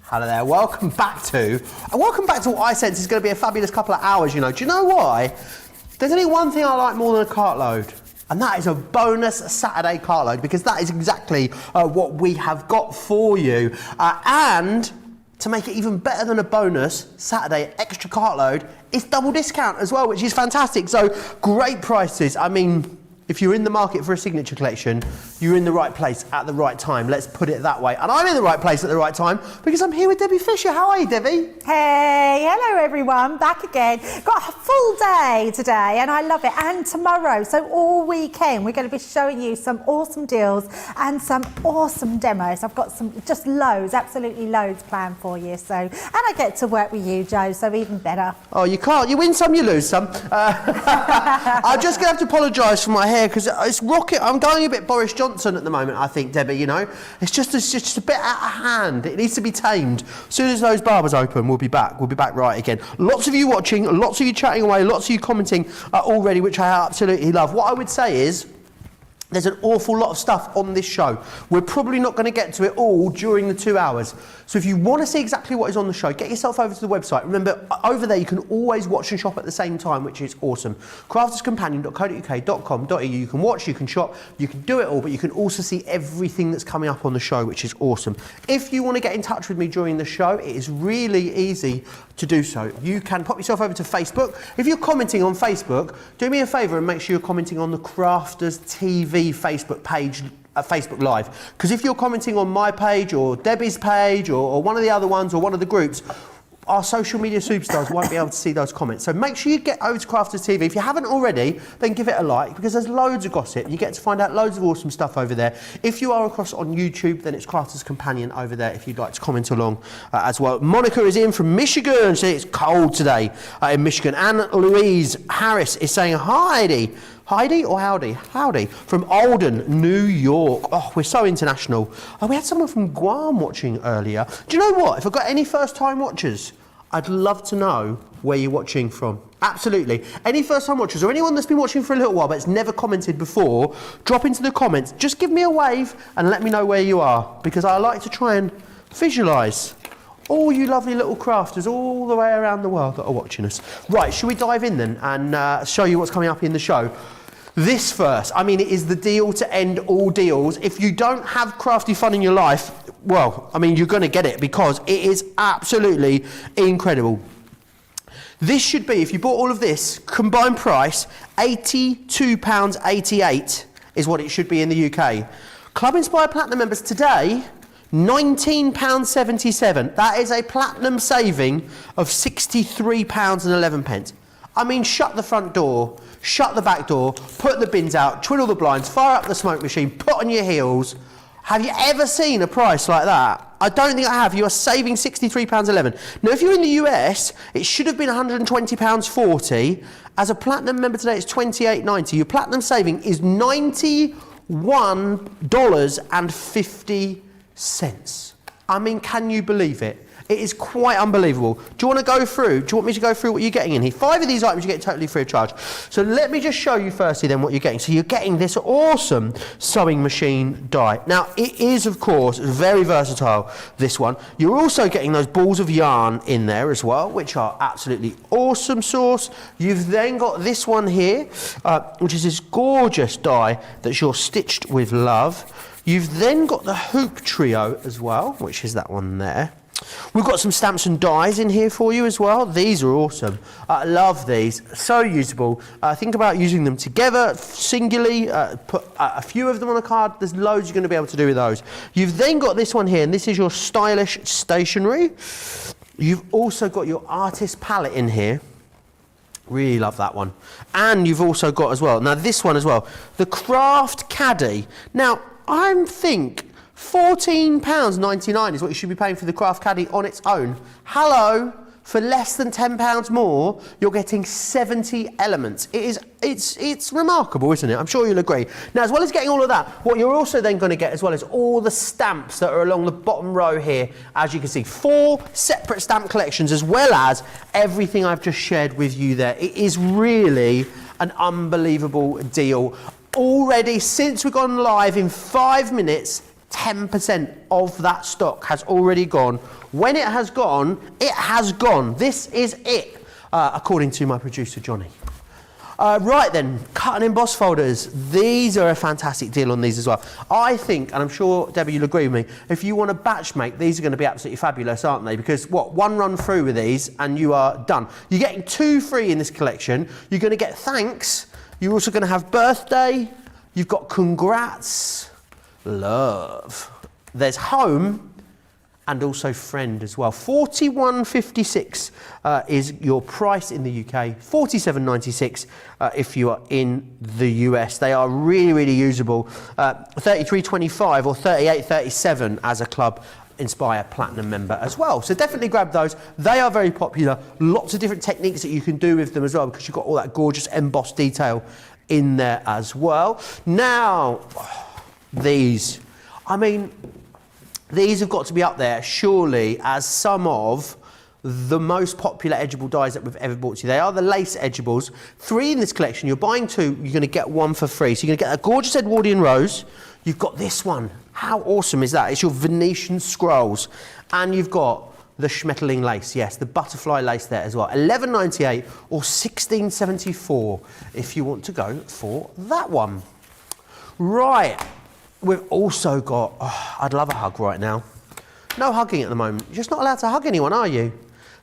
Hello there, welcome back to what I sense is going to be a fabulous couple of hours, you know. Do you know why? There's only one thing I like more than a cartload, and that is a bonus Saturday cartload, because that is exactly what we have got for you. And to make it even better than a bonus Saturday extra cartload, it's double discount as well, which is fantastic. So great prices. I mean, if you're in the market for a signature collection, you're in the right place at the right time. Let's put it that way. And I'm in the right place at the right time because I'm here with Debbie Fisher. How are you, Debbie? Hey, hello everyone, back again. Got a full day today and I love it. And tomorrow, so all weekend, we're going to be showing you some awesome deals and some awesome demos. I've got some, just loads, absolutely loads planned for you. So, and I get to work with you, Joe, so even better. Oh, you can't. You win some, you lose some. I'm just going to have to apologise for my hair because it's rocket. I'm going a bit Boris Johnson at the moment, I think, Debbie, you know. It's just a bit out of hand. It needs to be tamed. As soon as those barbers open, we'll be back. We'll be back right again. Lots of you watching, lots of you chatting away, lots of you commenting already, which I absolutely love. What I would say is, there's an awful lot of stuff on this show. We're probably not going to get to it all during the 2 hours. So if you want to see exactly what is on the show, get yourself over to the website. Remember, over there you can always watch and shop at the same time, which is awesome. crafterscompanion.co.uk.com.au. You can watch, you can shop, you can do it all, but you can also see everything that's coming up on the show, which is awesome. If you want to get in touch with me during the show, it is really easy to do so. You can pop yourself over to Facebook. If you're commenting on Facebook, do me a favour and make sure you're commenting on the Crafters TV Facebook page, Facebook Live. Because if you're commenting on my page or Debbie's page or one of the other ones or one of the groups, our social media superstars won't be able to see those comments. So make sure you get over to Crafters TV. If you haven't already, then give it a like, because there's loads of gossip. You get to find out loads of awesome stuff over there. If you are across on YouTube, then it's Crafters Companion over there if you'd like to comment along as well. Monica is in from Michigan. So it's cold today in Michigan. Anne Louise Harris is saying, Heidi. Heidi or Howdy? Howdy. From Alden, New York. Oh, we're so international. Oh, we had someone from Guam watching earlier. Do you know what? If I've got any first-time watchers, I'd love to know where you're watching from. Absolutely. Any first-time watchers or anyone that's been watching for a little while but has never commented before, drop into the comments. Just give me a wave and let me know where you are, because I like to try and visualise all you lovely little crafters all the way around the world that are watching us. Right, should we dive in then and show you what's coming up in the show? This first, I mean, it is the deal to end all deals. If you don't have crafty fun in your life, well, I mean, you're going to get it because it is absolutely incredible. This should be, if you bought all of this, combined price, £82.88 is what it should be in the UK. Club Inspired Platinum members today, £19.77. That is a platinum saving of £63.11. I mean, shut the front door, shut the back door, put the bins out, twiddle the blinds, fire up the smoke machine, put on your heels. Have you ever seen a price like that? I don't think I have. You are saving £63.11. Now, if you're in the US, it should have been £120.40. As a platinum member today, it's $28.90. Your platinum saving is $91.50. I mean, can you believe it? It is quite unbelievable. Do you want to go through? Do you want me to go through what you're getting in here? 5 of these items you get totally free of charge. So let me just show you firstly then what you're getting. So you're getting this awesome sewing machine die. Now it is, of course, very versatile, this one. You're also getting those balls of yarn in there as well, which are absolutely awesome sauce. You've then got this one here, which is this gorgeous die that's your stitched with love. You've then got the hoop trio as well, which is that one there. We've got some stamps and dies in here for you as well. These are awesome. I love these. So usable. Think about using them together, singularly. Put a few of them on a card. There's loads you're going to be able to do with those. You've then got this one here, and this is your stylish stationery. You've also got your artist palette in here. Really love that one. And you've also got as well, now this one as well, the Craft Caddy. Now, I think £14.99 is what you should be paying for the Craft Caddy on its own. Hello, for less than £10 more, you're getting 70 elements. It's remarkable, isn't it? I'm sure you'll agree. Now, as well as getting all of that, what you're also then going to get as well is all the stamps that are along the bottom row here. As you can see, 4 separate stamp collections, as well as everything I've just shared with you there. It is really an unbelievable deal. Already, since we've gone live in 5 minutes, 10% of that stock has already gone. When it has gone, it has gone. This is it, according to my producer, Johnny. Right then, cut and emboss folders. These are a fantastic deal on these as well. I think, and I'm sure, Debbie, you'll agree with me, if you want to batch make, these are going to be absolutely fabulous, aren't they? Because, one run through with these and you are done. You're getting 2 free in this collection. You're going to get thanks. You're also going to have birthday. You've got congrats. Love. There's home and also friend as well. $41.56 is your price in the UK. $47.96 if you are in the US. They are really, really usable. $33.25 or $38.37 as a Club Inspire Platinum member as well. So definitely grab those. They are very popular. Lots of different techniques that you can do with them as well, because you've got all that gorgeous embossed detail in there as well. Now, these, I mean, these have got to be up there, surely, as some of the most popular edgeable dies that we've ever bought to you. They are the lace edgeables. 3 in this collection. You're buying 2, you're going to get 1 for free. So you're going to get a gorgeous Edwardian rose. You've got this one. How awesome is that? It's your Venetian scrolls. And you've got the Schmetterling lace. Yes, the butterfly lace there as well. $11.98 or $16.74 if you want to go for that one. Right. We've also got, I'd love a hug right now. No hugging at the moment. You're just not allowed to hug anyone, are you?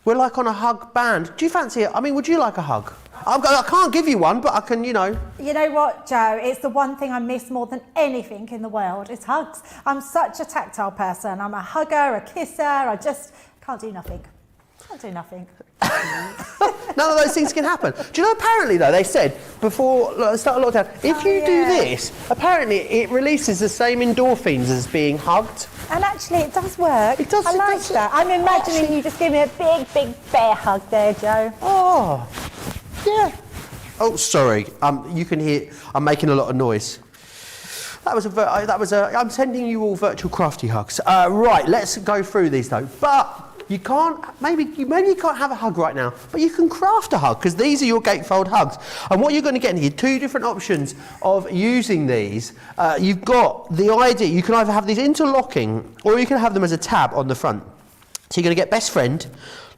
We're like on a hug ban. Do you fancy it? I mean, would you like a hug? I can't give you one, but I can, you know. You know what, Joe? It's the one thing I miss more than anything in the world. It's hugs. I'm such a tactile person. I'm a hugger, a kisser. I just can't do nothing. Can't do nothing. None of those things can happen. Do you know, apparently, though, they said before the start of lockdown, if you do this, apparently it releases the same endorphins as being hugged. And actually, it does work. It does. I like that. I'm imagining you just give me a big, big bear hug there, Joe. Oh, yeah. Oh, sorry. You can hear I'm making a lot of noise. I'm sending you all virtual crafty hugs. Right, let's go through these though. But you can't, maybe you can't have a hug right now, but you can craft a hug, because these are your Gatefold Hugs. And what you're going to get in here, 2 different options of using these. You've got the idea, you can either have these interlocking, or you can have them as a tab on the front. So you're going to get best friend,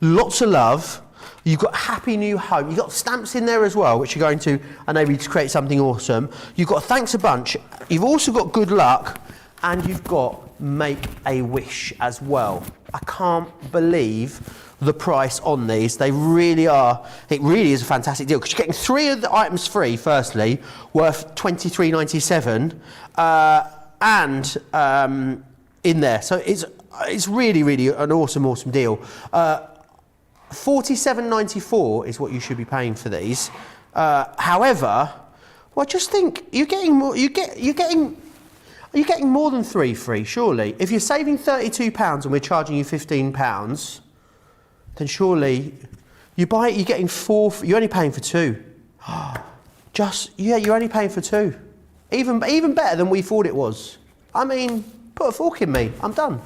lots of love, you've got happy new home, you've got stamps in there as well, which are going to enable you to create something awesome. You've got thanks a bunch, you've also got good luck, and you've got make a wish as well. I can't believe the price on these. They really are, it really is a fantastic deal, because you're getting 3 of the items free, firstly, worth $23.97, and in there. So it's really, really an awesome deal. $47.94 is what you should be paying for these. However, well, just think, you're getting more than 3 free, surely. If you're saving £32 and we're charging you £15, then surely you buy it, you're getting 4, you're only paying for 2. You're only paying for 2. Even better than we thought it was. I mean, put a fork in me, I'm done.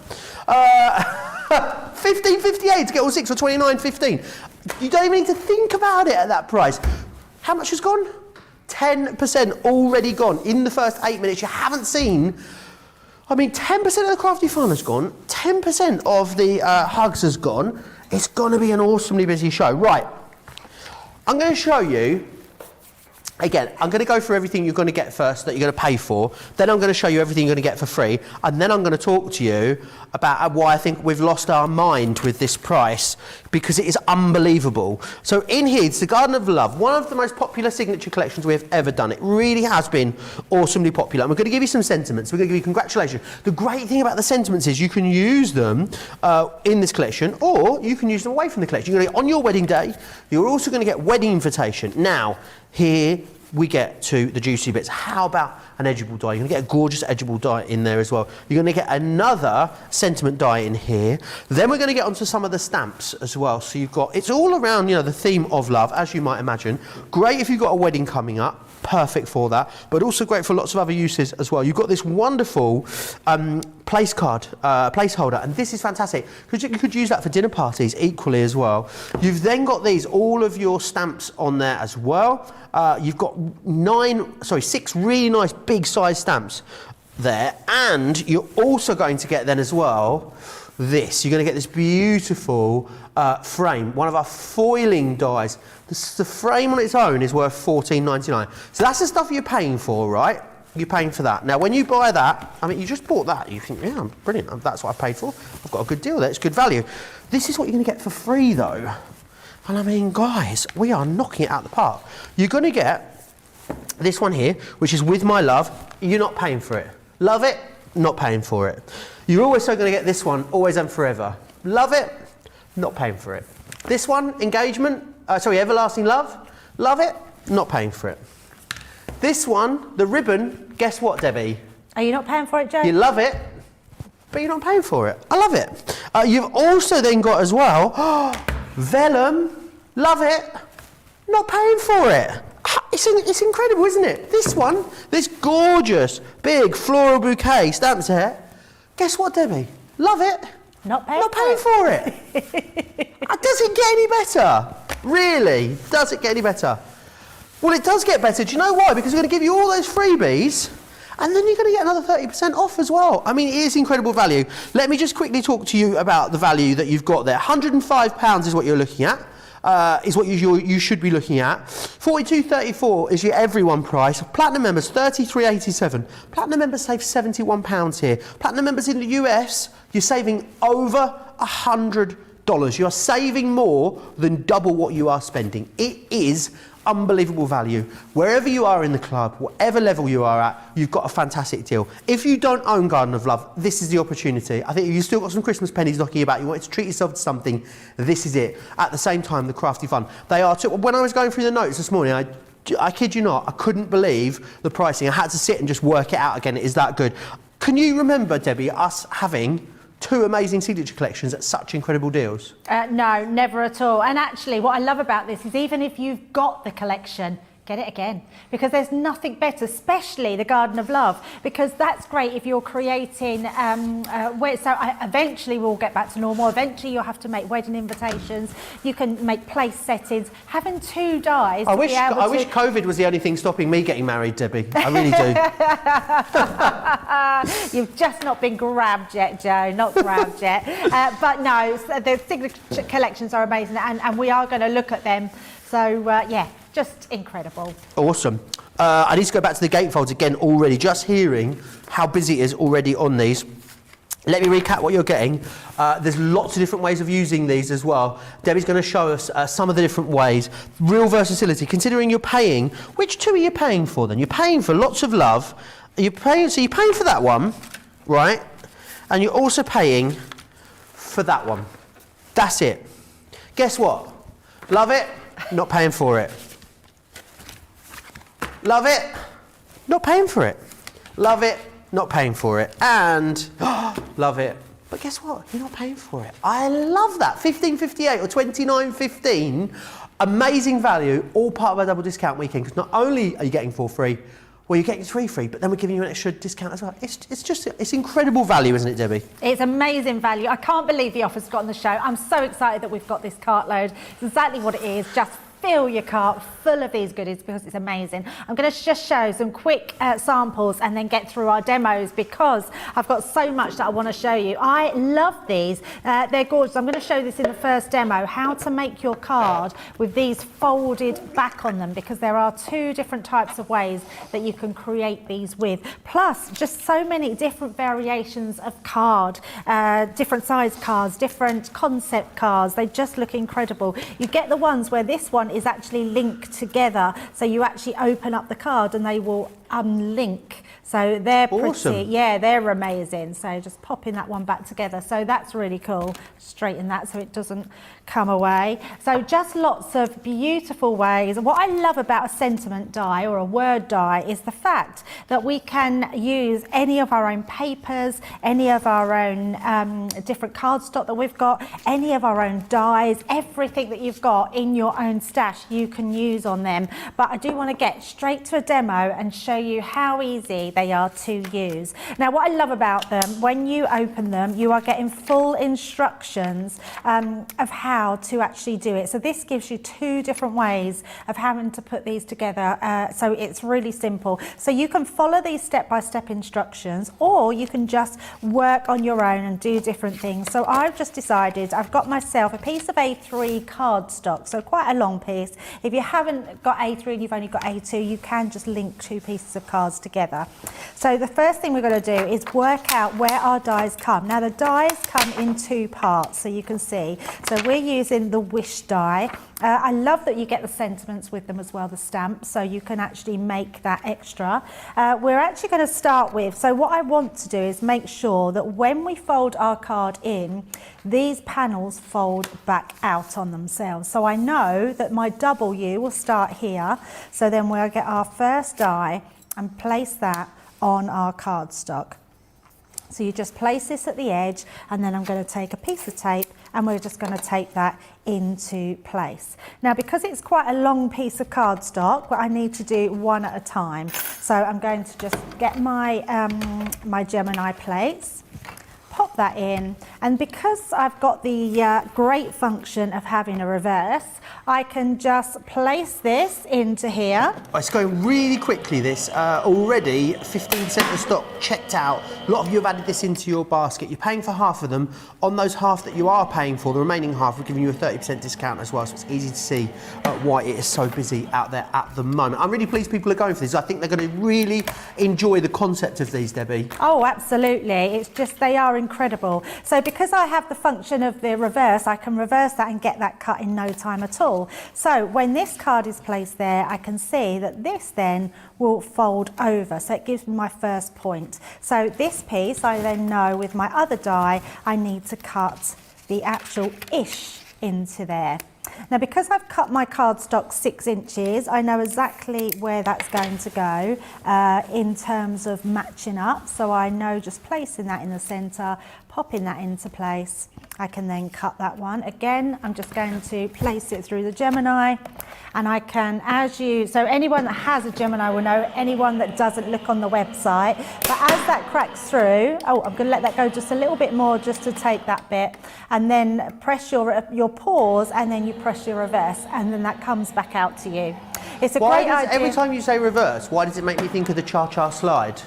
$15.58 to get all 6 for $29.15. You don't even need to think about it at that price. How much has gone? 10% already gone in the first 8 minutes. You haven't seen, I mean, 10% of the crafty fun has gone, 10% of the hugs has gone. It's going to be an awesomely busy show. Right, I'm going to show you, again, I'm going to go through everything you're going to get first that you're going to pay for, then I'm going to show you everything you're going to get for free, and then I'm going to talk to you about why I think we've lost our mind with this price, because it is unbelievable. So in here, it's the Garden of Love, one of the most popular signature collections we have ever done. It really has been awesomely popular, and we're going to give you some sentiments. We're going to give you congratulations. The great thing about the sentiments is you can use them in this collection, or you can use them away from the collection. You're going to get on your wedding day, you're also going to get wedding invitation. Now, here we get to the juicy bits. How about an edgeable die? You're going to get a gorgeous edgeable die in there as well. You're going to get another sentiment die in here. Then we're going to get onto some of the stamps as well. So you've got, it's all around, you know, the theme of love, as you might imagine. Great if you've got a wedding coming up. Perfect for that, but also great for lots of other uses as well. You've got this wonderful place card, placeholder, and this is fantastic because you could use that for dinner parties equally as well. You've then got these, all of your stamps on there as well. You've got 6 really nice big size stamps. there, and you're also going to get then as well this. You're going to get this beautiful frame, one of our foiling dies. The frame on its own is worth $14.99. So that's the stuff you're paying for, right? You're paying for that. Now, when you buy that, I mean, you just bought that. You think, yeah, brilliant. That's what I paid for. I've got a good deal there. It's good value. This is what you're going to get for free, though. And I mean, guys, we are knocking it out of the park. You're going to get this one here, which is With My Love. You're not paying for it. Love it, not paying for it. You're also going to get this one, Always and Forever. Love it, not paying for it. This one, Engagement, Everlasting Love. Love it, not paying for it. This one, the ribbon, guess what, Debbie? Are you not paying for it, Joe? You love it, but you're not paying for it. I love it. You've also then got as well, Vellum, love it, not paying for it. It's incredible, isn't it? This one, this gorgeous, big floral bouquet stamp set. Guess what, Debbie? Love it. Not paying for it. Does it get any better? Really? Does it get any better? Well, it does get better. Do you know why? Because we're going to give you all those freebies, and then you're going to get another 30% off as well. I mean, it is incredible value. Let me just quickly talk to you about the value that you've got there. £105 is what you're looking at. Is what you should be looking at. $42.34 is your everyone price. Platinum members $33.87. Platinum members save £71 here. Platinum members in the US, you're saving over $100. You're saving more than double what you are spending. It is unbelievable value. Wherever you are in the club, whatever level you are at, you've got a fantastic deal. If you don't own Garden of Love, this is the opportunity. I think if you've still got some Christmas pennies knocking about, you want to treat yourself to something, this is it. At the same time, the crafty fun. They are too. When I was going through the notes this morning, I kid you not, I couldn't believe the pricing. I had to sit and just work it out again. It is that good. Can you remember, Debbie, us having two amazing signature collections at such incredible deals? No, never at all. And actually, what I love about this is even if you've got the collection, get it again, because there's nothing better, especially the Garden of Love, because that's great if you're creating, eventually we'll get back to normal, eventually you'll have to make wedding invitations, you can make place settings, having two dies. I wish COVID was the only thing stopping me getting married, Debbie. I really do. You've just not been grabbed yet, Joe, not grabbed yet. But no, the signature collections are amazing, and we are going to look at them. So, yeah, just incredible. Awesome. I need to go back to the gatefolds again already, just hearing how busy it is already on these. Let me recap what you're getting. There's lots of different ways of using these as well. Debbie's going to show us some of the different ways. Real versatility, considering you're paying. Which two are you paying for then? You're paying for Lots of Love. So you're paying for that one, right? And you're also paying for that one. That's it. Guess what? Love it, not paying for it. Love it, not paying for it. Love it, not paying for it. And love it, but guess what? You're not paying for it. I love that. $15.58 or $29.15. Amazing value, all part of our double discount weekend, because not only are you getting 4 free, well, you're getting 3 free, but then we're giving you an extra discount as well. It's incredible value, isn't it, Debbie? It's amazing value. I can't believe the offer's got on the show. I'm so excited that we've got this cartload. It's exactly what it is. Just fill your cart full of these goodies because it's amazing. I'm going to just show some quick samples and then get through our demos because I've got so much that I want to show you. I love these. They're gorgeous. I'm going to show this in the first demo, how to make your card with these folded back on them, because there are 2 different types of ways that you can create these with. Plus, just so many different variations of card, different size cards, different concept cards. They just look incredible. You get the ones where this one is actually linked together, so you actually open up the card and they will unlink. So they're awesome. Pretty, yeah, they're amazing. So just popping that one back together. So that's really cool. Straighten that so it doesn't come away. So just lots of beautiful ways. What I love about a sentiment die or a word die is the fact that we can use any of our own papers, any of our own different cardstock that we've got, any of our own dies, everything that you've got in your own stash you can use on them. But I do want to get straight to a demo and show you how easy they are to use. Now, what I love about them, when you open them, you are getting full instructions of how to actually do it. So this gives you 2 different ways of having to put these together. So it's really simple. So you can follow these step-by-step instructions, or you can just work on your own and do different things. So I've just decided, I've got myself a piece of A3 cardstock, so quite a long piece. If you haven't got A3 and you've only got A2, you can just link 2 pieces of cards together. So the first thing we're going to do is work out where our dies come. Now the dies come in 2 parts, so you can see. So we're using the wish die. I love that you get the sentiments with them as well, the stamps, so you can actually make that extra. We're actually going to start with, so what I want to do is make sure that when we fold our card in, these panels fold back out on themselves. So I know that my W will start here, so then we'll get our first die and place that on our cardstock. So you just place this at the edge, and then I'm going to take a piece of tape and we're just going to tape that into place. Now, because it's quite a long piece of cardstock, I need to do one at a time. So I'm going to just get my, my Gemini plates, pop that in, and because I've got the great function of having a reverse, I can just place this into here. It's going really quickly, this. Already 15% of the stock checked out. A lot of you have added this into your basket. You're paying for half of them. On those half that you are paying for, the remaining half, we're giving you a 30% discount as well, so it's easy to see why it is so busy out there at the moment. I'm really pleased people are going for this. I think they're going to really enjoy the concept of these, Debbie. Oh, absolutely. It's just, they are incredible. So because I have the function of the reverse, I can reverse that and get that cut in no time at all. So when this card is placed there, I can see that this then will fold over. So it gives me my first point. So this piece, I then know with my other die, I need to cut the actual ish into there. Now, because I've cut my cardstock 6 inches, I know exactly where that's going to go in terms of matching up. So I know just placing that in the centre, popping that into place. I can then cut that one. Again, I'm just going to place it through the Gemini, and I can, so anyone that has a Gemini will know, anyone that doesn't look on the website, but as that cracks through, oh, I'm gonna let that go just a little bit more just to take that bit, and then press your pause, and then you press your reverse, and then that comes back out to you. It's a great idea. Every time you say reverse, why does it make me think of the cha-cha slide?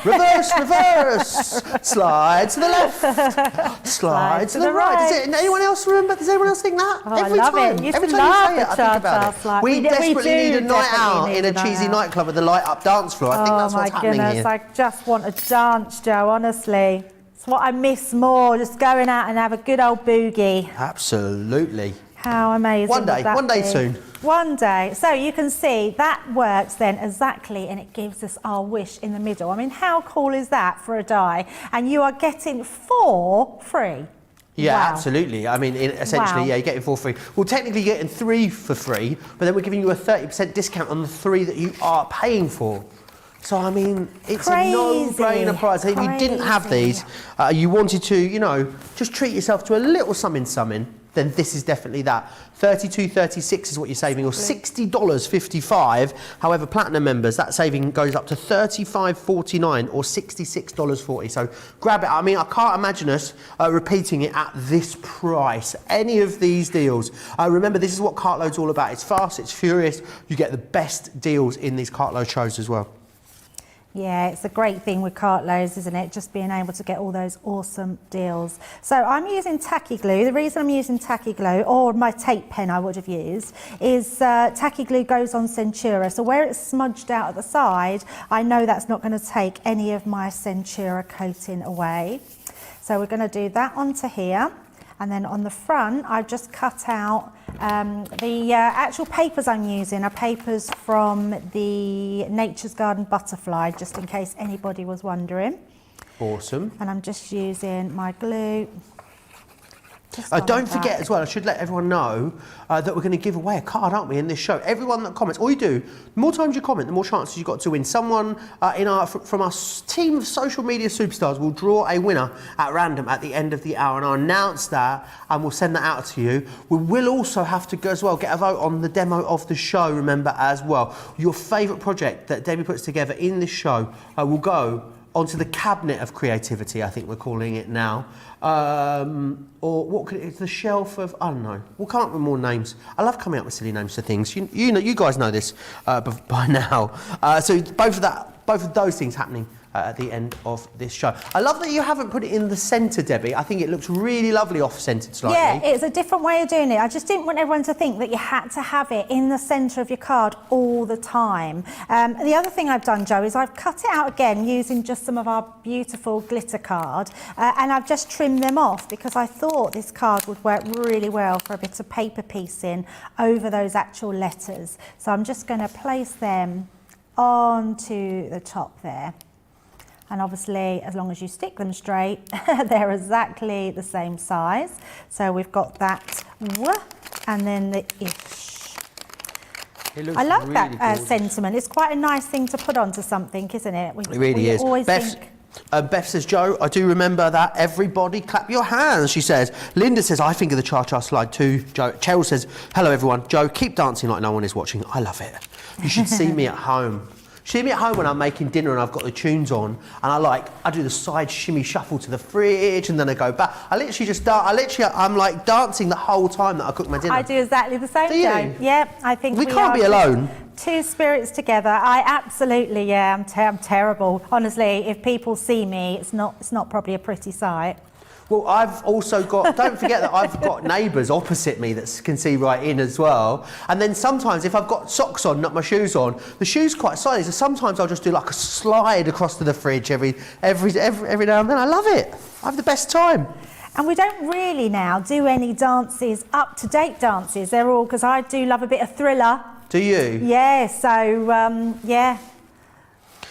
Reverse, reverse, slide to the left, slide to the right. Does anyone else remember? Does anyone else think that? Oh, every time. Every time you say it, I think about it. Slide. We desperately need a night out in a cheesy nightclub with a light up dance floor. I think that's what's happening here. Oh my goodness, I just want to dance, Joe, honestly. It's what I miss more, just going out and have a good old boogie. Absolutely. How amazing. One day soon. One day. So you can see that works then exactly, and it gives us our wish in the middle. I mean, how cool is that for a die? And you are getting 4 free. Yeah, wow. Absolutely. I mean, essentially, yeah, you're getting 4 free. Well, technically you're getting 3 for free, but then we're giving you a 30% discount on the 3 that you are paying for. So, I mean, it's a no-brainer price. If you didn't have these, you wanted to, you know, just treat yourself to a little something, then this is definitely that. $32.36 is what you're saving, or $60.55. However, Platinum members, that saving goes up to $35.49 or $66.40. So grab it. I mean, I can't imagine us repeating it at this price. Any of these deals. Remember, this is what Cartload's all about. It's fast, it's furious. You get the best deals in these Cartload shows as well. Yeah, it's a great thing with Cartloads, isn't it? Just being able to get all those awesome deals. So I'm using Tacky Glue. The reason I'm using Tacky Glue, or my tape pen I would have used, is Tacky Glue goes on Centura. So where it's smudged out at the side, I know that's not going to take any of my Centura coating away. So we're going to do that onto here. And then on the front, I've just cut out the actual papers I'm using are papers from the Nature's Garden Butterfly, just in case anybody was wondering. Awesome. And I'm just using my glue. Don't forget as well, I should let everyone know that we're going to give away a card, aren't we, in this show. Everyone that comments, all you do, the more times you comment, the more chances you've got to win. Someone from our team of social media superstars will draw a winner at random at the end of the hour, and I'll announce that and we'll send that out to you. We will also have to go as well, get a vote on the demo of the show, remember, as well. Your favourite project that Debbie puts together in this show will go onto the cabinet of creativity, I think we're calling it now. Or what could it's the shelf of, I don't know. We'll come up with more names. I love coming up with silly names for things. You know, you guys know this by now. So both of those things happening at the end of this show. I love that you haven't put it in the centre, Debbie. I think it looks really lovely off-centred slightly. Yeah, it's a different way of doing it. I just didn't want everyone to think that you had to have it in the centre of your card all the time. The other thing I've done, Joe, is I've cut it out again using just some of our beautiful glitter card, and I've just trimmed them off because I thought this card would work really well for a bit of paper piecing over those actual letters. So I'm just going to place them onto the top there. And obviously, as long as you stick them straight, they're exactly the same size. So we've got that W and then the ish. I love really that sentiment. It's quite a nice thing to put onto something, isn't it? It really is. Beth says, Joe, I do remember that. Everybody clap your hands, she says. Linda says, I think of the cha-cha slide too. Joe. Cheryl says, hello everyone. Joe, keep dancing like no one is watching. I love it. You should see me at home. See me at home when I'm making dinner and I've got the tunes on, and I do the side shimmy shuffle to the fridge, and then I go back. I'm like dancing the whole time that I cook my dinner. I do exactly the same, do you? Joe. Yeah, I think we can't be alone. Two spirits together. I absolutely, yeah, I'm terrible. Honestly, if people see me, it's not probably a pretty sight. Well, I've also got, don't forget that I've got neighbours opposite me that can see right in as well. And then sometimes if I've got socks on, not my shoes on, the shoe's quite silent, so sometimes I'll just do like a slide across to the fridge every now and then. I love it. I have the best time. And we don't really now do any dances, up-to-date dances. They're all, because I do love a bit of Thriller. Do you? Yeah, so, yeah.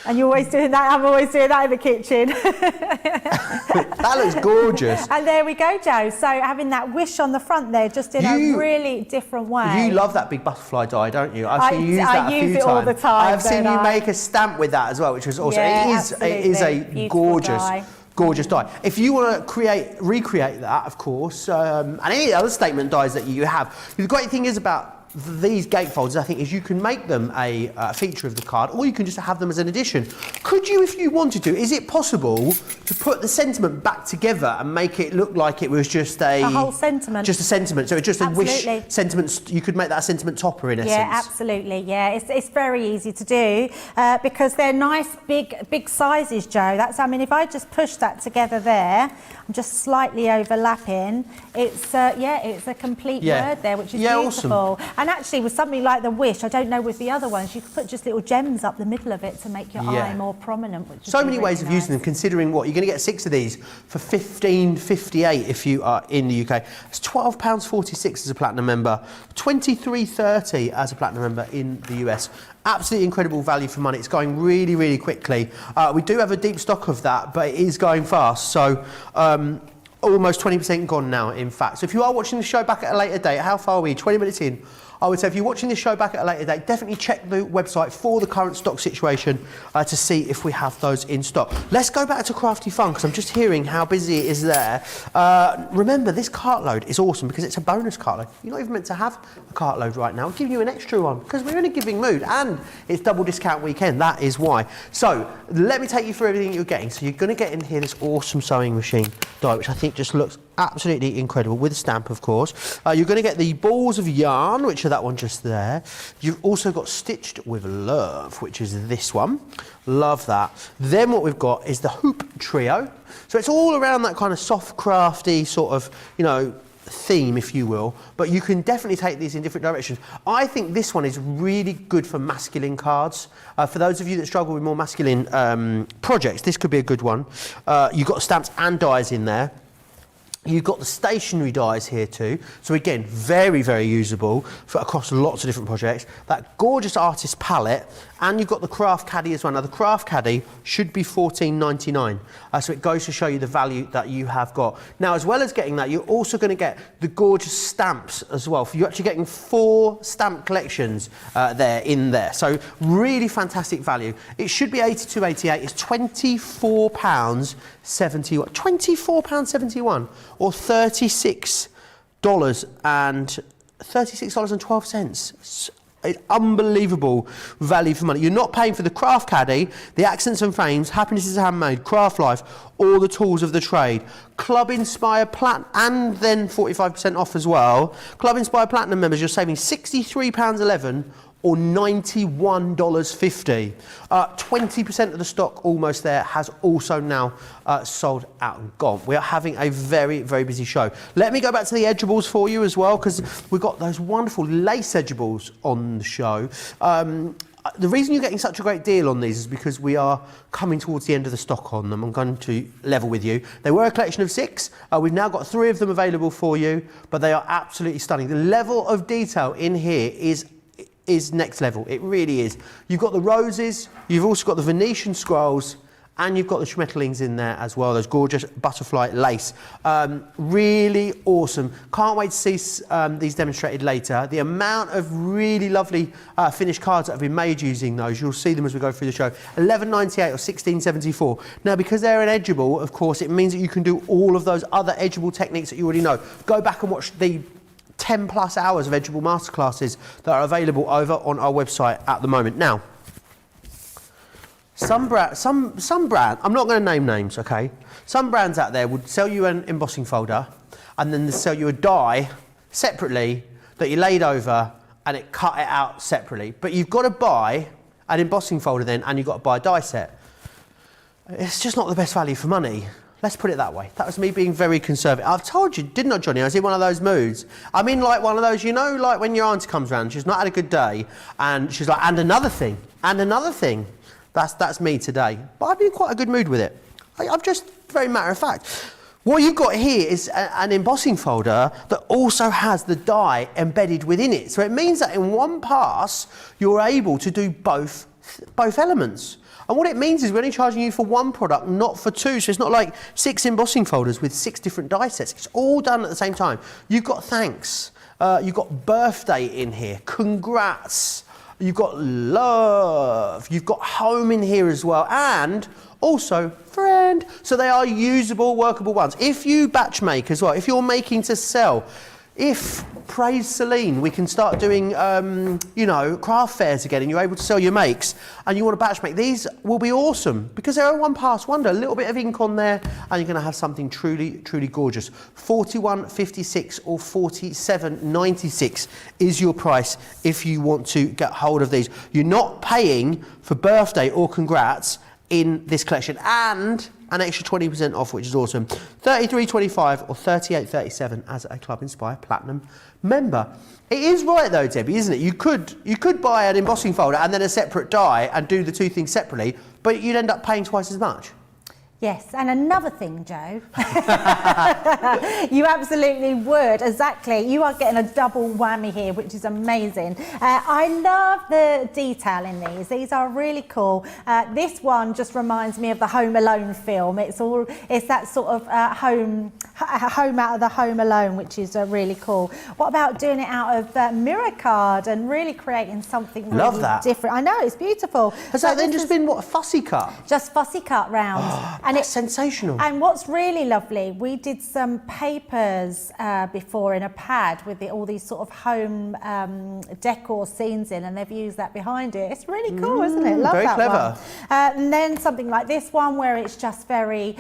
And you're always doing that. I'm always doing that in the kitchen. That looks gorgeous. And there we go, Joe. So having that wish on the front there, just in a really different way. You love that big butterfly die, don't you? I've seen you use that a few times. I use it all the time. I've seen you make a stamp with that as well, which was awesome. Yeah, it is a gorgeous die. If you want to recreate that, of course, and any other statement dies that you have, the great thing is about these gatefolds, I think, is you can make them a feature of the card, or you can just have them as an addition. Could you, if you wanted to, is it possible to put the sentiment back together and make it look like it was just a whole sentiment? Just a sentiment. So it's just absolutely. A wish sentiment. You could make that a sentiment topper in essence. Yeah, absolutely. Yeah, it's very easy to do because they're nice, big sizes, Joe. I mean, if I just push that together there, I'm just slightly overlapping. It's a complete word there, which is beautiful. Awesome. And actually, with something like the wish, I don't know with the other ones, you could put just little gems up the middle of it to make your eye more prominent. Which so many ways of using them, considering what you're going to get 6 of these for $15.58 if you are in the UK. It's £12.46 as a platinum member, $23.30 as a platinum member in the US. Absolutely incredible value for money. It's going really, really quickly. We do have a deep stock of that, but it is going fast. So almost 20% gone now, in fact. So if you are watching the show back at a later date, how far are we? 20 minutes in. I would say if you're watching this show back at a later date, definitely check the website for the current stock situation to see if we have those in stock. Let's go back to Crafty Fun, because I'm just hearing how busy it is there. Remember, this Cartload is awesome because it's a bonus Cartload. You're not even meant to have a Cartload right now. We're giving you an extra one because we're in a giving mood and it's double discount weekend. That is why. So let me take you through everything you're getting. So you're going to get in here this awesome sewing machine die, which I think just looks absolutely incredible, with a stamp, of course. You're going to get the balls of yarn, which are that one just there. You've also got Stitched with Love, which is this one. Love that. Then what we've got is the Hoop Trio. So it's all around that kind of soft, crafty sort of, theme, if you will, but you can definitely take these in different directions. I think this one is really good for masculine cards. For those of you that struggle with more masculine projects, this could be a good one. You've got stamps and dies in there. You've got the stationary dies here too. So again, very, very usable across lots of different projects. That gorgeous artist palette, and you've got the craft caddy as well. Now the craft caddy should be $14.99. So it goes to show you the value that you have got. Now, as well as getting that, you're also going to get the gorgeous stamps as well. You're actually getting 4 stamp collections in there. So really fantastic value. It should be $82.88. It's £24.71. £24.71 or $36.12. It's unbelievable value for money. You're not paying for the craft caddy, the accents and frames, happiness is handmade, craft life, all the tools of the trade. Club Inspired Platinum, and then 45% off as well. Club Inspired Platinum members, you're saving £63.11 or $91.50. 20% of the stock almost there has also now sold out and gone. We are having a very, very busy show. Let me go back to the Edgeables for you as well, because we've got those wonderful lace Edgeables on the show. The reason you're getting such a great deal on these is because we are coming towards the end of the stock on them. I'm going to level with you. They were a collection of 6. We've now got 3 of them available for you, but they are absolutely stunning. The level of detail in here is next level. It really is. You've got the roses, you've also got the Venetian scrolls, and you've got the schmetterlings in there as well, those gorgeous butterfly lace. Really awesome. Can't wait to see these demonstrated later. The amount of really lovely finished cards that have been made using those, you'll see them as we go through the show. $11.98 or $16.74. Now, because they're an edgeable, of course, it means that you can do all of those other edgeable techniques that you already know. Go back and watch the 10 plus hours of Edgeable masterclasses that are available over on our website at the moment. Now, some brand, I'm not going to name names, okay? Some brands out there would sell you an embossing folder and then they sell you a die separately that you laid over and it cut it out separately. But you've got to buy an embossing folder then, and you've got to buy a die set. It's just not the best value for money. Let's put it that way. That was me being very conservative. I've told you, didn't I, Johnny? I was in one of those moods. I'm in like one of those, you know, like when your auntie comes round, she's not had a good day, and she's like, and another thing, and another thing. That's me today. But I've been in quite a good mood with it. I'm just very matter of fact. What you've got here is an embossing folder that also has the die embedded within it. So it means that in one pass, you're able to do both elements. And what it means is we're only charging you for one product, not for 2. So it's not like 6 embossing folders with 6 different die sets. It's all done at the same time. You've got thanks. You've got birthday in here. Congrats. You've got love. You've got home in here as well. And also friend. So they are usable, workable ones. If you batch make as well, if you're making to sell, if, praise Celine, we can start doing, you know, craft fairs again and you're able to sell your makes and you want to batch make, these will be awesome because they're a one-pass wonder. A little bit of ink on there and you're going to have something truly, truly gorgeous. $41.56 or $47.96 is your price if you want to get hold of these. You're not paying for birthday or congrats in this collection, and an extra 20% off, which is awesome. $33.25 or $38.37 as a Club Inspired Platinum member. It is right though, Debbie, isn't it? You could buy an embossing folder and then a separate die and do the 2 things separately, but you'd end up paying twice as much. Yes, and another thing, Joe, you absolutely would, exactly. You are getting a double whammy here, which is amazing. I love the detail in these. These are really cool. This one just reminds me of the Home Alone film. It's that sort of home out of the Home Alone, which is really cool. What about doing it out of mirror card and really creating something really different? I know, it's beautiful. Has that then just been, what, a fussy cut? Just fussy cut round. And it's sensational. And what's really lovely, we did some papers before in a pad with all these sort of home decor scenes in, and they've used that behind it. It's really cool, isn't it? Love very that clever. One. And then something like this one where it's just very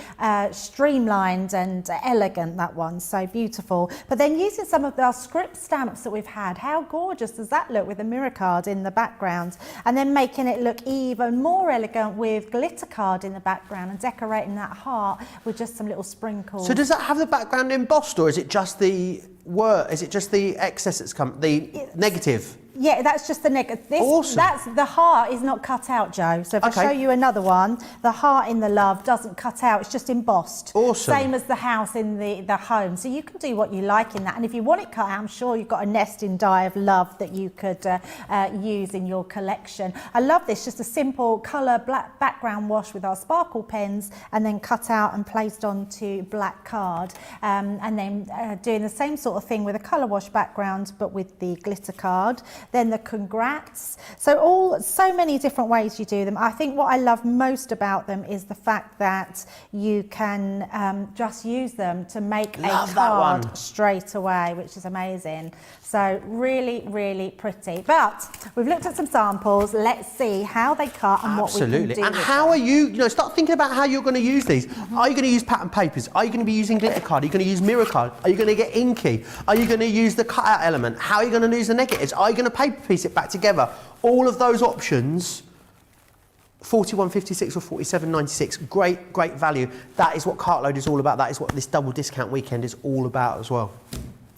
streamlined and elegant, that one, so beautiful. But then using some of our script stamps that we've had, how gorgeous does that look with a mirror card in the background? And then making it look even more elegant with glitter card in the background and decorating that heart with just some little sprinkles. So does that have the background embossed, or is it just the word? Is it just the excess that's come, the negative? Yeah, that's just the neck. Awesome. That's the heart is not cut out, Joe. So if I show you another one, the heart in the love doesn't cut out. It's just embossed. Awesome. Same as the house in the home. So you can do what you like in that. And if you want it cut out, I'm sure you've got a nesting die of love that you could use in your collection. I love this. Just a simple colour black background wash with our sparkle pens, and then cut out and placed onto black card. And then doing the same sort of thing with a colour wash background, but with the glitter card. Then the congrats. So many different ways you do them. I think what I love most about them is the fact that you can just use them to make a card straight away, which is amazing. So really, really pretty. But we've looked at some samples. Let's see how they cut and what we can do. And how are you, start thinking about how you're going to use these. Are you going to use pattern papers? Are you going to be using glitter card? Are you going to use mirror card? Are you going to get inky? Are you going to use the cutout element? How are you going to use the negatives? Are you going to paper piece it back together? All of those options, $41.56 or $47.96, great value. That is what Cartload is all about. That is what this double discount weekend is all about as well.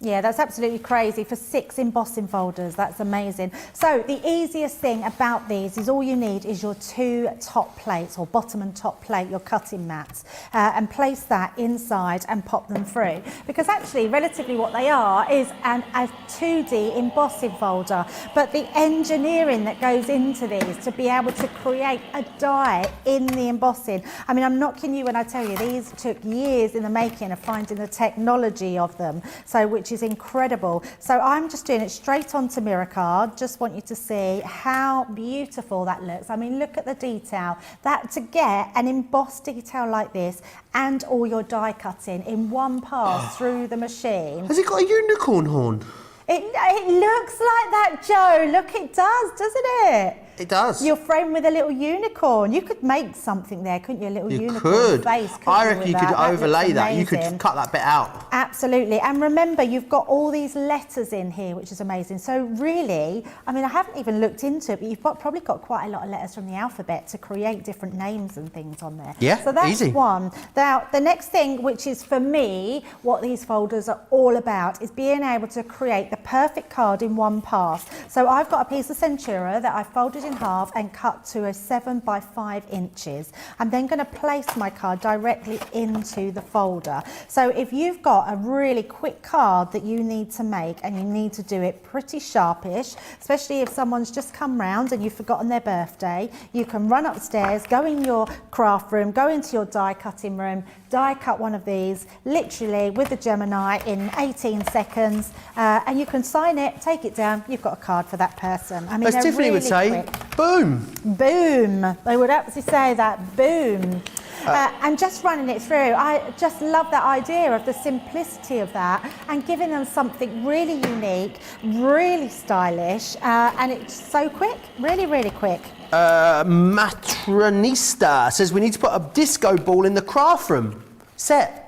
Yeah, that's absolutely crazy for 6 embossing folders. That's amazing. So the easiest thing about these is all you need is your 2 top plates, or bottom and top plate, your cutting mats, and place that inside and pop them through. Because actually, relatively what they are is a 2D embossing folder, but the engineering that goes into these to be able to create a die in the embossing. I mean, I'm not kidding you when I tell you these took years in the making of finding the technology of them. So which is incredible. So I'm just doing it straight onto mirror card. Just want you to see how beautiful that looks. I mean, look at the detail. That to get an embossed detail like this and all your die cutting in one pass through the machine. Has it got a unicorn horn? It looks like that, Joe. Look, it does, doesn't it? It does. You're framed with a little unicorn. You could make something there, couldn't you? A little unicorn could. face. I reckon you could overlay that. You could cut that bit out. Absolutely. And remember, you've got all these letters in here, which is amazing. So really, I mean, I haven't even looked into it, but you've probably got quite a lot of letters from the alphabet to create different names and things on there. Yeah, so that's easy. One. Now, the next thing, which is for me, what these folders are all about, is being able to create the perfect card in one pass. So I've got a piece of Centura that I folded in half and cut to a 7 by 5 inches. I'm then going to place my card directly into the folder. So if you've got a really quick card that you need to make and you need to do it pretty sharpish, especially if someone's just come round and you've forgotten their birthday, you can run upstairs, go in your craft room, go into your die cutting room, die cut one of these literally with the Gemini in 18 seconds, and you can sign it, take it down, you've got a card for that person. I mean, as Tiffany really would say, quick. Boom. Boom. They would absolutely say that, boom. And just running it through, I just love that idea of the simplicity of that and giving them something really unique, really stylish, and it's so quick, really, really quick. Matronista says we need to put a disco ball in the craft room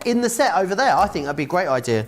in the set over there. I think that'd be a great idea.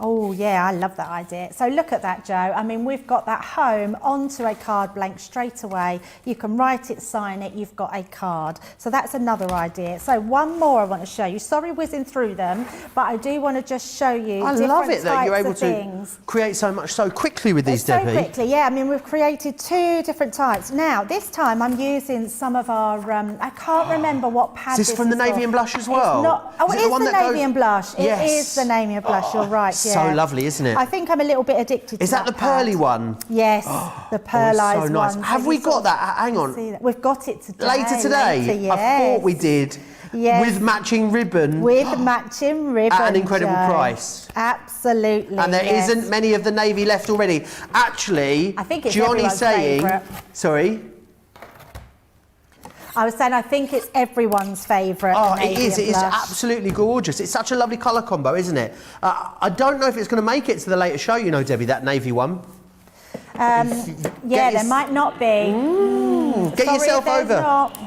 Oh yeah, I love that idea. So look at that, Joe. I mean, we've got that home onto a card blank straight away. You can write it, sign it, you've got a card. So that's another idea. So one more I want to show you. Sorry whizzing through them, but I do want to just show you I love it that you're able to create so much so quickly with these, Debbie. So quickly, yeah. I mean, we've created 2 different types. Now, this time I'm using some of our, I can't remember what pad this is from the navy and blush as well? It's not, oh, it is the navy and blush. It is the navy and blush, you're right, yeah. So lovely, isn't it? I think I'm a little bit addicted to that. Is that the pearly one? Yes, the pearlised so nice. one. Have we got that? Hang on. We've got it today. Later today? Later, yes. I thought we did. Yes. With matching ribbon. With matching ribbon. At an incredible price. Absolutely. And there isn't many of the navy left already. Actually, I think it's Johnny's saying. Favourite. Sorry? I was saying I think it's everyone's favourite. Oh, it is. It is absolutely gorgeous. It's such a lovely colour combo, isn't it? I don't know if it's going to make it to the later show, you know, Debbie, that navy one. Yeah, there might not be. Get yourself over. Not.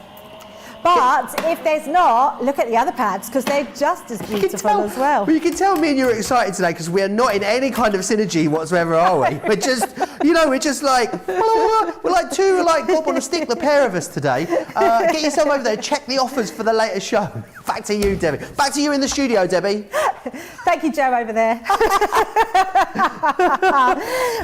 But if there's not, look at the other pads because they're just as beautiful as well. Well, you can tell me and you're excited today because we are not in any kind of synergy whatsoever, are we? We're just, you know, we're just like, we're like 2 like Bob on a stick, the pair of us today. Get yourself over there, check the offers for the later show. Back to you, Debbie. Back to you in the studio, Debbie. Thank you, Joe, over there.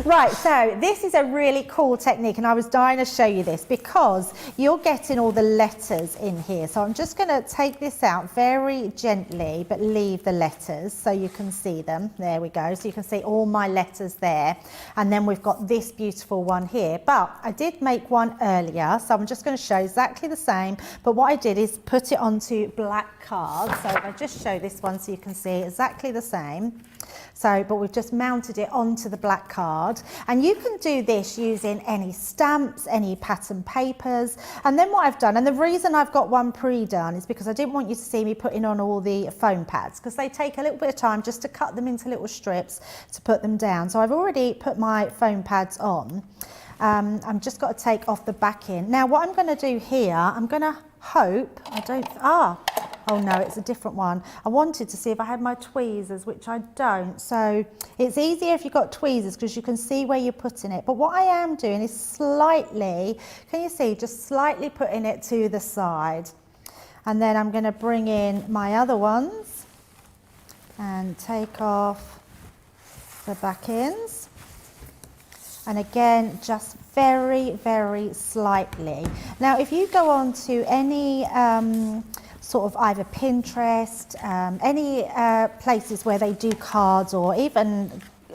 Right, so this is a really cool technique, and I was dying to show you this because you're getting all the letters in here. So I'm just going to take this out very gently, but leave the letters so you can see them. There we go. So you can see all my letters there. And then we've got this beautiful one here. But I did make one earlier, so I'm just going to show exactly the same. But what I did is put it onto black cards. So I'll just show this one so you can see exactly the same. So, but we've just mounted it onto the black card, and you can do this using any stamps, any pattern papers. And then what I've done, and the reason I've got one pre-done is because I didn't want you to see me putting on all the foam pads, because they take a little bit of time just to cut them into little strips to put them down. So I've already put my foam pads on. I'm just got to take off the backing. Now what I'm going to do here, I'm going to hope, oh no, it's a different one. I wanted to see if I had my tweezers, which I don't. So it's easier if you've got tweezers because you can see where you're putting it. But what I am doing is slightly, can you see, just slightly putting it to the side. And then I'm going to bring in my other ones and take off the back ends. And again, just very, very slightly. Now, if you go on to any sort of either Pinterest, any places where they do cards, or even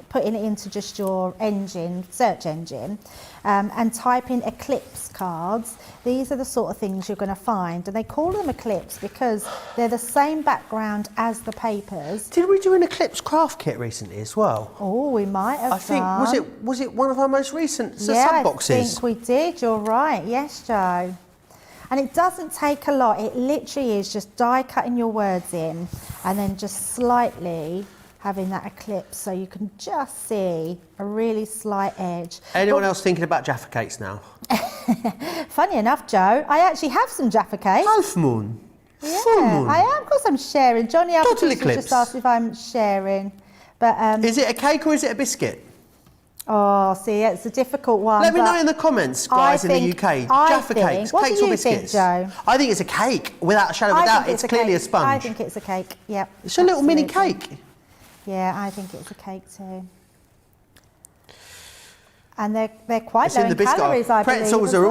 putting it into just your engine, search engine, and type in eclipse cards, these are the sort of things you're going to find. And they call them eclipse because they're the same background as the papers. Did we do an eclipse craft kit recently as well? Oh, we might have I think, was it one of our most recent sub boxes? I think we did, you're right. Yes, Joe. And it doesn't take a lot. It literally is just die cutting your words in and then just slightly having that eclipse so you can just see a really slight edge. Anyone else thinking about Jaffa cakes now? Funny enough, Joe, I actually have some Jaffa cakes. Half moon. Yeah, Full moon. I am, of course I'm sharing. Johnny Total Appleton just asked if I'm sharing. But is it a cake or is it a biscuit? oh, see, it's a difficult one. Let me know in the comments, guys, in the UK. Jaffa cakes, what cakes do or you biscuits? think, Joe? I think it's a cake, without a shadow of a doubt. It's clearly a sponge. I think it's a cake, yep. It's a little mini absolutely. cake. Yeah, I think it's a cake too. And they're quite low in calories, I believe. Pretzels are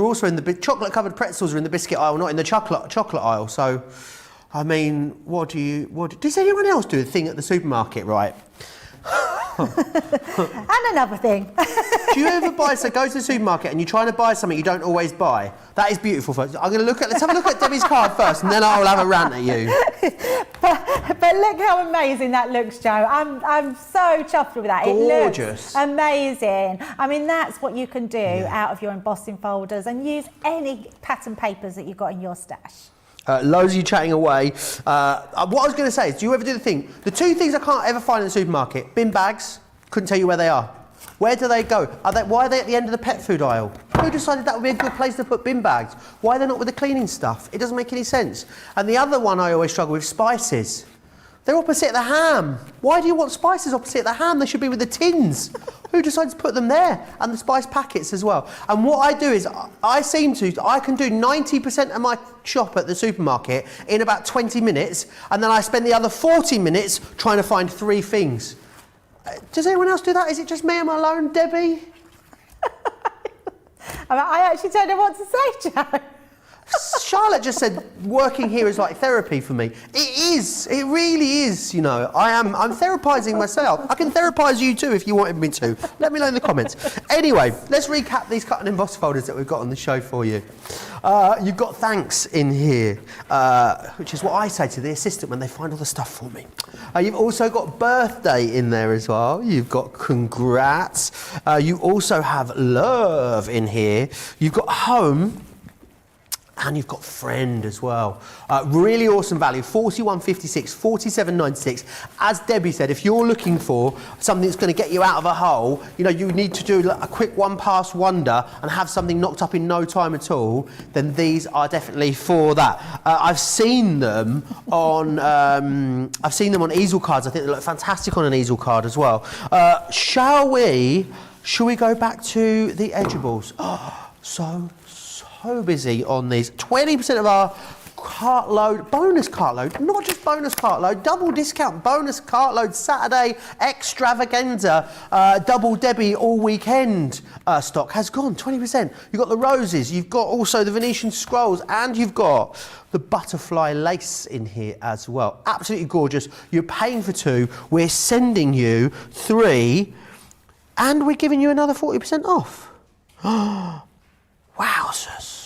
also in the chocolate covered pretzels are in the biscuit aisle, not in the chocolate aisle. So, I mean, does anyone else do a thing at the supermarket, right? And another thing. Do you ever go to the supermarket and you're trying to buy something you don't always buy? That is beautiful. Let's have a look at Debbie's card first, and then I'll have a rant at you. But look how amazing that looks, Joe. I'm so chuffed with that. Gorgeous. It looks amazing. I mean, that's what you can do out of your embossing folders, and use any pattern papers that you've got in your stash. Loads of you chatting away. What I was going to say is, do you ever do the two things I can't ever find in the supermarket? Bin bags, couldn't tell you where they are. Where do they go? Why are they at the end of the pet food aisle? Who decided that would be a good place to put bin bags? Why are they not with the cleaning stuff? It doesn't make any sense. And the other one I always struggle with, spices. They're opposite the ham. Why do you want spices opposite the ham? They should be with the tins. Who decides to put them there? And the spice packets as well. And what I do is, I can do 90% of my shop at the supermarket in about 20 minutes, and then I spend the other 40 minutes trying to find 3 things. Does anyone else do that? Is it just me? Am I alone, Debbie? I actually don't know what to say, Joe. Charlotte just said working here is like therapy for me. It is. It really is, you know. I'm therapizing myself. I can therapize you too if you wanted me to. Let me know in the comments. Anyway, let's recap these cut and emboss folders that we've got on the show for you. You've got thanks in here, which is what I say to the assistant when they find all the stuff for me. You've also got birthday in there as well. You've got congrats. You also have love in here. You've got home. And you've got friend as well. Really awesome value, $41.56, $47.96. As Debbie said, if you're looking for something that's going to get you out of a hole, you know, you need to do a quick one-pass wonder and have something knocked up in no time at all, then these are definitely for that. I've seen them on easel cards. I think they look fantastic on an easel card as well. Shall we go back to the Edgeables? Oh, so busy on these. 20% of our Cartload, bonus Cartload, not just bonus Cartload, double discount bonus Cartload Saturday extravaganza double Debbie all weekend stock has gone 20%. You've got the roses, you've got also the Venetian scrolls, and you've got the butterfly lace in here as well. Absolutely gorgeous. You're paying for 2, we're sending you 3, and we're giving you another 40% off. Wowzers.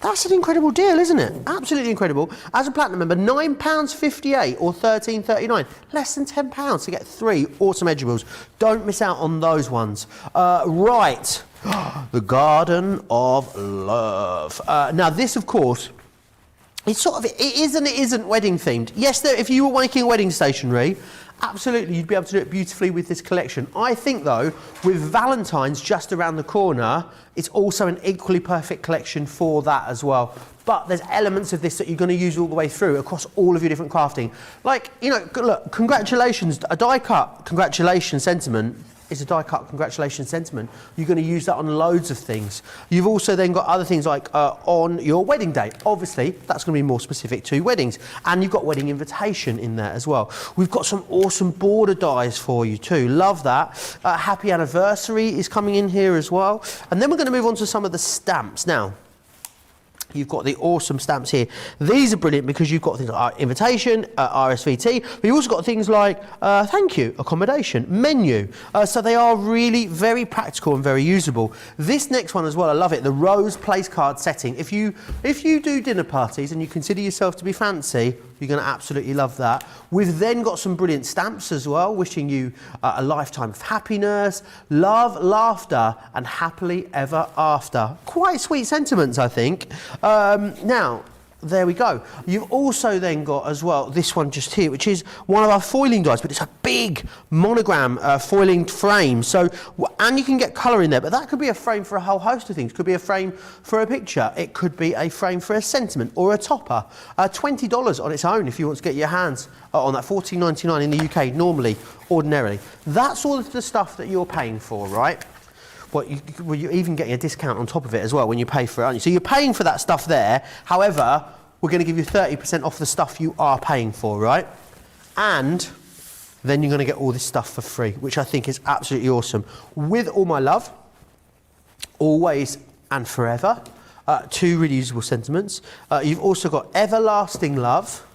That's an incredible deal, isn't it? Absolutely incredible. As a platinum member, £9.58 or £13.39. Less than £10 to get 3 awesome Edgeables. Don't miss out on those ones. Right, the Garden of Love. Now this, of course, it's sort of, it is and it isn't wedding themed. Yes, if you were making wedding stationery, absolutely, you'd be able to do it beautifully with this collection. I think, though, with Valentine's just around the corner, it's also an equally perfect collection for that as well. But there's elements of this that you're going to use all the way through across all of your different crafting. Like, you know, look, congratulations, a die cut congratulations sentiment is a die cut congratulations sentiment. You're going to use that on loads of things. You've also then got other things like on your wedding day. Obviously, that's going to be more specific to weddings. And you've got wedding invitation in there as well. We've got some awesome border dies for you too. Love that. Happy anniversary is coming in here as well. And then we're going to move on to some of the stamps. Now, you've got the awesome stamps here. These are brilliant because you've got things like invitation, RSVT, but you've also got things like thank you, accommodation, menu. So they are really very practical and very usable. This next one as well, I love it, the rose place card setting. If you do dinner parties and you consider yourself to be fancy, you're going to absolutely love that. We've then got some brilliant stamps as well, wishing you a lifetime of happiness, love, laughter, and happily ever after. Quite sweet sentiments, I think. Now, there we go. You've also then got as well this one just here, which is one of our foiling dies, but it's a big monogram foiling frame. So, and you can get colour in there, but that could be a frame for a whole host of things. Could be a frame for a picture. It could be a frame for a sentiment or a topper. $20 on its own if you want to get your hands on that. $14.99 in the UK normally, ordinarily. That's all of the stuff that you're paying for, right? Well, you're even getting a discount on top of it as well when you pay for it, aren't you? So you're paying for that stuff there. However, we're going to give you 30% off the stuff you are paying for, right? And then you're going to get all this stuff for free, which I think is absolutely awesome. With all my love, always and forever, 2 reusable sentiments. You've also got everlasting love.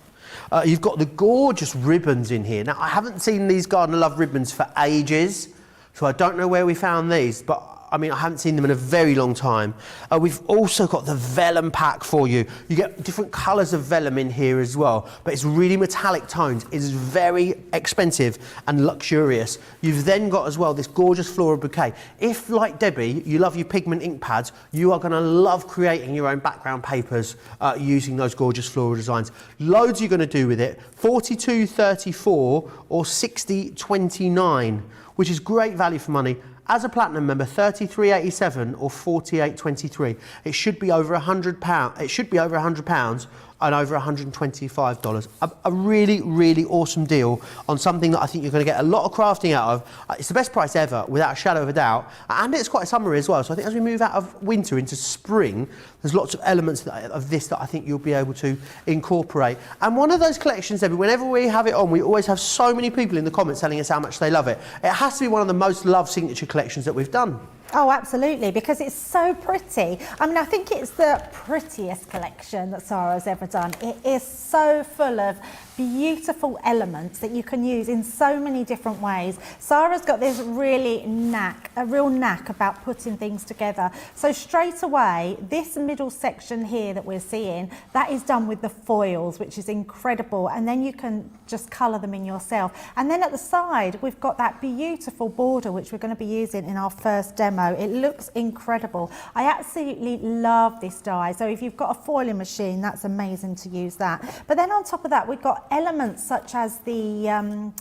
You've got the gorgeous ribbons in here. Now, I haven't seen these Garden of Love ribbons for ages, so I don't know where we found these, but I mean, I haven't seen them in a very long time. We've also got the Vellum pack for you. You get different colours of Vellum in here as well, but it's really metallic tones. It's very expensive and luxurious. You've then got as well this gorgeous floral bouquet. If, like Debbie, you love your pigment ink pads, you are going to love creating your own background papers using those gorgeous floral designs. Loads you're going to do with it. $42.34 or $60.29, which is great value for money. As a platinum member, $33.87 or $48.23. It should be over £100. It should be over £100 and over $125. A really, really awesome deal on something that I think you're going to get a lot of crafting out of. It's the best price ever, without a shadow of a doubt. And it's quite summery as well. So I think as we move out of winter into spring, there's lots of elements of this that I think you'll be able to incorporate. And one of those collections, Debbie, whenever we have it on, we always have so many people in the comments telling us how much they love it. It has to be one of the most loved signature collections that we've done. Oh, absolutely, because it's so pretty. I mean, I think it's the prettiest collection that Sarah's ever done. It is so full of beautiful elements that you can use in so many different ways. Sarah's got this really a real knack about putting things together. So straight away, this middle section here that we're seeing, that is done with the foils, which is incredible. And then you can just colour them in yourself. And then at the side, we've got that beautiful border, which we're going to be using in our first demo. It looks incredible. I absolutely love this die. So if you've got a foiling machine, that's amazing to use that. But then on top of that, we've got elements such as the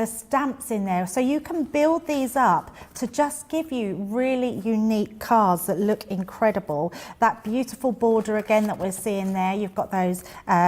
stamps in there. So you can build these up to just give you really unique cards that look incredible. That beautiful border again that we're seeing there. You've got those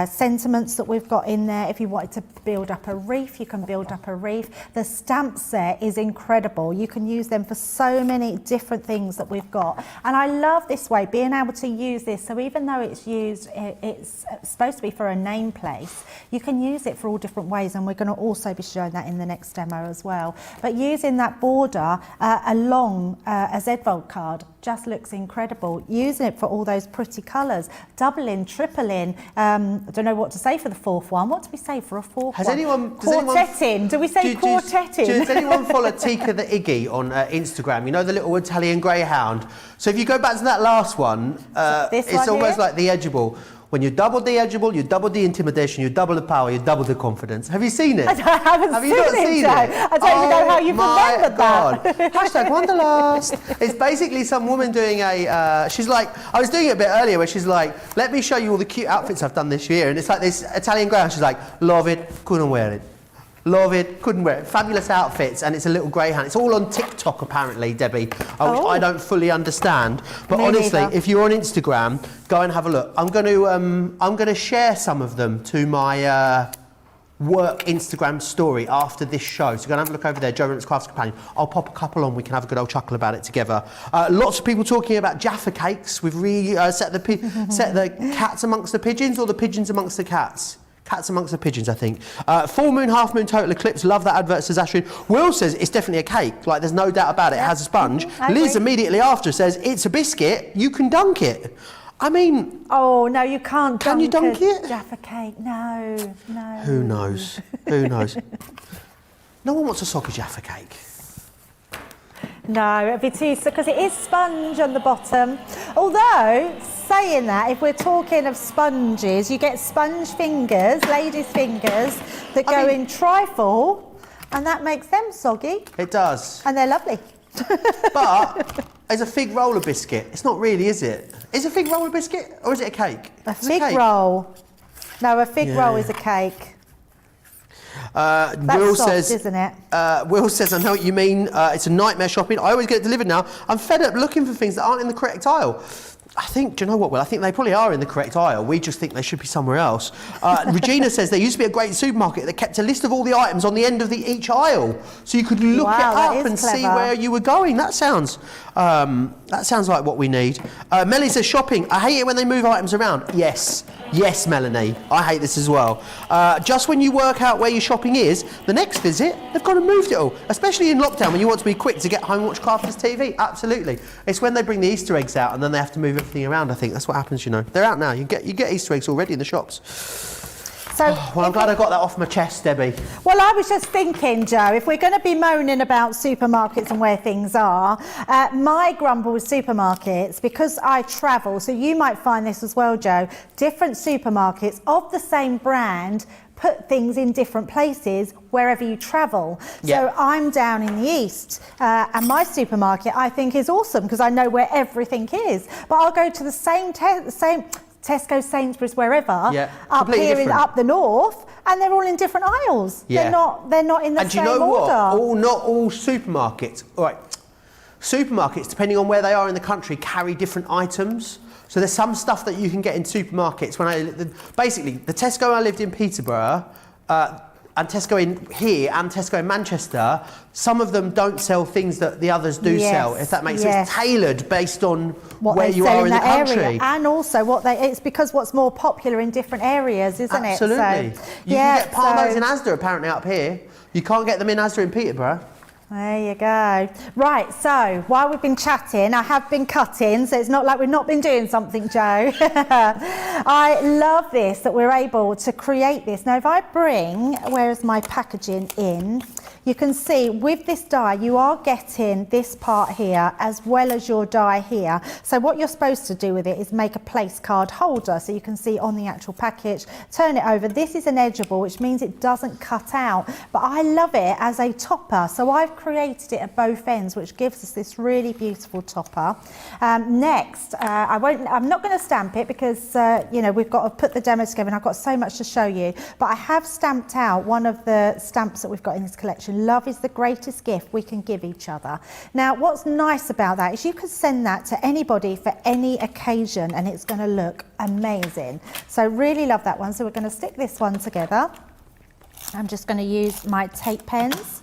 sentiments that we've got in there. If you wanted to build up a wreath, you can build up a wreath. The stamp set is incredible. You can use them for so many different things that we've got. And I love this way, being able to use this. So even though it's used, it's supposed to be for a name place, you can use it for all different ways, and we're going to also be showing that in the next demo as well. But using that border along a Edgeables card just looks incredible. Using it for all those pretty colours, doubling, tripling. I don't know what to say for the fourth one. What do we say for a fourth one? Quartetting. Do we say quartetting? Does anyone follow Tika the Iggy on Instagram? You know, the little Italian greyhound. So if you go back to that last one, it's almost like the Edgeable. When you double the Edgeable, you double the intimidation, you double the power, you double the confidence. Have you seen it? I haven't Have you not seen it? I don't even know how you've remembered that. Hashtag Wanderlust. It's basically some woman doing she's like, I was doing it a bit earlier where she's like, let me show you all the cute outfits I've done this year. And it's like this Italian greyhound. She's like, love it, couldn't wear it. Love it, couldn't wear it. Fabulous outfits, and it's a little greyhound. It's all on TikTok apparently, Debbie, which I don't fully understand. But honestly, if you're on Instagram, go and have a look. I'm going to share some of them to my work Instagram story after this show. So go and have a look over there, Joe Reynolds Crafts Companion. I'll pop a couple on. We can have a good old chuckle about it together. Lots of people talking about Jaffa cakes. We've set the cats amongst the pigeons, or the pigeons amongst the cats. Cats amongst the pigeons, I think. Full moon, half moon, total eclipse. Love that advert, says Ashwin. Will says it's definitely a cake. Like, there's no doubt about it. It has a sponge. Liz immediately after says it's a biscuit. You can dunk it. I mean... Oh, no, you can't dunk it. Can you dunk it? Jaffa cake. No. Who knows? Who knows? No one wants a soggy Jaffa cake. No, it'd be too... Because it is sponge on the bottom. Although... Saying that, if we're talking of sponges, you get sponge fingers, ladies' fingers, that go in trifle, and that makes them soggy. It does. And they're lovely. But as a fig roller biscuit, it's not really, is it? Is a fig roller biscuit, or is it a cake? A fig roll. No, a fig roll is a cake. That's Will soft, says, isn't it? Will says, I know what you mean. It's a nightmare shopping. I always get it delivered now. I'm fed up looking for things that aren't in the correct aisle. I think, do you know what, Will? I think they probably are in the correct aisle. We just think they should be somewhere else. Regina says there used to be a great supermarket that kept a list of all the items on the end of each aisle, so you could look it up and see where you were going. That sounds like what we need. Melanie says shopping. I hate it when they move items around. Yes, Melanie. I hate this as well. Just when you work out where your shopping is, the next visit they've gone and moved it all. Especially in lockdown when you want to be quick to get home and watch Crafters TV. Absolutely. It's when they bring the Easter eggs out and then they have to move everything around. I think that's what happens. You know, they're out now. You get Easter eggs already in the shops. So, well, I'm glad I got that off my chest, Debbie. Well, I was just thinking, Joe, if we're going to be moaning about supermarkets and where things are, my grumble with supermarkets, because I travel, so you might find this as well, Joe, different supermarkets of the same brand put things in different places wherever you travel. So I'm down in the east and my supermarket I think is awesome because I know where everything is. But I'll go to the same Tesco, Sainsbury's, wherever, up here up the north, and they're all in different aisles. They're not in the same order. And do you know what? Not all supermarkets, all right, supermarkets, depending on where they are in the country, carry different items. So there's some stuff that you can get in supermarkets. Basically, the Tesco I lived in Peterborough, and Tesco in here and Tesco in Manchester, some of them don't sell things that the others do sell, if that makes sense. It's tailored based on where you are in the country. Area. And also it's because what's more popular in different areas, isn't it? Absolutely. So, you can get Parmos in Asda apparently up here. You can't get them in Asda in Peterborough. There you go. Right, so while we've been chatting, I have been cutting, so it's not like we've not been doing something, Joe. I love this, that we're able to create this. Now, if I bring, where's my packaging in, you can see with this die, you are getting this part here as well as your die here. So what you're supposed to do with it is make a place card holder. So you can see on the actual package, turn it over. This is an edgeable, which means it doesn't cut out, but I love it as a topper. So I've created it at both ends, which gives us this really beautiful topper. Next, I'm not going to stamp it because, we've got to put the demo together and I've got so much to show you, but I have stamped out one of the stamps that we've got in this collection. Love is the greatest gift we can give each other. Now, what's nice about that is you can send that to anybody for any occasion and it's going to look amazing. So really love that one. So we're going to stick this one together. I'm just going to use my tape pens.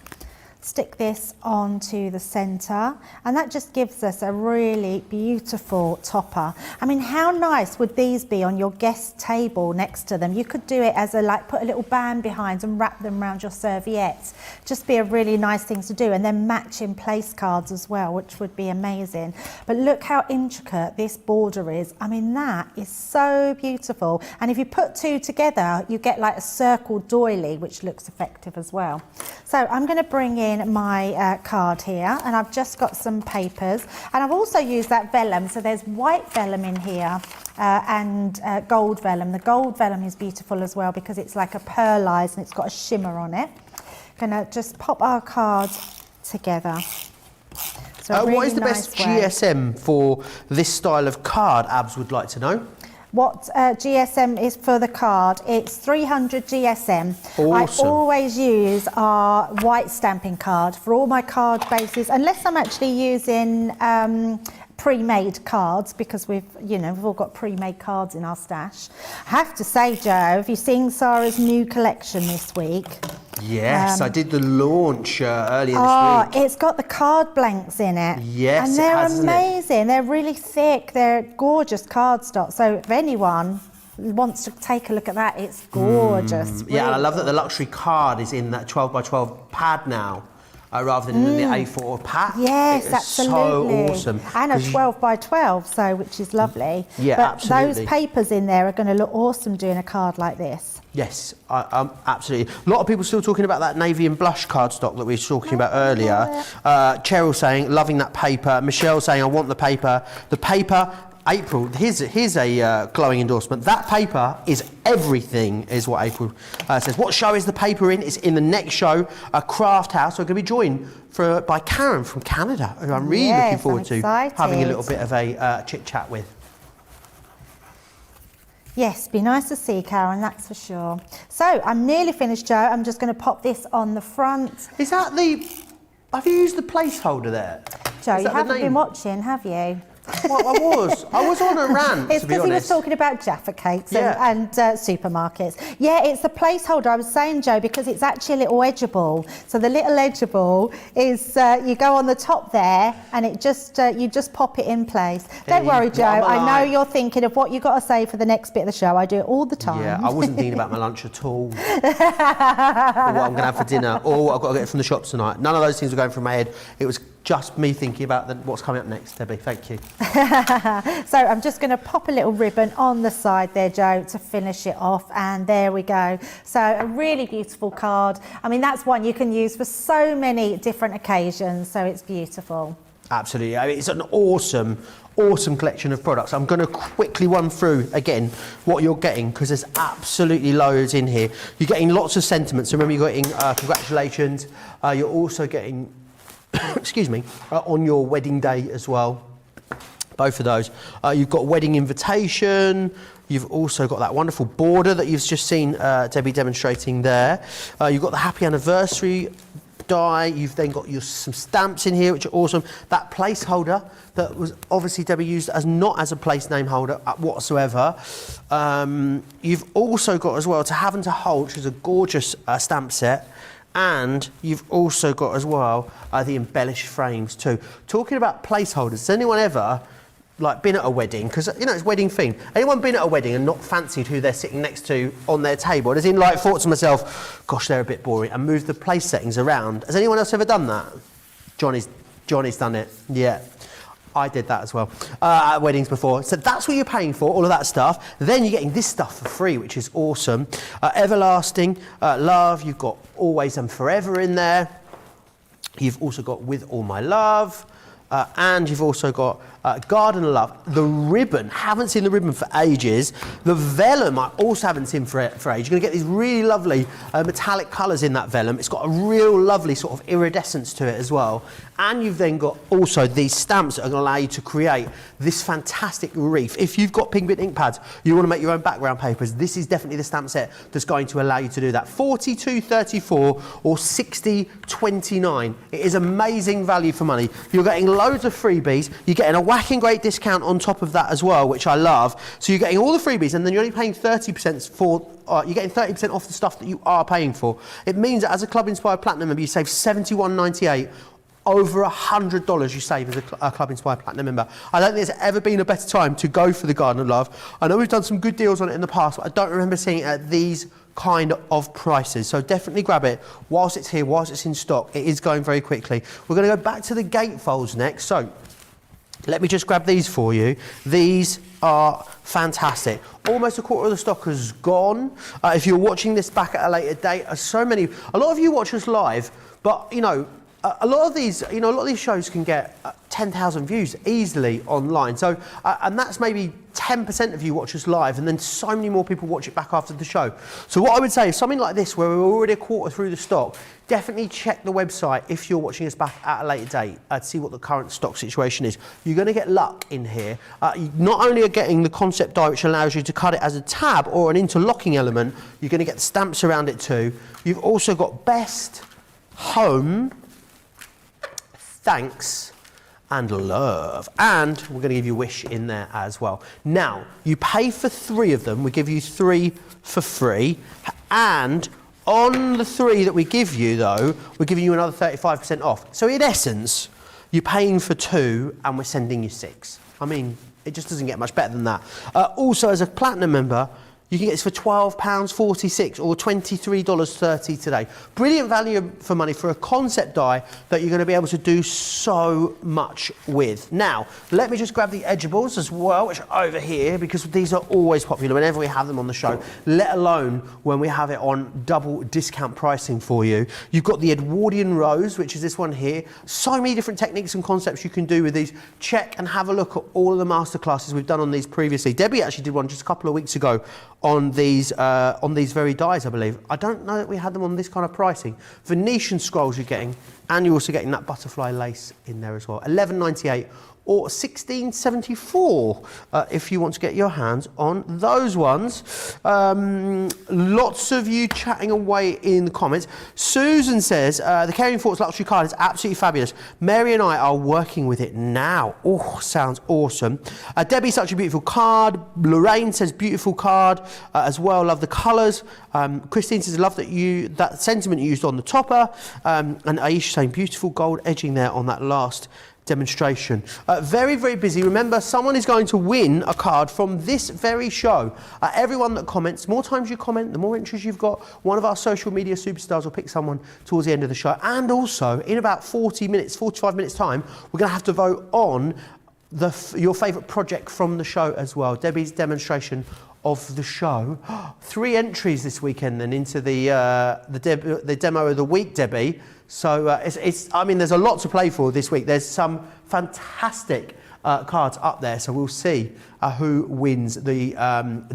stick this onto the centre, and that just gives us a really beautiful topper. I mean, how nice would these be on your guest table next to them? You could do it as a, like, put a little band behind and wrap them around your serviettes. Just be a really nice thing to do, and then matching place cards as well, which would be amazing. But look how intricate this border is. I mean, that is so beautiful. And if you put two together, you get like a circle doily, which looks effective as well. So I'm going to bring in my card here, and I've just got some papers, and I've also used that vellum. So there's white vellum in here and gold vellum. The gold vellum is beautiful as well because it's like a pearlized and it's got a shimmer on it. Gonna just pop our cards together. So really what is the best GSM for this style of card? Abs would like to know. What GSM is for the card? It's 300 GSM. Awesome. I always use our white stamping card for all my card bases, unless I'm actually using pre-made cards, because we've all got pre-made cards in our stash. I have to say, Joe, have you seen Sarah's new collection this week? Yes, I did the launch earlier this week. It's got the card blanks in it. Yes, and they're it has, amazing. They're really thick. They're gorgeous cardstock. So if anyone wants to take a look at that, it's gorgeous. Yeah, and I love that the gorgeous. luxury card is in that 12 by 12 pad now, rather than in the A4 pad. Yes, It's absolutely. so awesome. And a 12 by 12, so which is lovely. Yeah, but absolutely. those papers in there are going to look awesome doing a card like this. Yes, absolutely. A lot of people still talking about that navy and blush cardstock that we were talking about earlier. Cheryl saying, loving that paper. Michelle saying, I want the paper. The paper, April, here's a glowing endorsement. That paper is everything, is what April says. What show is the paper in? It's in the next show, a craft house. We're going to be joined by Karen from Canada, who I'm really looking forward to having a little bit of a chit-chat with. Yes, be nice to see Karen, that's for sure. So I'm nearly finished, Joe. I'm just going to pop this on the front. Is that have you used the placeholder there? Joe, you haven't been watching, have you? Well, I was on a rant, It's to be because he was honest. talking about Jaffa cakes and supermarkets. Yeah, it's the placeholder. I was saying, Joe, because it's actually a little edgeable. So the little edgeable is you go on the top there, and it just you just pop it in place. Don't worry, Joe. I know you're thinking of what you got to say for the next bit of the show. I do it all the time. Yeah, I wasn't thinking about my lunch at all, or what I'm going to have for dinner, or what I've got to get from the shops tonight. None of those things were going through my head. It was just me thinking about what's coming up next, Debbie. Thank you. So I'm just going to pop a little ribbon on the side there, Joe, to finish it off, and there we go. So a really beautiful card. I mean, that's one you can use for so many different occasions, so it's beautiful. Absolutely. I mean, it's an awesome collection of products. I'm going to quickly run through again what you're getting, because there's absolutely loads in here. You're getting lots of sentiments. So remember, you're getting congratulations. You're also getting excuse me, on your wedding day as well. Both of those. You've got wedding invitation. You've also got that wonderful border that you've just seen Debbie demonstrating there. You've got the happy anniversary die. You've then got some stamps in here, which are awesome. That placeholder that was obviously Debbie used as not as a place name holder whatsoever. You've also got as well To Have and To Hold, which is a gorgeous stamp set. And you've also got as well the embellished frames too. Talking about placeholders, has anyone ever been at a wedding? Because it's wedding themed. Anyone been at a wedding and not fancied who they're sitting next to on their table? As in, thought to myself, gosh, they're a bit boring, and moved the place settings around. Has anyone else ever done that? Johnny's done it. Yeah. I did that as well at weddings before. So that's what you're paying for, all of that stuff. Then you're getting this stuff for free, which is awesome. Everlasting Love, you've got Always and Forever in there. You've also got With All My Love. And you've also got Garden of Love. The ribbon, haven't seen the ribbon for ages. The vellum, I also haven't seen for ages. You're going to get these really lovely metallic colours in that vellum. It's got a real lovely sort of iridescence to it as well. And you've then got also these stamps that are going to allow you to create this fantastic wreath. If you've got pink bit ink pads, you want to make your own background papers, this is definitely the stamp set that's going to allow you to do that. $42.34 or $60.29. It is amazing value for money. You're getting loads of freebies. You're getting a cracking great discount on top of that as well, which I love. So you're getting all the freebies, and then you're only paying 30% for, you're getting 30% off the stuff that you are paying for. It means that as a Club Inspired Platinum member, you save $71.98. Over $100 you save as a Club Inspired Platinum member. I don't think there's ever been a better time to go for the Garden of Love. I know we've done some good deals on it in the past, but I don't remember seeing it at these kind of prices. So definitely grab it whilst it's here, whilst it's in stock. It is going very quickly. We're going to go back to the gatefolds next. So let me just grab these for you. These are fantastic. Almost a quarter of the stock has gone. If you're watching this back at a later date, a lot of you watch us live, but you know, a lot of these shows can get 10,000 views easily online. So, and that's maybe 10% of you watch us live, and then so many more people watch it back after the show. So what I would say is something like this, where we're already a quarter through the stock, definitely check the website if you're watching us back at a later date to see what the current stock situation is. You're going to get luck in here. You not only are getting the concept die, which allows you to cut it as a tab or an interlocking element, you're going to get the stamps around it too. You've also got best, home, thanks and love, and we're going to give you wish in there as well. Now you pay for 3 of them, we give you 3 for free, and on the 3 that we give you though, we're giving you another 35% off. So in essence you're paying for 2 and we're sending you 6. I mean, it just doesn't get much better than that. Also, as a platinum member, you can get this for £12.46 or $23.30 today. Brilliant value for money for a concept die that you're going to be able to do so much with. Now, let me just grab the Edgeables as well, which are over here, because these are always popular whenever we have them on the show, let alone when we have it on double discount pricing for you. You've got the Edwardian Rose, which is this one here. So many different techniques and concepts you can do with these. Check and have a look at all of the masterclasses we've done on these previously. Debbie actually did one just a couple of weeks ago on these very dies, I believe. I don't know that we had them on this kind of pricing. Venetian scrolls you're getting, and you're also getting that butterfly lace in there as well. $11.98 or $16.74 if you want to get your hands on those ones. Lots of you chatting away in the comments. Susan says, the Caring Thoughts luxury card is absolutely fabulous. Mary and I are working with it now. Oh, sounds awesome. Debbie, such a beautiful card. Lorraine says, beautiful card as well. Love the colours. Christine says, love that sentiment you used on the topper. And Aisha saying, beautiful gold edging there on that last demonstration. Very, very busy. Remember, someone is going to win a card from this very show. Everyone that comments, the more times you comment, the more entries you've got, one of our social media superstars will pick someone towards the end of the show. And also, in about 45 minutes time, we're going to have to vote on your favourite project from the show as well. Debbie's demonstration of the show. 3 entries this weekend then into the demo of the week, Debbie. So I mean, there's a lot to play for this week. There's some fantastic cards up there, so we'll see who wins the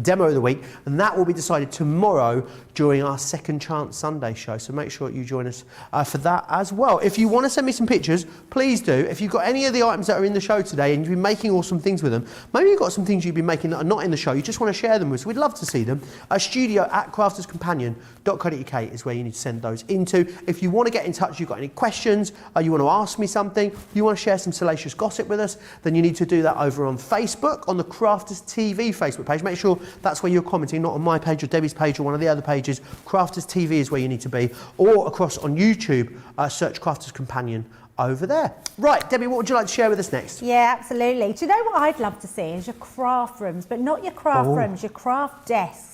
demo of the week, and that will be decided tomorrow during our Second Chance Sunday show. So make sure you join us for that as well. If you want to send me some pictures, please do. If you've got any of the items that are in the show today and you've been making awesome things with them, maybe you've got some things you've been making that are not in the show, you just want to share them with us, we'd love to see them. studio@crafterscompanion.co.uk is where you need to send those into. If you want to get in touch, you've got any questions, you want to ask me something, you want to share some salacious gossip with us, then you need to do that over on Facebook, on the Crafters TV Facebook page. Make sure that's where you're commenting, not on my page or Debbie's page or one of the other pages. Crafters TV is where you need to be, or across on YouTube, search Crafters Companion over there. Right, Debbie, what would you like to share with us next? Yeah, absolutely. Do you know what I'd love to see is your craft rooms, but not your craft rooms, your craft desks.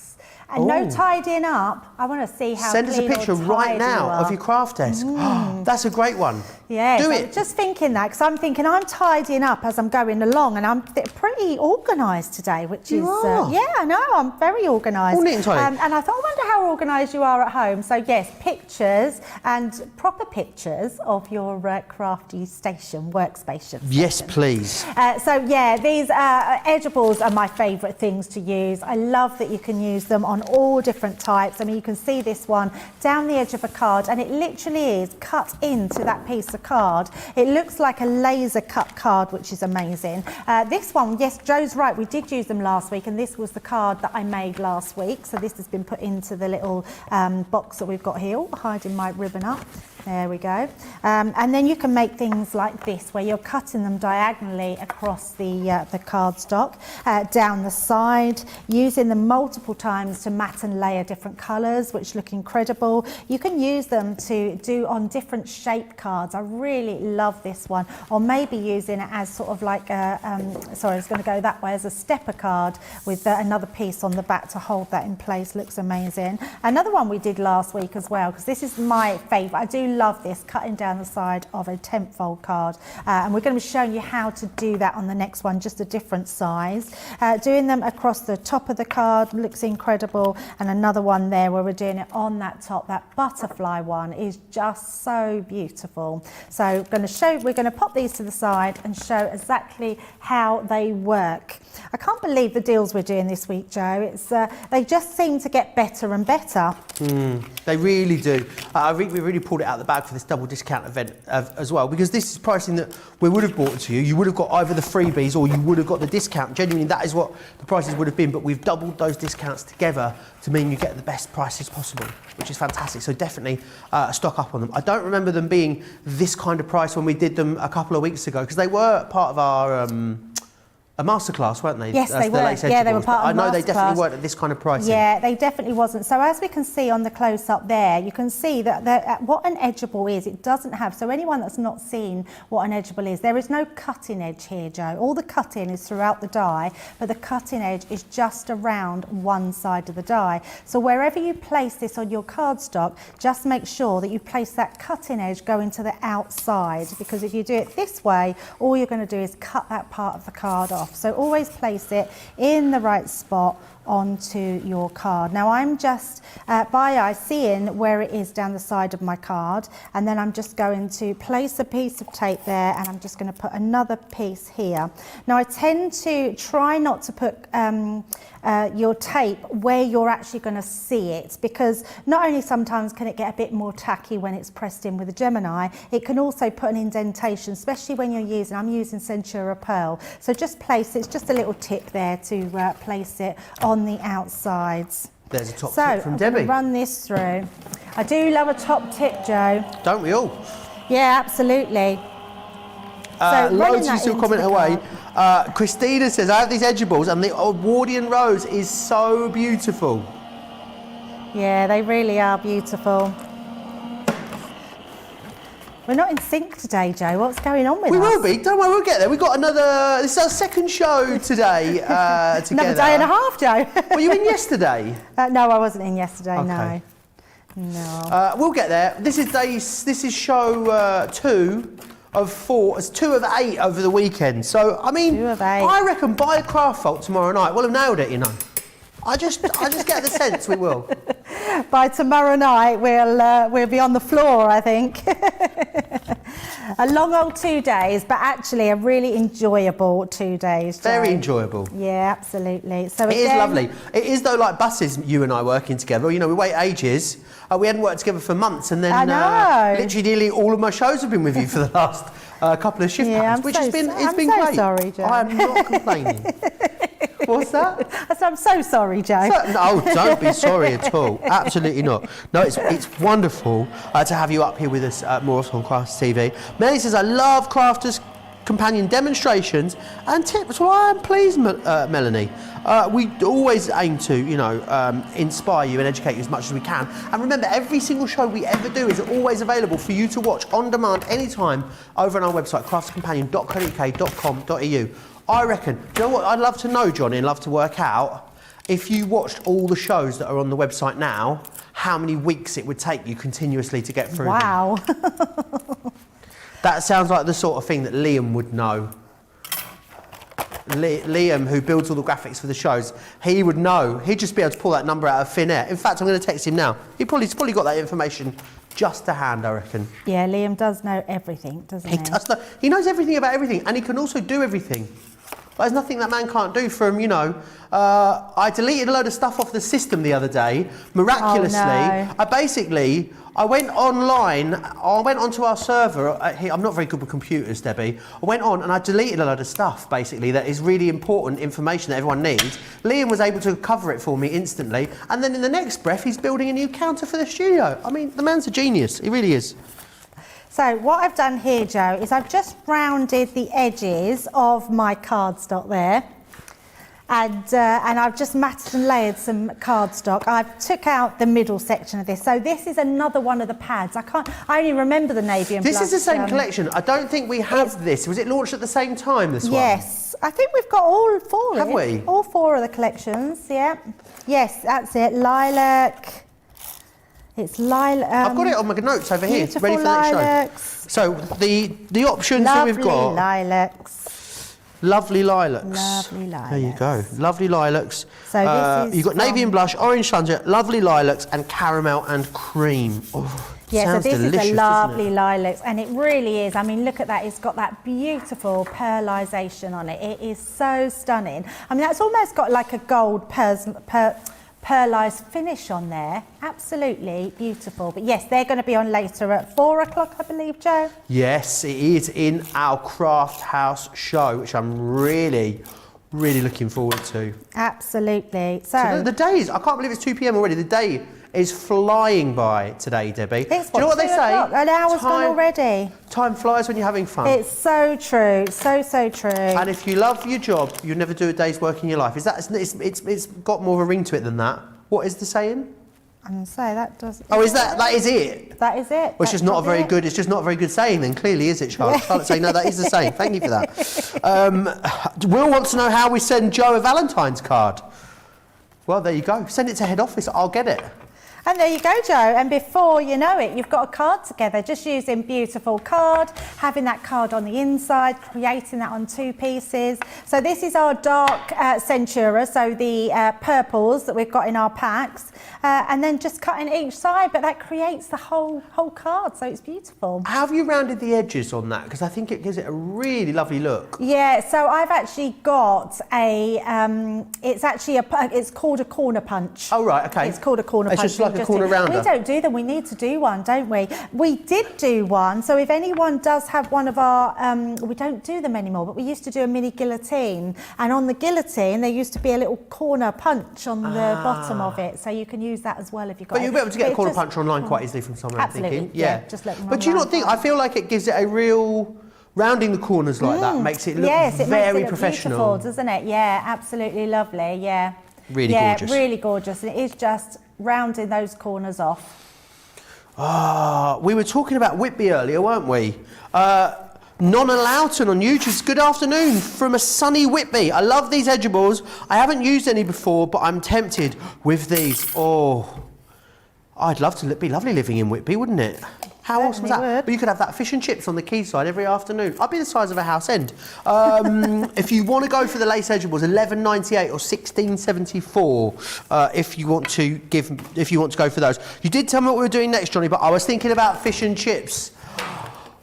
And no tidying up. I want to see how Send us a picture right now of your craft desk. That's a great one. Yeah, do so it. Just thinking that, because I'm thinking I'm tidying up as I'm going along, and I'm pretty organised today, which is yeah, I know, I'm very organised. All neat and tidy. And I thought, I wonder how organised you are at home. So yes, pictures and proper pictures of your crafty workstation. Yes, please. So yeah, these Edgeables are my favourite things to use. I love that you can use them on all different types. I mean, you can see this one down the edge of a card, and it literally is cut into that piece of card. It looks like a laser cut card, which is amazing. This one, yes, Joe's right, we did use them last week, and this was the card that I made last week. So this has been put into the little box that we've got here. Oh, hiding my ribbon up. There we go. And then you can make things like this, where you're cutting them diagonally across the cardstock, down the side, using them multiple times to mat and layer different colours, which look incredible. You can use them to do on different shape cards. I really love this one. Or maybe using it as sort of like a, sorry, it's going to go that way, as a stepper card with another piece on the back to hold that in place. Looks amazing. Another one we did last week as well, because this is my favourite. I do love this, cutting down the side of a 10th fold card, and we're going to be showing you how to do that on the next one, just a different size. Doing them across the top of the card looks incredible, and another one there where we're doing it on that top. That butterfly one is just so beautiful. So we're going to pop these to the side and show exactly how they work. I can't believe the deals we're doing this week, Joe. It's they just seem to get better and better. They really do. I think we really pulled it out of the bag for this double discount event as well, because this is pricing that we would have brought to you. You would have got either the freebies or you would have got the discount. Genuinely, that is what the prices would have been, but we've doubled those discounts together to mean you get the best prices possible, which is fantastic. So definitely stock up on them. I don't remember them being this kind of price when we did them a couple of weeks ago, because they were part of our a masterclass, weren't they? Yes, they were. Yeah, they were part of I know masterclass. they definitely weren't at this kind of pricing. Yeah, they definitely wasn't. So as we can see on the close-up there, you can see that what an edgeable is, it doesn't have, so anyone that's not seen what an edgeable is, there is no cutting edge here, Joe. All the cutting is throughout the die, but the cutting edge is just around one side of the die. So wherever you place this on your cardstock, just make sure that you place that cutting edge going to the outside, because if you do it this way, all you're going to do is cut that part of the card off. So always place it in the right spot onto your card. Now I'm just by eye seeing where it is down the side of my card, and then I'm just going to place a piece of tape there, and I'm just going to put another piece here. Now I tend to try not to put your tape where you're actually going to see it, because not only sometimes can it get a bit more tacky when it's pressed in with a Gemini, it can also put an indentation, especially when you're using, I'm using Centura Pearl. So just place it, it's just a little tip there to place it on the outsides. There's a top tip from Debbie. So I'm going to run this through. I do love a top tip, Joe. Don't we all? Yeah, absolutely. So loads of you still comment away. Christina says, I have these Edgeables and the Edwardian rose is so beautiful. Yeah, they really are beautiful. We're not in sync today, Joe. What's going on with us? We will be. Don't worry, we'll get there. We've got another... This is our second show today together. Another day and a half, Joe. Were you in yesterday? No, I wasn't in yesterday, okay. No. We'll get there. This is show 2 of 4. It's 2 of 8 over the weekend. So, I mean, 2 of 8. I reckon by a craft fault tomorrow night, we'll have nailed it, you know. I just get the sense we will. By tomorrow night, we'll be on the floor, I think. A long old 2 days, but actually a really enjoyable 2 days. Joe. Very enjoyable. Yeah, absolutely. So it is lovely. It is though like buses, you and I working together. You know, we wait ages. We hadn't worked together for months, and then literally nearly all of my shows have been with you for the last couple of shift patterns, which has been great. Sorry, Joe. I am not complaining. What's that? I'm so sorry, Joe. No, don't be sorry at all. Absolutely not. No, it's wonderful to have you up here with us more often on Crafters TV. Melanie says, I love Crafters Companion demonstrations and tips. Well, I am pleased, Melanie. We always aim to, you know, inspire you and educate you as much as we can. And remember, every single show we ever do is always available for you to watch on demand anytime over on our website, crafterscompanion.co.uk.com.au. I reckon, do you know what I'd love to know, Johnny, and love to work out? If you watched all the shows that are on the website now, how many weeks it would take you continuously to get through them. Wow. That sounds like the sort of thing that Liam would know. Liam, who builds all the graphics for the shows, he would know. He'd just be able to pull that number out of thin air. In fact, I'm going to text him now. He's probably got that information just to hand, I reckon. Yeah, Liam does know everything, doesn't he? He does know. He knows everything about everything, and he can also do everything. There's nothing that man can't do from, you know... I deleted a load of stuff off the system the other day, miraculously. Oh, no. I went online, I went onto our server, I'm not very good with computers, Debbie. I went on and I deleted a load of stuff, basically, that is really important information that everyone needs. Liam was able to cover it for me instantly, and then in the next breath, he's building a new counter for the studio. I mean, the man's a genius, he really is. So what I've done here, Joe, is I've just rounded the edges of my cardstock there. And I've just matted and layered some cardstock. I've took out the middle section of this. So this is another one of the pads. I only remember the navy and This blush. is the same collection. I don't think we have this. Was it launched at the same time, this one? Yes. I think we've got all four. Have we? All four of the collections, yeah. Yes, that's it. Lilac. It's lilac. I've got it on my notes over here, beautiful ready for the next lilacs. show. So the options that we've got. Lovely lilacs. Lovely lilacs. Lovely lilacs. There you go. Lovely lilacs. So this is you've got navy and blush, orange sunset, lovely lilacs, and caramel and cream. Oh, yeah, so sounds this delicious, is a lovely doesn't it? lilacs, and it really is. I mean, look at that. It's got that beautiful pearlisation on it. It is so stunning. I mean, that's almost got like a gold pearlised finish on there. Absolutely beautiful. But yes, they're going to be on later at 4 o'clock, I believe, Joe. Yes, it is in our Craft House show, which I'm really looking forward to. Absolutely. So the days, I can't believe it's 2 p.m. already. The day is flying by today, Debbie. It's Do you know what they 2 say? o'clock. An hour's gone already. Time flies when you're having fun. It's so true. So true. And if you love your job, you'll never do a day's work in your life. It's got more of a ring to it than that. What is the saying? I'm going to say that does. Oh, is that is it? That is it. Well, it's just not a very good. It's just not a very good saying. Then clearly, is it, Charlotte? Charlotte saying no, that is the saying. Thank you for that. Will wants to know how we send Joe a Valentine's card. Well, there you go. Send it to head office. I'll get it. And there you go, Joe. And before you know it, you've got a card together, just using beautiful card, having that card on the inside, creating that on 2 pieces. So this is our dark Centura, so the purples that we've got in our packs, and then just cutting each side, but that creates the whole card, so it's beautiful. How have you rounded the edges on that? Because I think it gives it a really lovely look. Yeah, so I've actually got a, it's called a corner punch. Oh, right, okay. It's called a corner punch. It's just like a corner rounder. We don't do them, we need to do one, don't we? We did do one, so if anyone does have one of our, we don't do them anymore, but we used to do a mini guillotine, and on the guillotine there used to be a little corner punch on the bottom of it, so you can use that as well if you've got it. But you'll be able to get a corner punch online quite easily from somewhere, Absolutely, I'm thinking. Yeah. just let them But do you not think, I feel like it gives it a real, rounding the corners like that makes it look very professional. Beautiful, doesn't it? Yeah, absolutely lovely, yeah. Really gorgeous. Yeah, really gorgeous, and it is just rounding those corners off. We were talking about Whitby earlier, weren't we? Nonna Loughton on YouTube. Good afternoon from a sunny Whitby. I love these Edgeables. I haven't used any before, but I'm tempted with these. Oh, I'd love to be lovely living in Whitby, wouldn't it? How awesome is that? Would. But you could have that fish and chips on the quayside every afternoon. I'd be the size of a house end. If you want to go for the lace Edgeables, $11.98 or $16.74. If you want to go for those. You did tell me what we were doing next, Johnny, but I was thinking about fish and chips.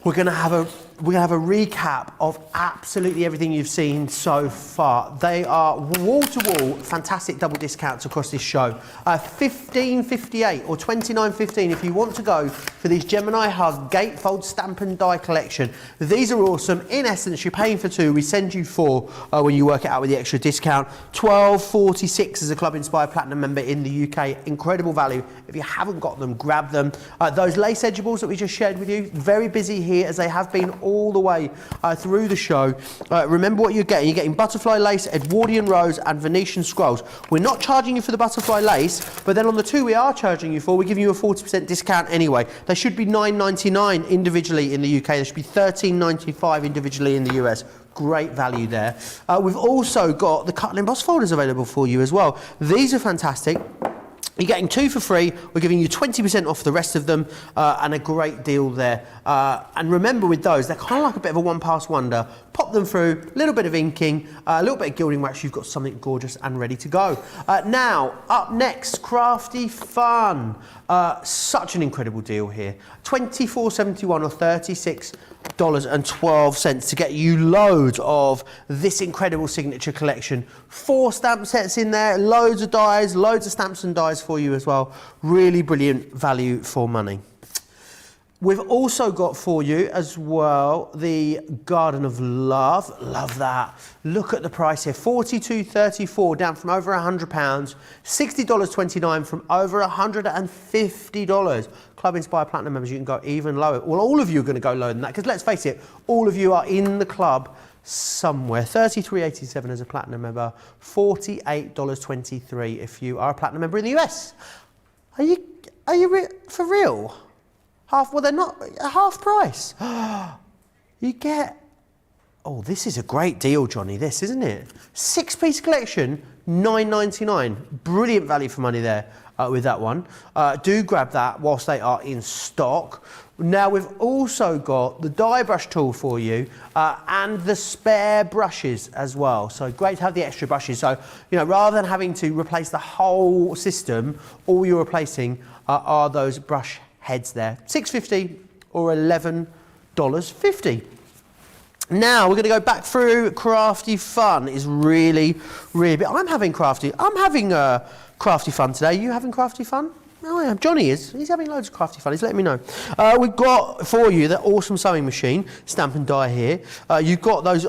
We're going to have a recap of absolutely everything you've seen so far. They are wall-to-wall fantastic double discounts across this show. $15.58 or $29.15 if you want to go for this Gemini Hug Gatefold Stamp and Die collection. These are awesome. In essence, you're paying for 2. We send you 4 when you work it out with the extra discount. $12.46 as a Club Inspired Platinum member in the UK. Incredible value. If you haven't got them, grab them. Those lace Edgeables that we just shared with you, very busy here as they have been all the way through the show. Remember what you're getting. You're getting butterfly lace, Edwardian rose and Venetian scrolls. We're not charging you for the butterfly lace, but then on the 2 we are charging you for, we're giving you a 40% discount anyway. They should be $9.99 individually in the UK. They should be $13.95 individually in the US. Great value there. We've also got the Cutlin emboss folders available for you as well. These are fantastic. You're getting 2 for free. We're giving you 20% off the rest of them, and a great deal there. And remember with those, they're kind of like a bit of a one-pass wonder. Pop them through, a little bit of inking, a little bit of gilding wax, you've got something gorgeous and ready to go. Now, up next, Crafty Fun. Such an incredible deal here. $24.71 or $36.12 to get you loads of this incredible signature collection. 4 stamp sets in there, loads of dies, loads of stamps and dies for you as well. Really brilliant value for money. We've also got for you as well the Garden of Love. Love that. Look at the price here. $42.34 down from over £100. $60.29 from over $150. Club Inspire Platinum members, you can go even lower. Well, all of you are going to go lower than that because let's face it, all of you are in the club somewhere. $33.87 as a Platinum member. $48.23 if you are a Platinum member in the US. Are you for real? Well, they're not half price. You get, oh, this is a great deal, Johnny, this, isn't it? 6-piece collection, $9.99. Brilliant value for money there with that one. Do grab that whilst they are in stock. Now, we've also got the dye brush tool for you and the spare brushes as well. So great to have the extra brushes. So, you know, rather than having to replace the whole system, all you're replacing are those brush heads there. $6.50 or $11.50. Now we're going to go back through crafty fun. It's really big. I'm having crafty fun today. You having crafty fun? Oh yeah, Johnny is. He's having loads of crafty fun. He's letting me know. We've got for you the awesome sewing machine, stamp and die here. You've got those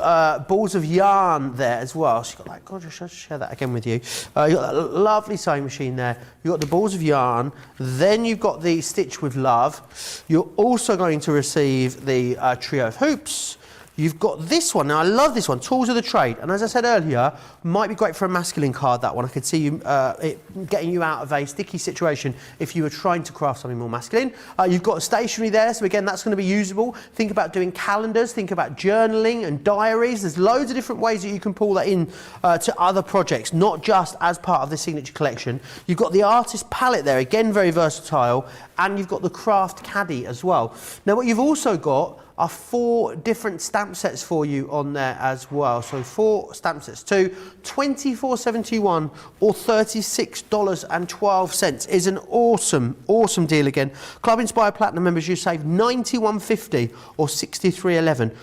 balls of yarn there as well. So you've got that. God, I'll share that again with you. You've got that lovely sewing machine there. You've got the balls of yarn. Then you've got the Stitch with Love. You're also going to receive the trio of hoops. You've got this one. Now, I love this one, Tools of the Trade. And as I said earlier, might be great for a masculine card, that one. I could see you it getting you out of a sticky situation if you were trying to craft something more masculine. You've got a stationery there, so again, that's going to be usable. Think about doing calendars, think about journaling and diaries. There's loads of different ways that you can pull that in to other projects, not just as part of the signature collection. You've got the artist palette there, again, very versatile. And you've got the craft caddy as well. Now, what you've also got are 4 different stamp sets for you on there as well. So 4 stamp sets to $24.71 or $36.12 is an awesome deal again. Club Inspire Platinum members, you save $91.50 or $63.11.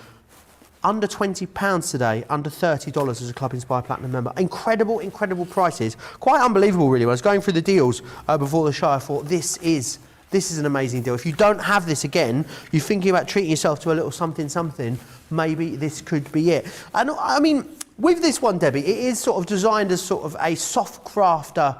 Under £20 today, under $30 as a Club Inspire Platinum member. Incredible prices. Quite unbelievable, really. When I was going through the deals before the show, I thought this is an amazing deal. If you don't have this again, you're thinking about treating yourself to a little something, maybe this could be it. And I mean, with this one, Debbie, it is sort of designed as sort of a soft crafter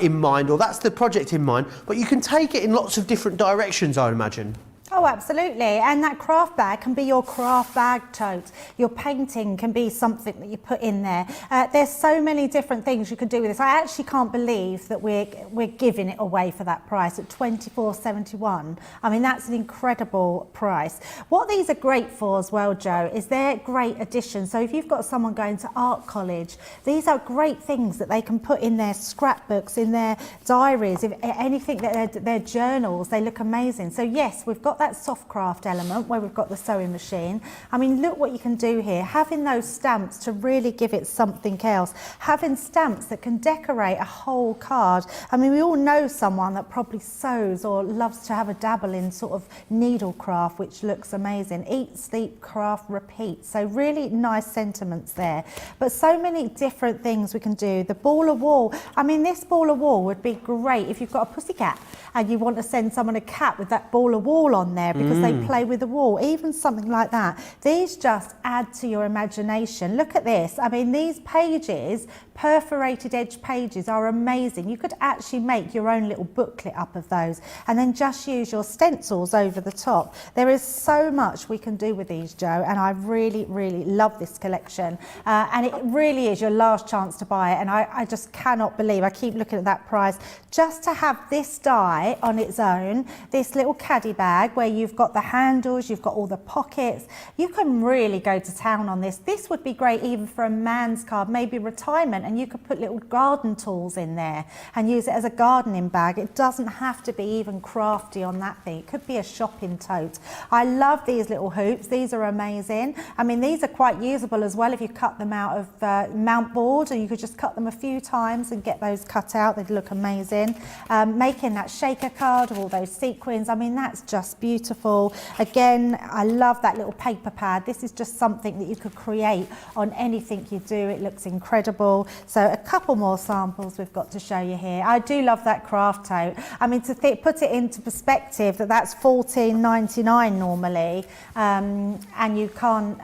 in mind, or that's the project in mind, but you can take it in lots of different directions, I would imagine. Oh, absolutely. And that craft bag can be your craft bag tote. Your painting can be something that you put in there. There's so many different things you could do with this. I actually can't believe that we're giving it away for that price at $24.71. I mean, that's an incredible price. What these are great for as well, Joe, is they're great additions. So if you've got someone going to art college, these are great things that they can put in their scrapbooks, in their diaries, if anything, their journals. They look amazing. So yes, we've got that soft craft element where we've got the sewing machine. I mean, look what you can do here. Having those stamps to really give it something else. Having stamps that can decorate a whole card. I mean, we all know someone that probably sews or loves to have a dabble in sort of needle craft, which looks amazing. Eat, sleep, craft, repeat. So really nice sentiments there. But so many different things we can do. The ball of wool. I mean, this ball of wool would be great if you've got a pussycat and you want to send someone a cat with that ball of wool on there because they play with the wool, even something like that. These just add to your imagination. Look at this. I mean, these pages, perforated edge pages, are amazing. You could actually make your own little booklet up of those and then just use your stencils over the top. There is so much we can do with these, Joe, and I really love this collection. And it really is your last chance to buy it, and I just cannot believe, I keep looking at that price, just to have this die on its own, this little caddy bag where you've got the handles, you've got all the pockets. You can really go to town on this. This would be great even for a man's card, maybe retirement, and you could put little garden tools in there and use it as a gardening bag. It doesn't have to be even crafty on that thing. It could be a shopping tote. I love these little hoops. These are amazing. I mean, these are quite usable as well if you cut them out of mount board, or you could just cut them a few times and get those cut out. They'd look amazing. Making that shaker card with all those sequins, I mean, that's just beautiful. beautiful. Again, I love that little paper pad. This is just something that you could create on anything you do. It looks incredible. So a couple more samples we've got to show you here. I do love that craft tote. I mean, to put it into perspective, that's $14.99 normally, and you can't,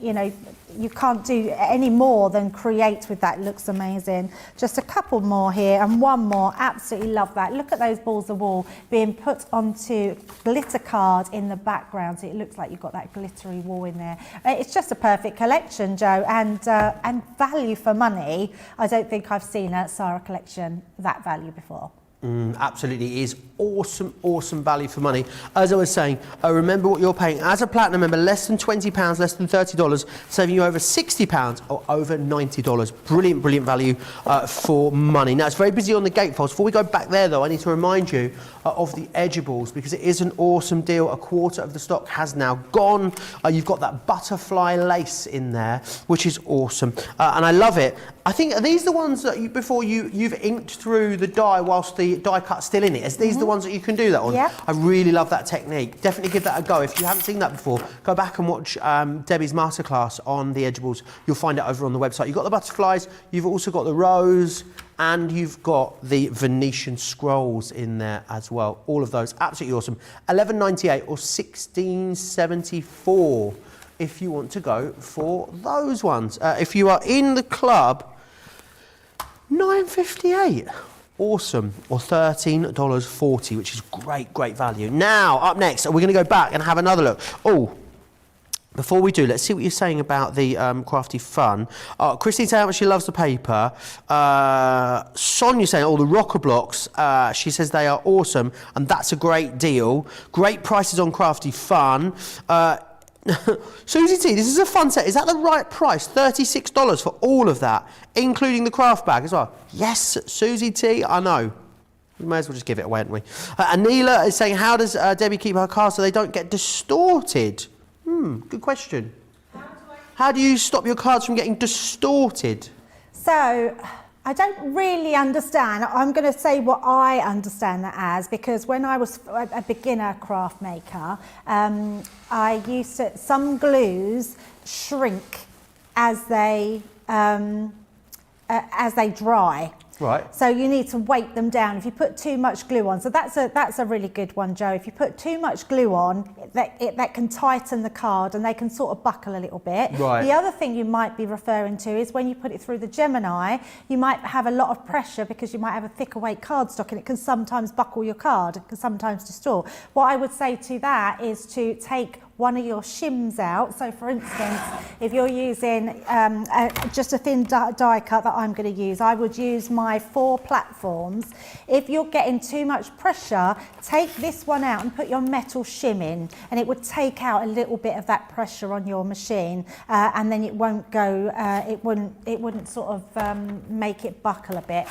you know, you can't do any more than create with that. It looks amazing. Just a couple more here and one more. Absolutely love that. Look at those balls of wool being put onto glitter card in the background, so it looks like you've got that glittery wool in there. It's just a perfect collection, Joe, and value for money. I don't think I've seen a Sarah collection that value before. Absolutely, it is awesome, awesome value for money. As I was saying, remember what you're paying as a platinum member: less than £20, less than $30, saving you over £60 or over $90. Brilliant, brilliant value for money. Now, it's very busy on the gatefolds. Before we go back there, though, I need to remind you of the Edgeables, because it is an awesome deal. A quarter of the stock has now gone. You've got that butterfly lace in there, which is awesome, and I love it. I think, are these the ones that you've inked through the dye whilst the die cut's still in it? Is these the ones that you can do that on? Yeah. I really love that technique. Definitely give that a go. If you haven't seen that before, go back and watch Debbie's masterclass on the Edgeables. You'll find it over on the website. You've got the butterflies, you've also got the rose, and you've got the Venetian scrolls in there as well. All of those, absolutely awesome. $11.98 or $16.74 if you want to go for those ones. If you are in the club, $9.58. Awesome. Or $13.40, which is great, great value. Now, up next, we're going to go back and have another look. Oh, before we do, let's see what you're saying about the Crafty Fun. Christine saying how much she loves the paper. Sonia saying all the rocker blocks. She says they are awesome, and that's a great deal. Great prices on Crafty Fun. Susie T, this is a fun set. Is that the right price? $36 for all of that, including the craft bag as well. Yes, Susie T, I know. We may as well just give it away, haven't we? Anila is saying, how does Debbie keep her cards so they don't get distorted? Good question. How do you stop your cards from getting distorted? So, I don't really understand. I'm going to say what I understand that as, because when I was a beginner craft maker, I used to, some glues shrink as they dry. Right. So you need to weight them down. If you put too much glue on, so that's a really good one, Joe. If you put too much glue on, that can tighten the card and they can sort of buckle a little bit. Right. The other thing you might be referring to is when you put it through the Gemini, you might have a lot of pressure because you might have a thicker weight cardstock, and it can sometimes buckle your card. It can sometimes distort. What I would say to that is to take one of your shims out. So for instance, if you're using just a thin die cut that I'm going to use, I would use my 4 platforms. If you're getting too much pressure, take this one out and put your metal shim in, and it would take out a little bit of that pressure on your machine, and then it won't go, it wouldn't sort of make it buckle a bit.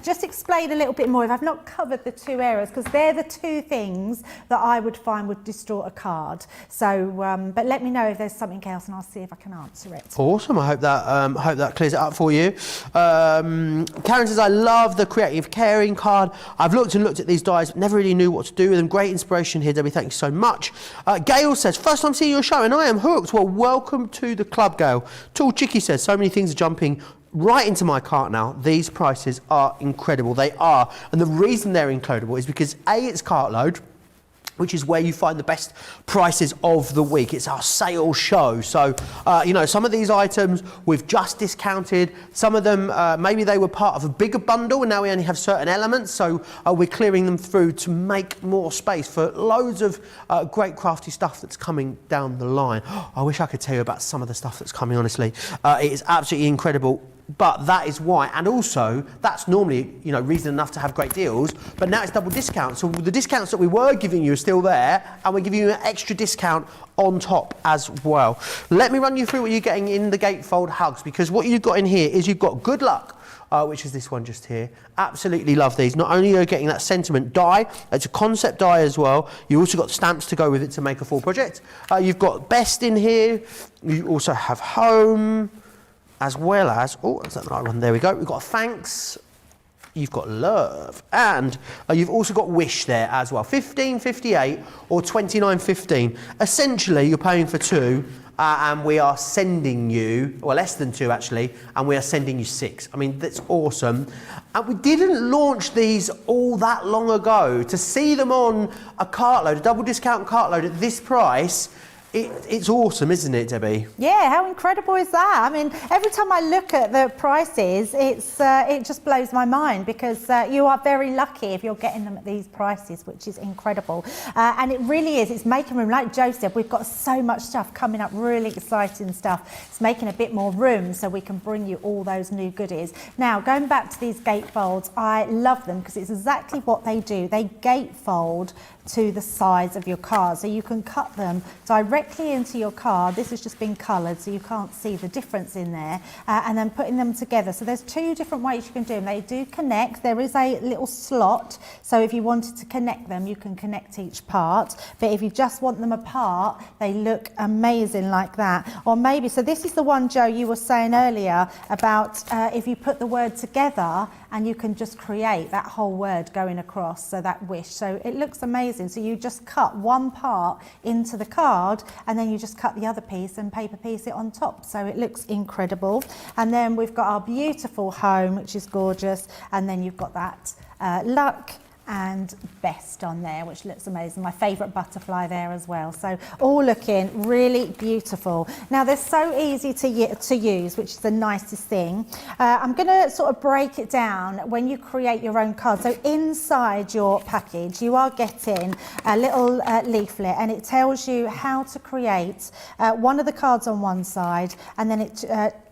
Just explain a little bit more if I've not covered the 2 areas, because they're the 2 things that I would find would distort a card. So, but let me know if there's something else, and I'll see if I can answer it. Awesome. I hope that clears it up for you. Karen says, I love the creative caring card. I've looked at these dies, never really knew what to do with them. Great inspiration here, Debbie. Thank you so much. Gail says, first time seeing your show and I am hooked. Well, welcome to the club, Gail. Tall Chicky says, so many things are jumping right into my cart now. These prices are incredible. They are. And the reason they're incredible is because A, it's Cartload, which is where you find the best prices of the week. It's our sale show. So, you know, some of these items we've just discounted. Some of them, maybe they were part of a bigger bundle and now we only have certain elements. So we're clearing them through to make more space for loads of great crafty stuff that's coming down the line. I wish I could tell you about some of the stuff that's coming, honestly. It is absolutely incredible. But that is why, and also that's normally, you know, reason enough to have great deals, but now it's double discount. So the discounts that we were giving you are still there, and we're giving you an extra discount on top as well. Let me run you through what you're getting in the Gatefold Hugs, because what you've got in here is you've got Good Luck, which is this one just here. Absolutely love these. Not only are you getting that sentiment die, it's a concept die as well. You also got stamps to go with it to make a full project. You've got Best in here. You also have Home, as well as, oh, is that the right one? There we go. We've got Thanks, you've got love, and you've also got wish there as well. $15.58 or $29.15. Essentially, you're paying for 2. And we are sending you, well, less than 2 actually, and we are sending you 6. I mean, that's awesome. And we didn't launch these all that long ago. To see them on a Cartload, a double discount Cartload at this price, it's awesome, isn't it, Debbie? Yeah, how incredible is that? I mean, every time I look at the prices, it just blows my mind, because you are very lucky if you're getting them at these prices, which is incredible. And it really is. It's making room. Like Joe said, we've got so much stuff coming up, really exciting stuff. It's making a bit more room so we can bring you all those new goodies. Now, going back to these gatefolds, I love them because it's exactly what they do. They gatefold to the sides of your card, so you can cut them directly into your card. This has just been coloured, so you can't see the difference in there, and then putting them together. So there's 2 different ways you can do them. They do connect. There is a little slot, so if you wanted to connect them, you can connect each part, but if you just want them apart, they look amazing like that. Or maybe, so this is the one, Joe, you were saying earlier about if you put the word together, and you can just create that whole word going across, so that wish. So it looks amazing. So you just cut one part into the card, and then you just cut the other piece and paper piece it on top. So it looks incredible. And then we've got our beautiful home, which is gorgeous. And then you've got that luck and best on there, which looks amazing. My favourite butterfly there as well. So all looking really beautiful. Now they're so easy to use, which is the nicest thing. I'm going to sort of break it down when you create your own card. So inside your package, you are getting a little leaflet, and it tells you how to create one of the cards on one side, and then it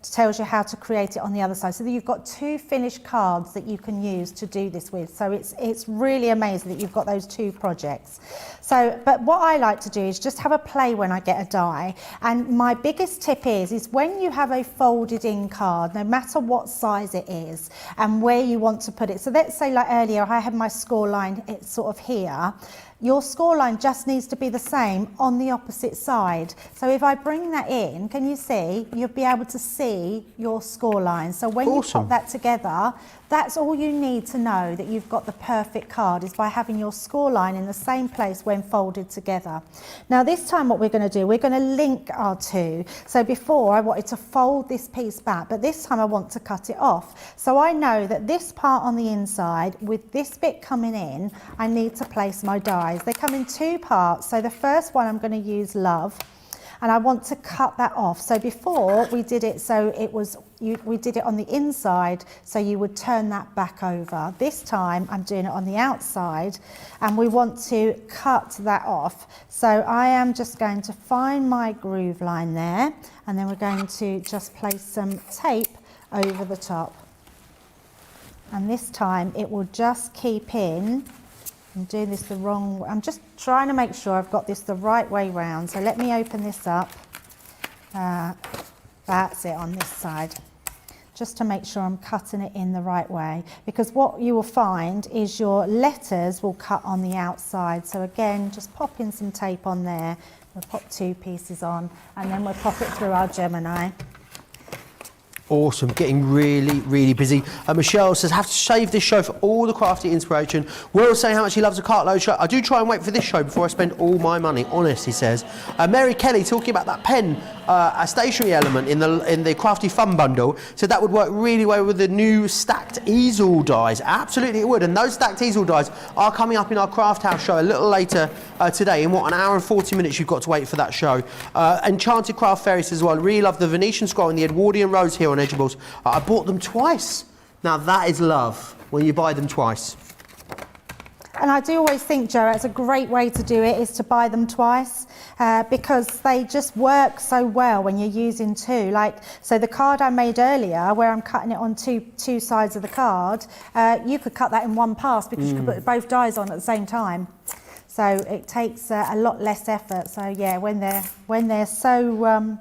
tells you how to create it on the other side. So that you've got 2 finished cards that you can use to do this with. So it's really amazing that you've got those 2 projects. So, but what I like to do is just have a play when I get a die. And my biggest tip is when you have a folded in card, no matter what size it is and where you want to put it. So let's say, like earlier, I had my score line, it's sort of here. Your score line just needs to be the same on the opposite side. So if I bring that in, can you see? You'll be able to see your score line. So when you put that together, that's all you need to know that you've got the perfect card, is by having your score line in the same place when folded together. Now this time what we're going to do, we're going to link our 2. So before I wanted to fold this piece back, but this time I want to cut it off. So I know that this part on the inside, with this bit coming in, I need to place my dies. They come in 2 parts. So the first one I'm going to use love, and I want to cut that off. So before we did it, so it was we did it on the inside, so you would turn that back over. This time I'm doing it on the outside, and we want to cut that off. So I am just going to find my groove line there, and then we're going to just place some tape over the top. And this time it will just keep in. I'm doing this the wrong way. I'm just trying to make sure I've got this the right way round. So let me open this up. That's it on this side. Just to make sure I'm cutting it in the right way. Because what you will find is your letters will cut on the outside. So again, just pop in some tape on there. We'll pop 2 pieces on, and then we'll pop it through our Gemini. Awesome, getting really, really busy. Michelle says, have to save this show for all the crafty inspiration. Will saying how much he loves a Cartload show. I do try and wait for this show before I spend all my money, honest, he says. Mary Kelly talking about that pen, a stationery element in the Crafty Fun bundle. So that would work really well with the new stacked easel dies. Absolutely it would. And those stacked easel dies are coming up in our Craft House show a little later today. In what, an hour and 40 minutes you've got to wait for that show. Enchanted Craft Fairies as well. Really love the Venetian scroll and the Edwardian rose here on Edgeables. I bought them twice. Now that is love, when you buy them twice. And I do always think, Joe, it's a great way to do it is to buy them twice, because they just work so well when you're using 2. Like, so the card I made earlier, where I'm cutting it on two sides of the card, you could cut that in one pass, because you could put both dies on at the same time. So it takes a lot less effort. So yeah, when they're so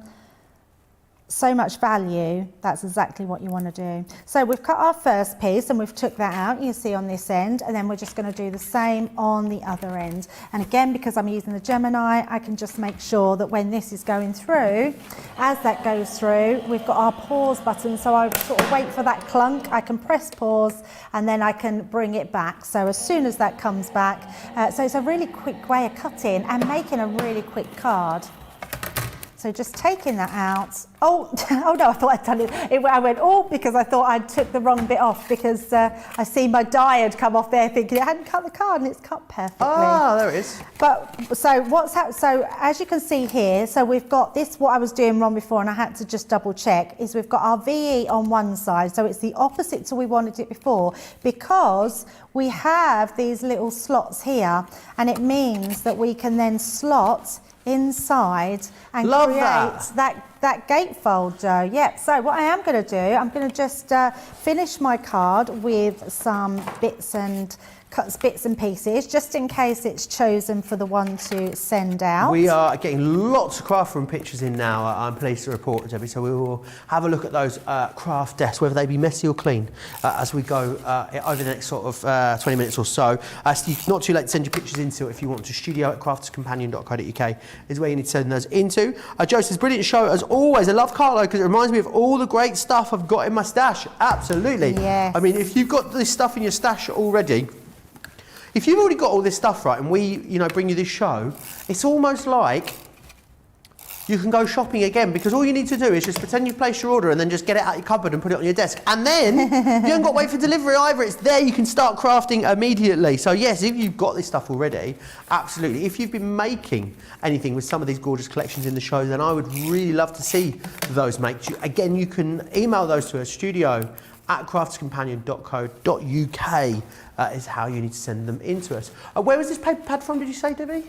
so much value, that's exactly what you want to do. So we've cut our first piece and we've took that out, you see on this end, and then we're just going to do the same on the other end. And again, because I'm using the Gemini, I can just make sure that when this is going through, as that goes through, we've got our pause button, so I sort of wait for that clunk, I can press pause, and then I can bring it back. So as soon as that comes back, so it's a really quick way of cutting and making a really quick card. So just taking that out. Oh, oh no, I thought I'd done it. I went, oh, because I thought I'd took the wrong bit off because I see my die had come off there thinking it hadn't cut the card and it's cut perfectly. Ah, there it is. But so what's happened, so as you can see here, so we've got this, what I was doing wrong before and I had to just double check, is we've got our VE on one side. So it's the opposite to we wanted it before because we have these little slots here and it means that we can then slot inside and create that gatefold dough. Yep, so what I am going to do, I'm going to just finish my card with some bits and pieces, just in case it's chosen for the one to send out. We are getting lots of craft room pictures in now, I'm pleased to report, Debbie, so we will have a look at those craft desks, whether they be messy or clean, as we go over the next sort of 20 minutes or so. So not too late to send your pictures into if you want to. studio@crafterscompanion.co.uk is where you need to send those into. Joe says, brilliant show as always. I love Cartload because it reminds me of all the great stuff I've got in my stash. Absolutely. Yes. I mean, if you've got this stuff in your stash already, if you've already got all this stuff right and we, you know, bring you this show, it's almost like you can go shopping again because all you need to do is just pretend you've placed your order and then just get it out your cupboard and put it on your desk. And then you haven't got to wait for delivery either. It's there. You can start crafting immediately. So yes, if you've got this stuff already, absolutely. If you've been making anything with some of these gorgeous collections in the show, then I would really love to see those made. Again, you can email those to us, studio@crafterscompanion.co.uk is how you need to send them into us. Where was this paper pad from, did you say, Debbie?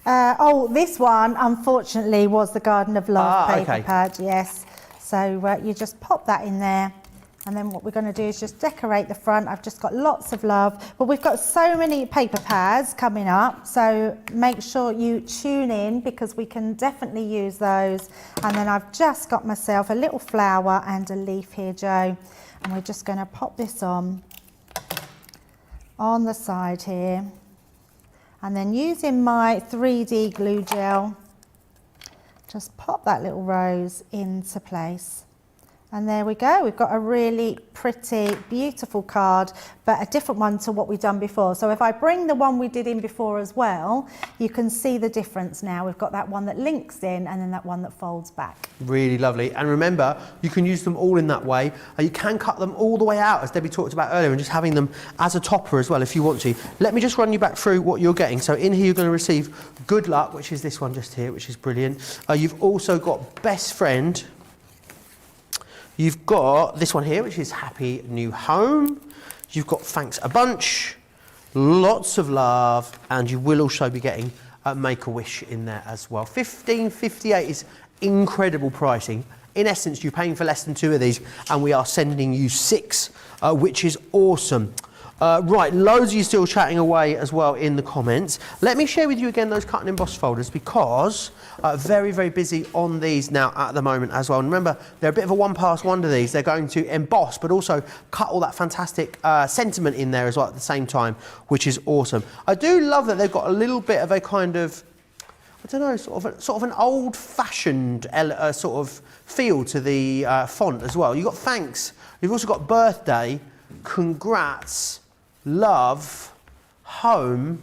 Oh, this one, unfortunately, was the Garden of Love paper pad, yes. So you just pop that in there. And then what we're going to do is just decorate the front. I've just got lots of love. But we've got so many paper pads coming up. So make sure you tune in because we can definitely use those. And then I've just got myself a little flower and a leaf here, Joe. And we're just going to pop this on the side here. And then using my 3D glue gel, just pop that little rose into place. And there we go, we've got a really pretty, beautiful card, but a different one to what we've done before. So if I bring the one we did in before as well, you can see the difference now. We've got that one that links in and then that one that folds back. Really lovely. And remember, you can use them all in that way. You can cut them all the way out, as Debbie talked about earlier, and just having them as a topper as well if you want to. Let me just run you back through what you're getting. So in here you're going to receive Good Luck, which is this one just here, which is brilliant. You've also got Best Friend. You've got this one here, which is Happy New Home. You've got Thanks a Bunch, lots of love, and you will also be getting Make-A-Wish in there as well. $15.58 is incredible pricing. In essence, you're paying for less than 2 of these, and we are sending you 6, which is awesome. Right, loads of you still chatting away as well in the comments. Let me share with you again those cut and emboss folders because very, very busy on these now at the moment as well. And remember, they're a bit of a one-pass wonder these. They're going to emboss, but also cut all that fantastic sentiment in there as well at the same time, which is awesome. I do love that they've got a little bit of a kind of, I don't know, sort of an old-fashioned sort of feel to the font as well. You've got thanks. You've also got birthday, congrats, love, home,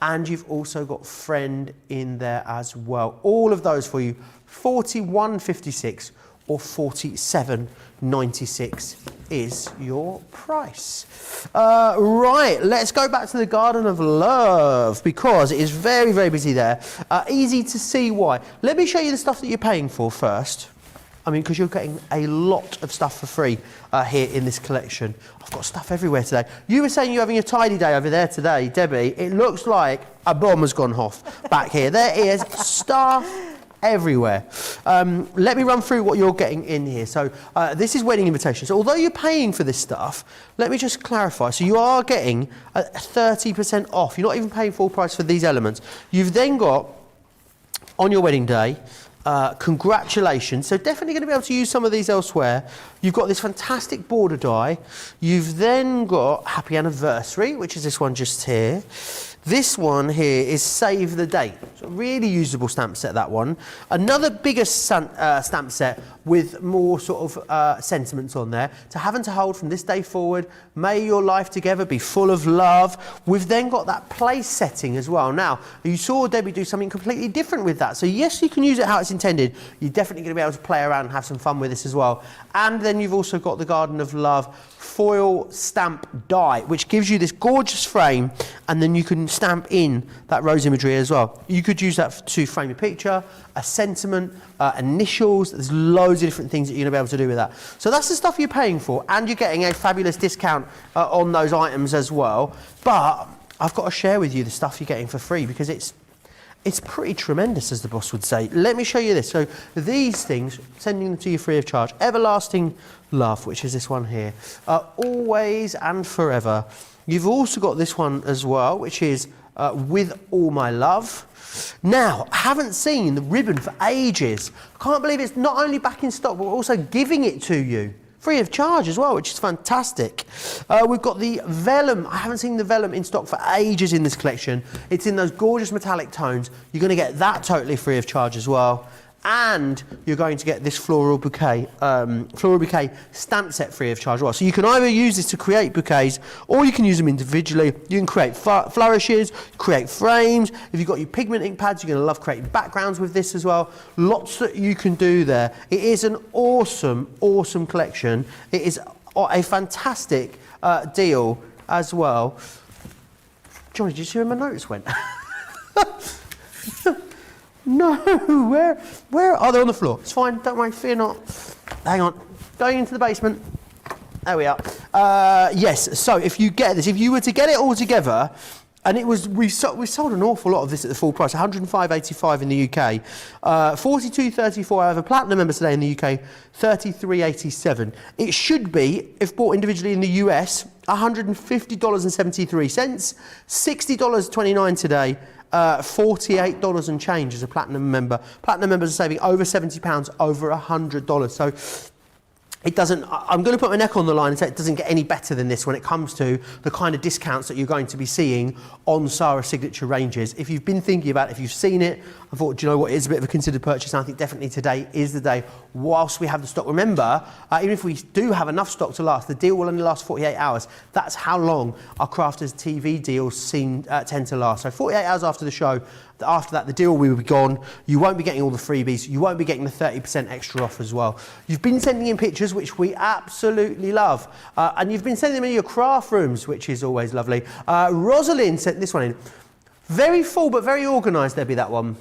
and you've also got friend in there as well. All of those for you, $41.56 or $47.96 is your price. Right, let's go back to the Garden of Love because it is very, very busy there. Easy to see why. Let me show you the stuff that you're paying for first. I mean, because you're getting a lot of stuff for free here in this collection. I've got stuff everywhere today. You were saying you're having a tidy day over there today, Debbie. It looks like a bomb has gone off back here. There is stuff everywhere. Let me run through what you're getting in here. So this is wedding invitations. So although you're paying for this stuff, let me just clarify. So you are getting 30% off. You're not even paying full price for these elements. You've then got, on your wedding day, congratulations. So definitely going to be able to use some of these elsewhere. You've got this fantastic border die. You've then got Happy Anniversary, which is this one just here. This one here is Save the Date. It's a really usable stamp set, that one. Another bigger stamp set with more sort of sentiments on there. To have and to hold from this day forward. May your life together be full of love. We've then got that place setting as well. Now, you saw Debbie do something completely different with that. So yes, you can use it how it's intended. You're definitely going to be able to play around and have some fun with this as well. And then you've also got the Garden of Love foil stamp die, which gives you this gorgeous frame, and then you can stamp in that rose imagery as well. You could use that to frame a picture, a sentiment, initials. There's loads of different things that you're going to be able to do with that. So that's the stuff you're paying for, and you're getting a fabulous discount on those items as well. But I've got to share with you the stuff you're getting for free, because it's pretty tremendous, as the boss would say. Let me show you this. So these things, sending them to you free of charge. Everlasting Love, which is this one here. Always and Forever. You've also got this one as well, which is With All My Love. Now, I haven't seen the ribbon for ages. I can't believe it's not only back in stock, but we're also giving it to you. Free of charge as well, which is fantastic. We've got the Vellum. I haven't seen the Vellum in stock for ages in this collection. It's in those gorgeous metallic tones. You're going to get that totally free of charge as well. And you're going to get this Floral Bouquet stamp set free of charge as well. So you can either use this to create bouquets, or you can use them individually. You can create flourishes, create frames. If you've got your pigment ink pads, you're going to love creating backgrounds with this as well. Lots that you can do there. It is an awesome, awesome collection. It is a fantastic deal as well. Johnny, did you see where my notes went? No, where are they? On the floor? It's fine, don't worry, fear not. Hang on, going into the basement. There we are. Yes, so if you get this, if you were to get it all together, and it was, we sold an awful lot of this at the full price, 105.85 in the UK, 42.34 out of a platinum member today in the UK, 33.87. It should be, if bought individually in the US, $150.73, $60.29 today. $48 and change as a platinum member. Platinum members are saving over £70, over $100. So it doesn't, I'm going to put my neck on the line and say it doesn't get any better than this when it comes to the kind of discounts that you're going to be seeing on Sarah signature ranges. If you've been thinking about it, if you've seen it, I thought, do you know what, it is a bit of a considered purchase, and I think definitely today is the day whilst we have the stock. Remember, even if we do have enough stock to last, the deal will only last 48 hours. That's how long our Crafters TV deals tend to last. So 48 hours after the show, after that, the deal will be gone. You won't be getting all the freebies. You won't be getting the 30% extra off as well. You've been sending in pictures, which we absolutely love. And you've been sending them in your craft rooms, which is always lovely. Rosalind sent this one in. Very full, but very organised, Debbie, that one.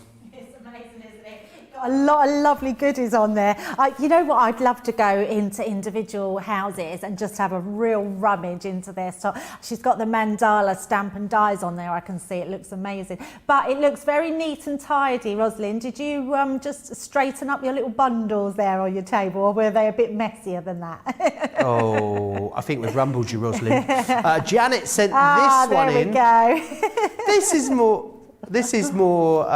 A lot of lovely goodies on there. You know what, I'd love to go into individual houses and just have a real rummage into their stock. She's got the mandala stamp and dies on there, I can see. It looks amazing. But it looks very neat and tidy, Rosalind. Did you just straighten up your little bundles there on your table, or were they a bit messier than that? Oh, I think we've rumbled you, Rosalind. Janet sent this one in. There we go. This is more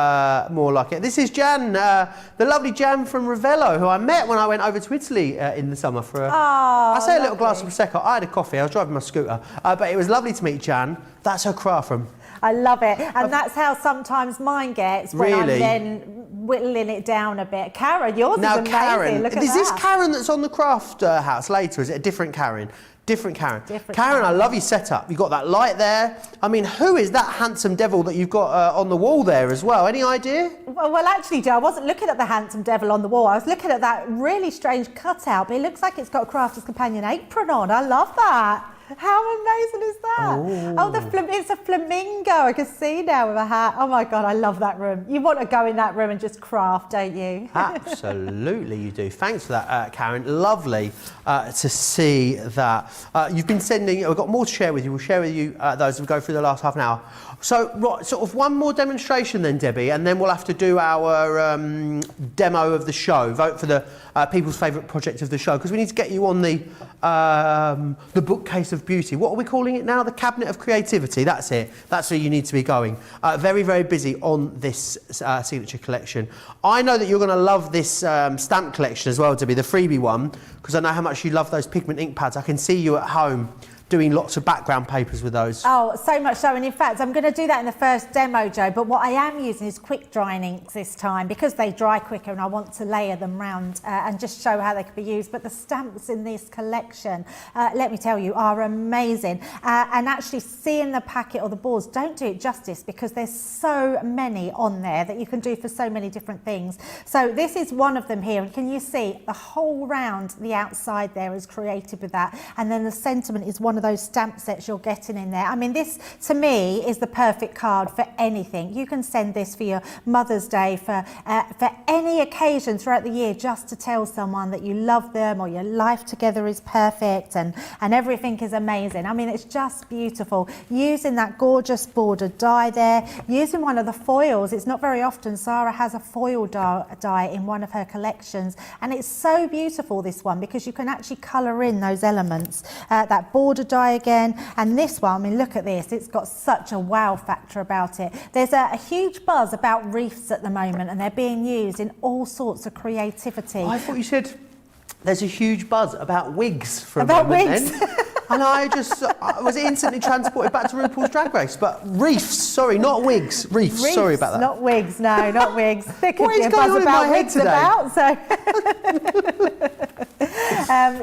like it. This is Jan, the lovely Jan from Ravello, who I met when I went over to Italy in the summer for a little glass of Prosecco. I had a coffee, I was driving my scooter, but it was lovely to meet Jan. That's her craft room. I love it, and that's how sometimes mine gets when I'm then whittling it down a bit. Karen, yours is amazing. Karen, look at is this that. Karen that's on the craft house later? Is it a different Karen? Different Karen. Karen, I love your setup. You've got that light there. I mean, who is that handsome devil that you've got on the wall there as well? Any idea? Well, actually, Joe, I wasn't looking at the handsome devil on the wall. I was looking at that really strange cutout, but it looks like it's got a Crafter's Companion apron on. I love that. How amazing is that? Oh, it's a flamingo. I can see now with a hat. Oh my God, I love that room. You want to go in that room and just craft, don't you? Absolutely you do. Thanks for that, Karen. Lovely to see that. You've been sending, we've got more to share with you. We'll share with you those as we go through the last half an hour. So, right, sort of one more demonstration then, Debbie, and then we'll have to do our demo of the show. Vote for the people's favourite project of the show, because we need to get you on the bookcase of beauty. What are we calling it now? The cabinet of creativity. That's it. That's where you need to be going. Very, very busy on this signature collection. I know that you're going to love this stamp collection as well, Debbie, the freebie one, because I know how much you love those pigment ink pads. I can see you at home doing lots of background papers with those. Oh, so much so. And in fact, I'm going to do that in the first demo, Joe. But what I am using is quick drying inks this time, because they dry quicker and I want to layer them round and just show how they could be used. But the stamps in this collection, let me tell you, are amazing. And actually seeing the packet or the boards don't do it justice, because there's so many on there that you can do for so many different things. So this is one of them here. And can you see the whole round, the outside there is created with that. And then the sentiment is one of those stamp sets you're getting in there. I mean, this to me is the perfect card for anything. You can send this for your Mother's Day, for any occasion throughout the year, just to tell someone that you love them or your life together is perfect and everything is amazing. I mean, it's just beautiful. Using that gorgeous bordered die there, using one of the foils. It's not very often Sarah has a foil die in one of her collections, and it's so beautiful, this one, because you can actually colour in those elements. That border die again, and this one, I mean, look at this, it's got such a wow factor about it. There's a huge buzz about reefs at the moment, and they're being used in all sorts of creativity. I thought you said there's a huge buzz about wigs for about a moment wigs. then. And I was instantly transported back to RuPaul's Drag Race. But reefs, sorry, not wigs. Reefs, sorry about that. Not wigs, no, not wigs. There could What be is a going buzz on in my about head wigs today? about,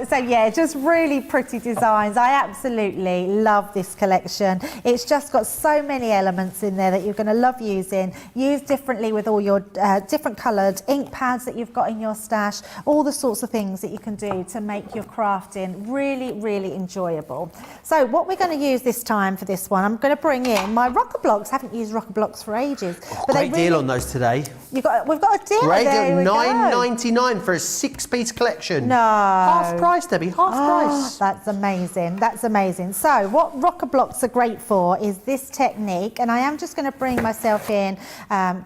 so yeah, just really pretty designs. I absolutely love this collection. It's just got so many elements in there that you're going to love using. Use differently with all your different coloured ink pads that you've got in your stash. All the sorts of things that you can do to make your crafting really, really enjoyable. So what we're going to use this time for this one, I'm going to bring in my rocker blocks. Haven't used rocker blocks for ages. But Great deal on those today. We've got a deal. Great there deal, we go. $9.99 for a 6-piece collection. No. Half price, Debbie, half price. That's amazing. That's amazing. So what rocker blocks are great for is this technique, and I am just going to bring myself in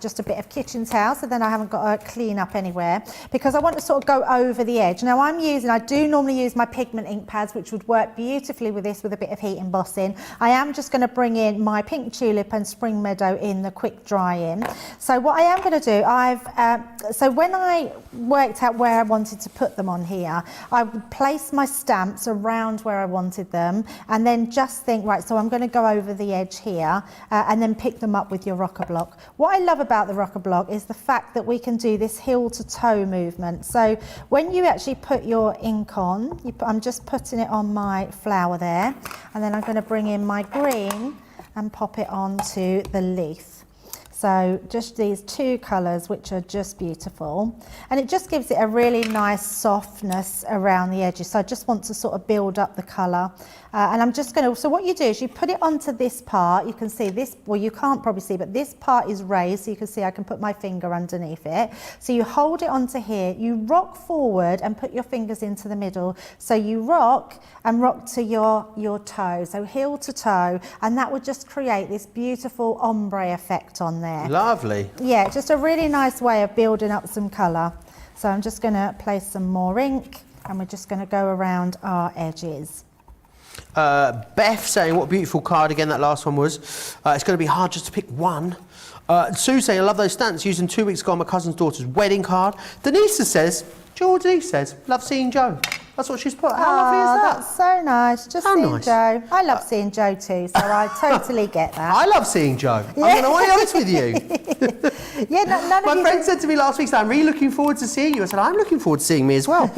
just a bit of kitchen towel, so then I haven't got to clean up anywhere, because I want to sort of go over the edge. Now I do normally use my pigment ink pads, which would work beautifully with this with a bit of heat embossing. I am just going to bring in my pink tulip and spring meadow in the quick drying. So what I am going to do, so when I worked out where I wanted to put them on here, I would place my stamps around where I wanted them, and then just think, right, so I'm going to go over the edge here and then pick them up with your rocker block. What I love about the rocker block is the fact that we can do this heel to toe movement. So when you actually put your ink on, I'm just putting it on my flower there, and then I'm going to bring in my green and pop it onto the leaf. So just these two colours, which are just beautiful, and it just gives it a really nice softness around the edges. So I just want to sort of build up the colour, and I'm just going to, so what you do is you put it onto this part. You can see this, well, you can't probably see, but this part is raised, so you can see I can put my finger underneath it. So you hold it onto here, you rock forward and put your fingers into the middle. So you rock and rock to your toe, so heel to toe, and that would just create this beautiful ombre effect on there. Lovely. Yeah, just a really nice way of building up some colour. So I'm just going to place some more ink, and we're just going to go around our edges. Beth saying, what a beautiful card again that last one was. It's going to be hard just to pick one. Sue saying, I love those stamps, using 2 weeks ago on my cousin's daughter's wedding card. Denise says, Geordie says, love seeing Joe. That's what she's put. How lovely is that? That's so nice. Just How seeing nice. Joe. I love seeing Joe too, so I totally get that. I love seeing Joe. Yeah. I'm going to be honest with you. Yeah, none of My you friend said to me last week, I'm really looking forward to seeing you. I said, I'm looking forward to seeing me as well.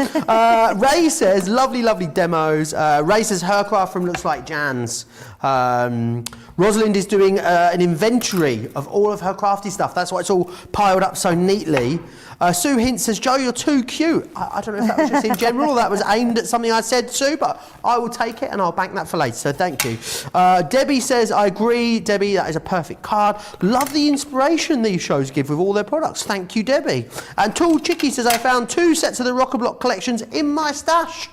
Ray says, lovely, lovely demos. Ray says, her craft room looks like Jan's. Rosalind is doing an inventory of all of her crafty stuff. That's why it's all piled up so neatly. Sue Hint says, Joe, you're too cute. I don't know if that was just in general or that was aimed at something I said, Sue, but I will take it and I'll bank that for later, so thank you. Debbie says, I agree, Debbie, that is a perfect card. Love the inspiration these shows give with all their products. Thank you, Debbie. And Tall Chicky says, I found 2 sets of the Rocker Block collections in my stash.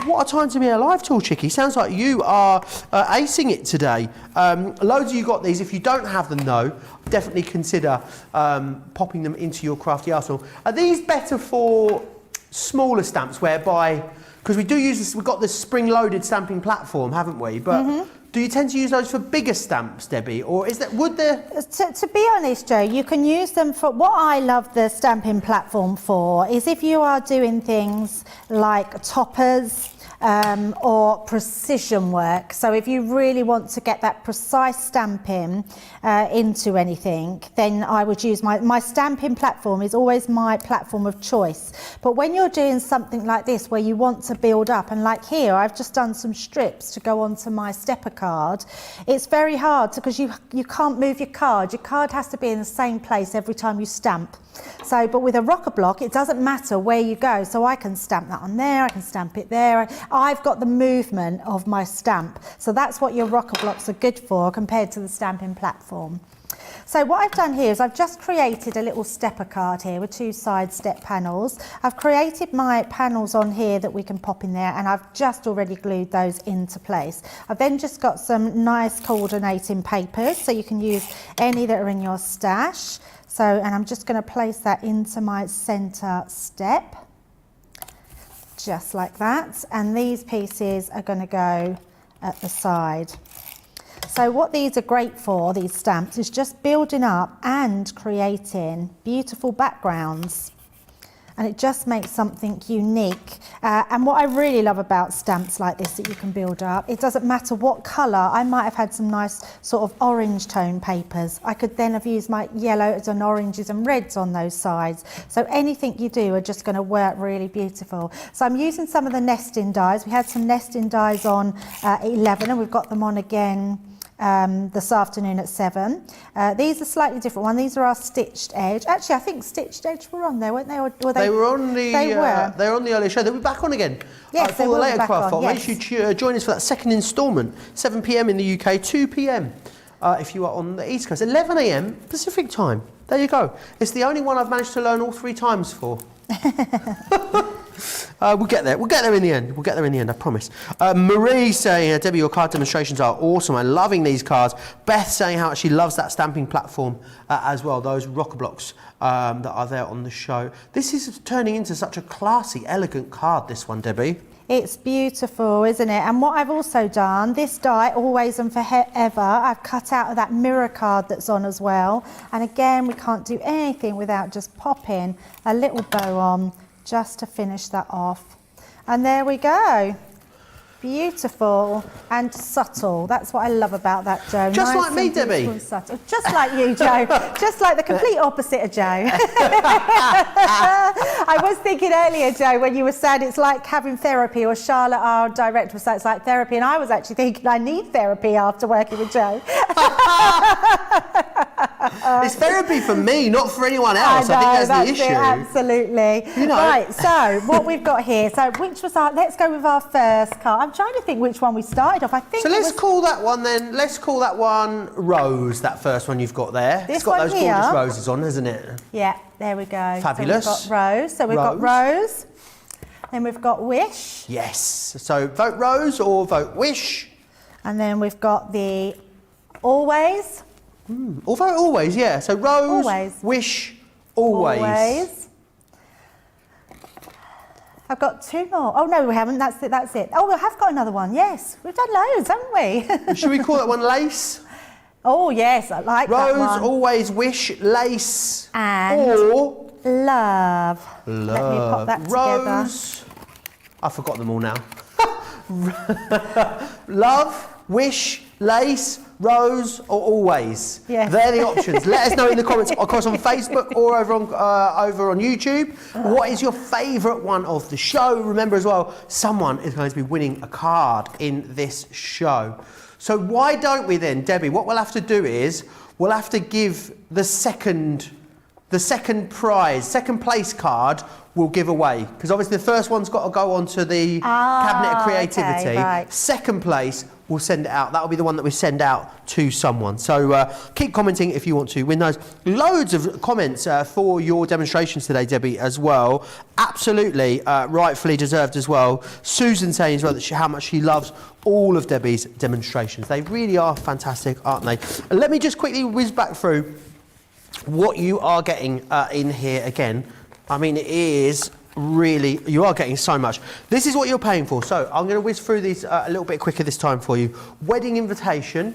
what a time to be alive, Tall Chicky. Sounds like you are acing it today. Loads of you got these. If you don't have them though, definitely consider popping them into your crafty arsenal. Are these better for smaller stamps whereby, because we do use this, we've got this spring-loaded stamping platform, haven't we? But do you tend to use those for bigger stamps, Debbie? Or is that, would there... To be honest, Joe, you can use them for, what I love the stamping platform for is if you are doing things like toppers, or precision work. So if you really want to get that precise stamping into anything, then I would use my stamping platform is always my platform of choice. But when you're doing something like this where you want to build up, and like here I've just done some strips to go onto my stepper card, it's very hard because you can't move your card. Your card has to be in the same place every time you stamp. So, but with a rocker block, it doesn't matter where you go. So I can stamp that on there, I can stamp it there. I've got the movement of my stamp. So that's what your rocker blocks are good for compared to the stamping platform. So what I've done here is I've just created a little stepper card here with 2 side step panels. I've created my panels on here that we can pop in there, and I've just already glued those into place. I've then just got some nice coordinating papers, so you can use any that are in your stash. So, and I'm just going to place that into my centre step, just like that. And these pieces are going to go at the side. So what these are great for, these stamps, is just building up and creating beautiful backgrounds. And it just makes something unique. And what I really love about stamps like this that you can build up, it doesn't matter what colour. I might have had some nice sort of orange tone papers. I could then have used my yellows and oranges and reds on those sides. So anything you do are just going to work really beautiful. So I'm using some of the nesting dies. We had some nesting dies on 11 and we've got them on again this afternoon at 7. These are slightly different one. These are our stitched edge. Actually, I think stitched edge were on there, weren't they? Or were they? They were on the. They were. They were on the earlier show. They'll be back on again. Yes, for the later craft file. Yes. Make sure you join us for that second instalment. 7 p.m. in the UK, 2 p.m. If you are on the East Coast. 11 a.m. Pacific time. There you go. It's the only one I've managed to learn all 3 times for. We'll get there. We'll get there in the end. We'll get there in the end, I promise. Marie saying, Debbie, your card demonstrations are awesome. I'm loving these cards. Beth saying how she loves that stamping platform as well, those rocker blocks that are there on the show. This is turning into such a classy, elegant card, this one, Debbie. It's beautiful, isn't it? And what I've also done, this die, always and forever, I've cut out of that mirror card that's on as well. And again, we can't do anything without just popping a little bow on just to finish that off. And there we go. Beautiful and subtle. That's what I love about that, Joe. Just nice like me, Debbie. And subtle. Just like you, Joe. Just like the complete opposite of Joe. I was thinking earlier, Joe, when you were saying it's like having therapy, or Charlotte, our director, was saying it's like therapy, and I was actually thinking I need therapy after working with Joe. It's therapy for me, not for anyone else. I think that's the issue. Absolutely. You know. Right, so what we've got here, so which was our, let's go with our first card. I'm trying to think which one we started off. I think so. Let's call that one then. Let's call that one Rose. That first one you've got there. This it's got one those here. gorgeous roses on, hasn't it? Yeah, there we go. Fabulous. So we've got Rose. So we've got Rose. Then we've got Wish. Yes. So vote Rose or vote Wish. And then we've got the Always. Or vote Always. Yeah. So Rose, Always. Wish, Always. Always. I've got 2 more. Oh no, we haven't. That's it. That's it. Oh, we have got another one. Yes, we've done loads, haven't we? Should we call that one Lace? Oh yes, I like Rose, that one. Always, Wish, Lace, and or Love. Love. Let me pop that Rose. I forgot them all now. Love, Wish, Lace, Rose, or Always. Yeah. They're the options. Let us know in the comments, of course, on Facebook or over on YouTube. What is your favourite one of the show? Remember as well, someone is going to be winning a card in this show. So why don't we then, Debbie, what we'll have to do is, we'll have to give the second prize, second place card we'll give away. Because obviously the first one's got to go onto the Cabinet of Creativity. Okay, right. Second place, we'll send it out. That'll be the one that we send out to someone. So keep commenting if you want to win those. Loads of comments for your demonstrations today, Debbie, as well. Absolutely rightfully deserved as well. Susan saying as well that how much she loves all of Debbie's demonstrations. They really are fantastic, aren't they? And let me just quickly whiz back through what you are getting in here again. I mean, it is really, you are getting so much. This is what you're paying for. So I'm going to whiz through these a little bit quicker this time for you. Wedding invitation.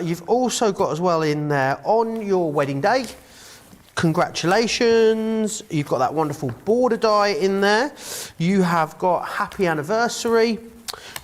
You've also got as well in there on your wedding day. Congratulations. You've got that wonderful border die in there. You have got happy anniversary.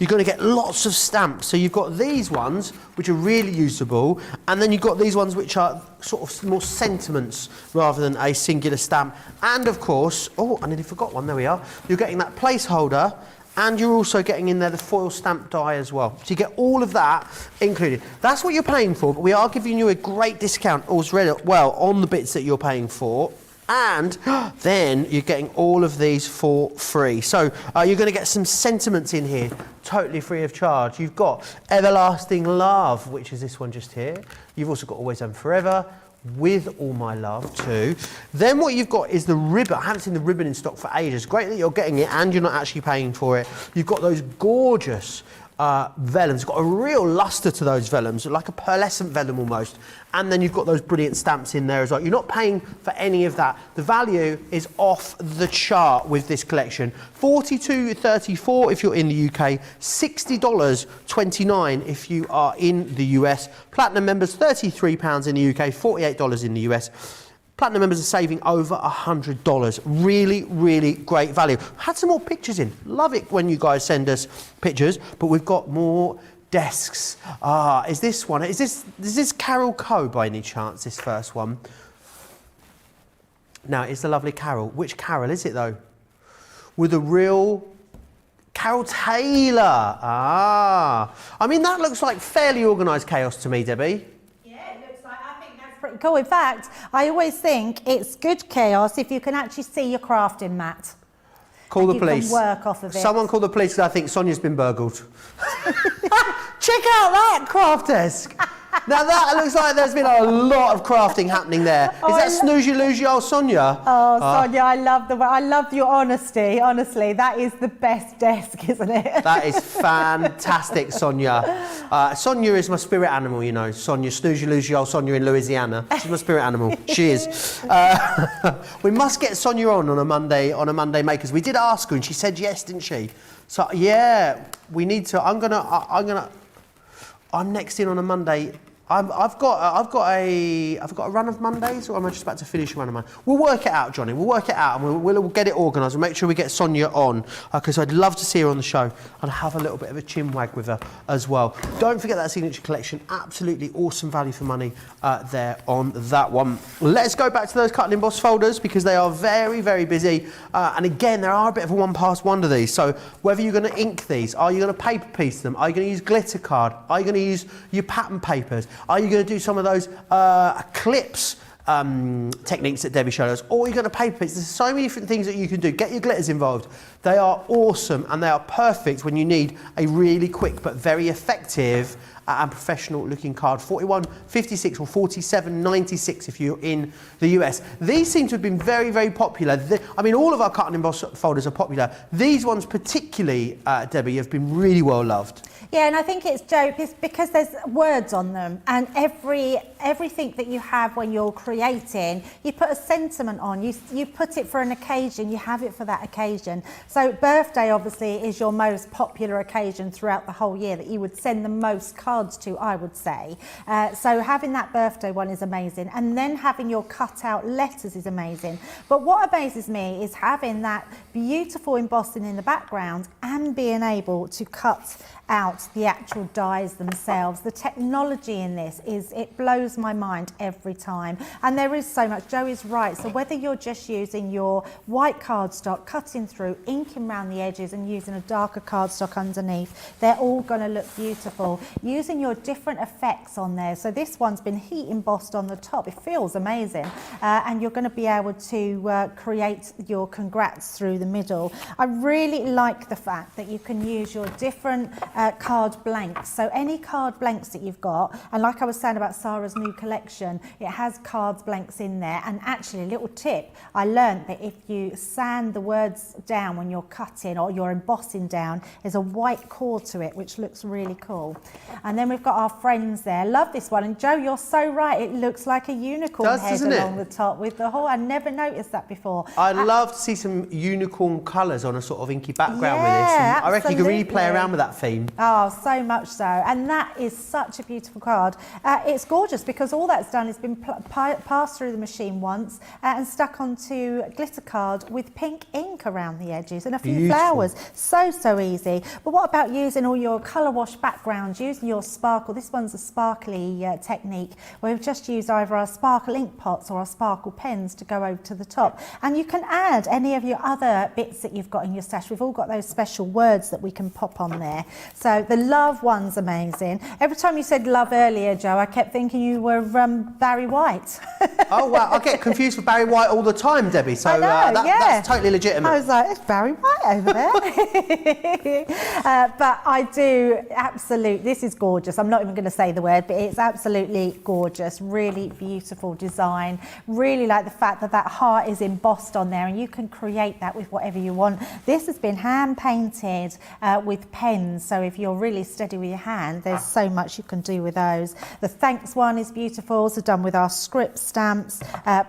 You're going to get lots of stamps. So you've got these ones, which are really usable, and then you've got these ones which are sort of more sentiments rather than a singular stamp. And of course, oh, I nearly forgot one, there we are. You're getting that placeholder, and you're also getting in there the foil stamp die as well. So you get all of that included. That's what you're paying for, but we are giving you a great discount already, well, on the bits that you're paying for. And then you're getting all of these for free. So you're going to get some sentiments in here, totally free of charge. You've got Everlasting Love, which is this one just here. You've also got Always and Forever, With All My Love too. Then what you've got is the ribbon. I haven't seen the ribbon in stock for ages. Great that you're getting it and you're not actually paying for it. You've got those gorgeous vellums. Got a real luster to those vellums, like a pearlescent vellum almost. And then you've got those brilliant stamps in there as well. You're not paying for any of that. The value is off the chart with this collection. $42.34 if you're in the UK, $60.29 if you are in the US. Platinum members, £33 in the UK, $48 in the US. Platinum members are saving over $100. Really, really great value. Had some more pictures in. Love it when you guys send us pictures, but we've got more desks. Is this one? Is this Carol Coe by any chance, this first one? No, it's the lovely Carol. Which Carol is it though? With a real Carol Taylor. I mean, that looks like fairly organised chaos to me, Debbie. Pretty cool. In fact, I always think it's good chaos if you can actually see your crafting mat. Call the police. You can work off of it. Someone call the police because I think Sonia's been burgled. Check out that craft desk. Now that looks like there's been a lot of crafting happening there. Is that snoozy lose old Sonia? Oh, Sonia, I love your honesty. Honestly, that is the best desk, isn't it? That is fantastic, Sonia. Sonia is my spirit animal, you know. Sonia, snoozy lose old Sonia in Louisiana. She's my spirit animal. She is. We must get Sonia on a Monday Makers. We did ask her and she said yes, didn't she? So yeah, we need to. I'm next in on a Monday. I've got a run of Mondays, or am I just about to finish a run of Mondays? We'll work it out, Johnny. We'll work it out, and we'll get it organised. We'll make sure we get Sonia on, because I'd love to see her on the show and have a little bit of a chin wag with her as well. Don't forget that signature collection. Absolutely awesome value for money there on that one. Let's go back to those Cutlin Boss folders, because they are very, very busy. And again, there are a bit of a one-pass wonder these. So whether you're going to ink these, are you going to paper piece them? Are you going to use glitter card? Are you going to use your pattern papers? Are you going to do some of those clips techniques that Debbie showed us? Or are you going to paper piece? There's so many different things that you can do. Get your glitters involved. They are awesome and they are perfect when you need a really quick but very effective and professional looking card. 41.56 or 47.96 if you're in the US. These seem to have been very, very popular. I mean, all of our Cutlin Boss folders are popular. These ones particularly, Debbie, have been really well loved. Yeah, and I think it's because there's words on them, and everything that you have when you're creating, you put a sentiment on. You put it for an occasion. You have it for that occasion. So birthday obviously is your most popular occasion throughout the whole year that you would send the most cards to, I would say. So having that birthday one is amazing, and then having your cut out letters is amazing. But what amazes me is having that beautiful embossing in the background and being able to cut out the actual dies themselves. The technology in this it blows my mind every time, and there is so much. Joe is right. So whether you're just using your white cardstock, cutting through, inking around the edges and using a darker cardstock underneath, they're all going to look beautiful. using your different effects on there. So this one's been heat embossed on the top. It feels amazing. And you're going to be able to create your congrats through the middle. I really like the fact that you can use your different card blanks. So any card blanks that you've got, and like I was saying about Sarah's new collection, it has cards blanks in there. And actually, a little tip, I learned that if you sand the words down when you're cutting or you're embossing down, there's a white core to it, which looks really cool. And then we've got our friends there. Love this one. And Joe, you're so right. It looks like a unicorn head along the top with the whole. I never noticed that before. I'd love to see some unicorn colours on a sort of inky background with this. Yeah, I reckon you could really absolutely. play around with that theme. Oh, so much so. And that is such a beautiful card. It's gorgeous because all that's done is been passed through the machine once and stuck onto a glitter card with pink ink around the edges and a few flowers. So easy. But what about using all your colour wash backgrounds, using your sparkle? This one's a sparkly technique where we've just used either our sparkle ink pots or our sparkle pens to go over to the top. And you can add any of your other bits that you've got in your stash. We've all got those special words that we can pop on there. So the love one's amazing. Every time you said love earlier, Joe, I kept thinking you were Barry White. Oh, wow. I get confused with Barry White all the time, Debbie. So that's totally legitimate. I was like, it's Barry White over there. But I do absolutely, this is gorgeous. I'm not even going to say the word, but it's absolutely gorgeous. Really beautiful design. Really like the fact that that heart is embossed on there and you can create that with whatever you want. This has been hand painted with pens. So if you're really steady with your hand, there's so much you can do with those. The thanks one is beautiful. So done with our script stamps,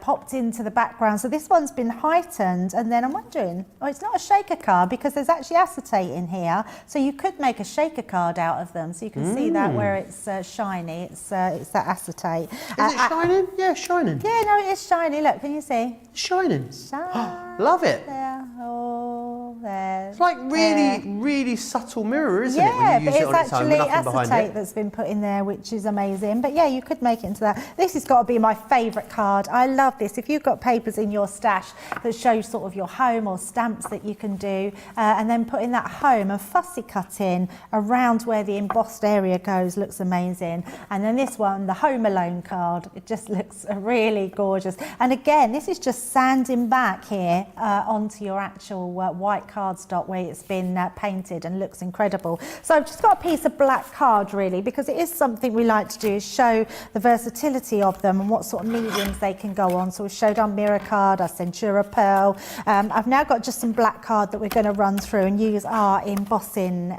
popped into the background. So this one's been heightened. And then I'm wondering, oh, it's not a shaker card because there's actually acetate in here. So you could make a shaker card out of them. So you can see that where it's shiny, it's that acetate. Is it shining? Yeah, shining. Yeah, no, it is shiny. Look, can you see? Shining. Shine. Love it. There. Oh, there. It's like really subtle mirror, isn't it? Yeah, When you but use it on it's its own, actually with nothing behind acetate it. that's been put in there, which is amazing. But yeah, you could make it into that. This has got to be my favourite card. I love this. If you've got papers in your stash that show sort of your home or stamps that you can do, and then putting that home and fussy cutting around where the embossed area goes looks amazing. And then this one, the Home Alone card, it just looks really gorgeous. And again, this is just sanding back here onto your actual white cardstock where it's been painted and looks incredible. So I've just got a piece of black card really, because it is something we like to do, is show the versatility of them and what sort of mediums they can go on. So we showed our mirror card, our Centura Pearl. I've now got just some black card that we're going to run through and use our embossing,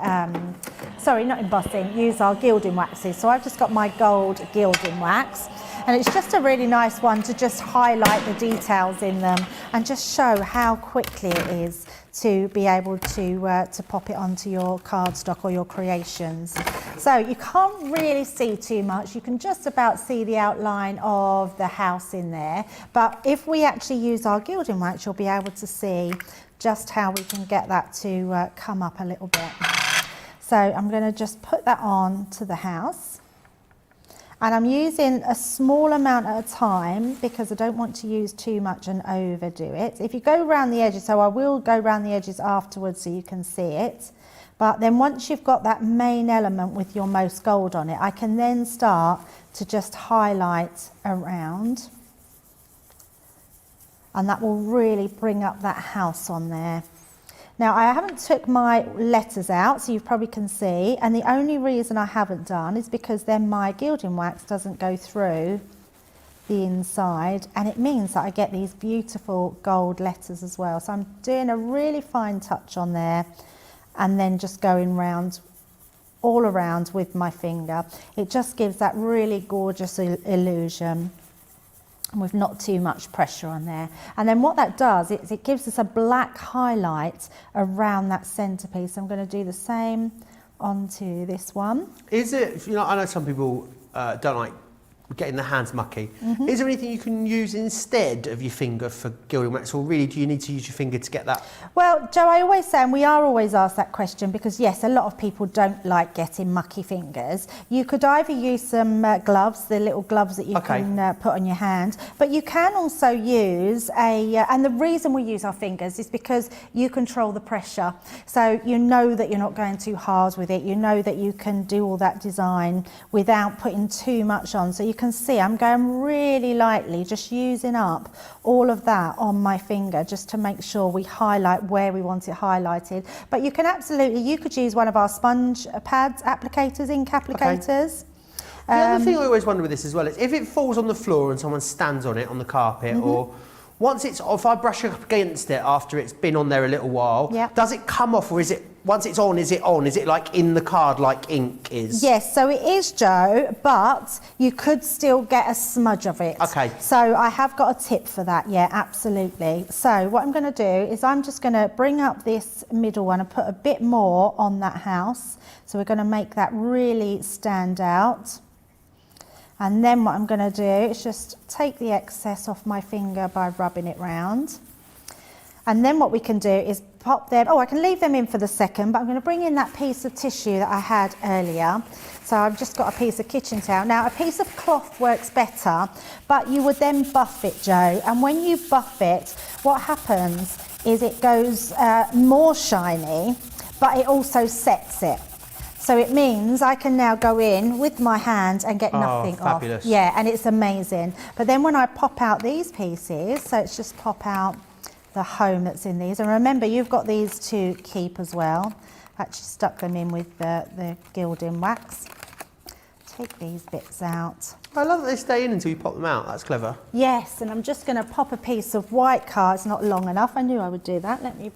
sorry, not embossing, use our gilding waxes. So I've just got my gold gilding wax. And it's just a really nice one to just highlight the details in them and just show how quickly it is to be able to pop it onto your cardstock or your creations. So you can't really see too much. You can just about see the outline of the house in there. But if we actually use our gilding wax, you'll be able to see just how we can get that to come up a little bit. So I'm going to just put that on to the house. And I'm using a small amount at a time because I don't want to use too much and overdo it. If you go around the edges, so I will go around the edges afterwards so you can see it. But then once you've got that main element with your most gold on it, I can then start to just highlight around. And that will really bring up that house on there. Now, I haven't took my letters out, so you probably can see, and the only reason I haven't done is because then my gilding wax doesn't go through the inside, and it means that I get these beautiful gold letters as well. So I'm doing a really fine touch on there, and then just going round, all around with my finger. It just gives that really gorgeous illusion. With not too much pressure on there. And then what that does is it gives us a black highlight around that centerpiece. I'm going to do the same onto this one. Is it, you know, I know some people don't like getting the hands mucky. Is there anything you can use instead of your finger for gilding wax, or really do you need to use your finger to get that? Well, Joe, I always say, and we are always asked that question, because yes, a lot of people don't like getting mucky fingers. You could either use some gloves, the little gloves that you can put on your hand, but you can also use and the reason we use our fingers is because you control the pressure. So you know that you're not going too hard with it. You know that you can do all that design without putting too much on. So you can see I'm going really lightly, just using up all of that on my finger just to make sure we highlight where we want it highlighted. But you can absolutely, you could use one of our sponge pads applicators, ink applicators. The other thing I always wonder with this as well is if it falls on the floor and someone stands on it on the carpet, or once it's, if I brush up against it after it's been on there a little while, does it come off, or is it, once it's on, is it on? Is it like in the card like ink is? Yes, so it is, Joe, but you could still get a smudge of it. Okay. So I have got a tip for that, yeah, absolutely. So what I'm going to do is I'm just going to bring up this middle one and put a bit more on that house. So we're going to make that really stand out. And then what I'm going to do is just take the excess off my finger by rubbing it round. And then what we can do is pop them, I can leave them in for the second, but I'm going to bring in that piece of tissue that I had earlier. So I've just got a piece of kitchen towel. Now a piece of cloth works better, but you would then buff it, Joe. And when you buff it, what happens is it goes more shiny, but it also sets it. So it means I can now go in with my hand and get nothing off. Yeah, and it's amazing. But then when I pop out these pieces, so it's just pop out the home that's in these. And remember, you've got these to keep as well. Actually stuck them in with the gilding wax. Take these bits out. I love that they stay in until you pop them out. That's clever. Yes, and I'm just going to pop a piece of white card. It's not long enough. I knew I would do that. Let me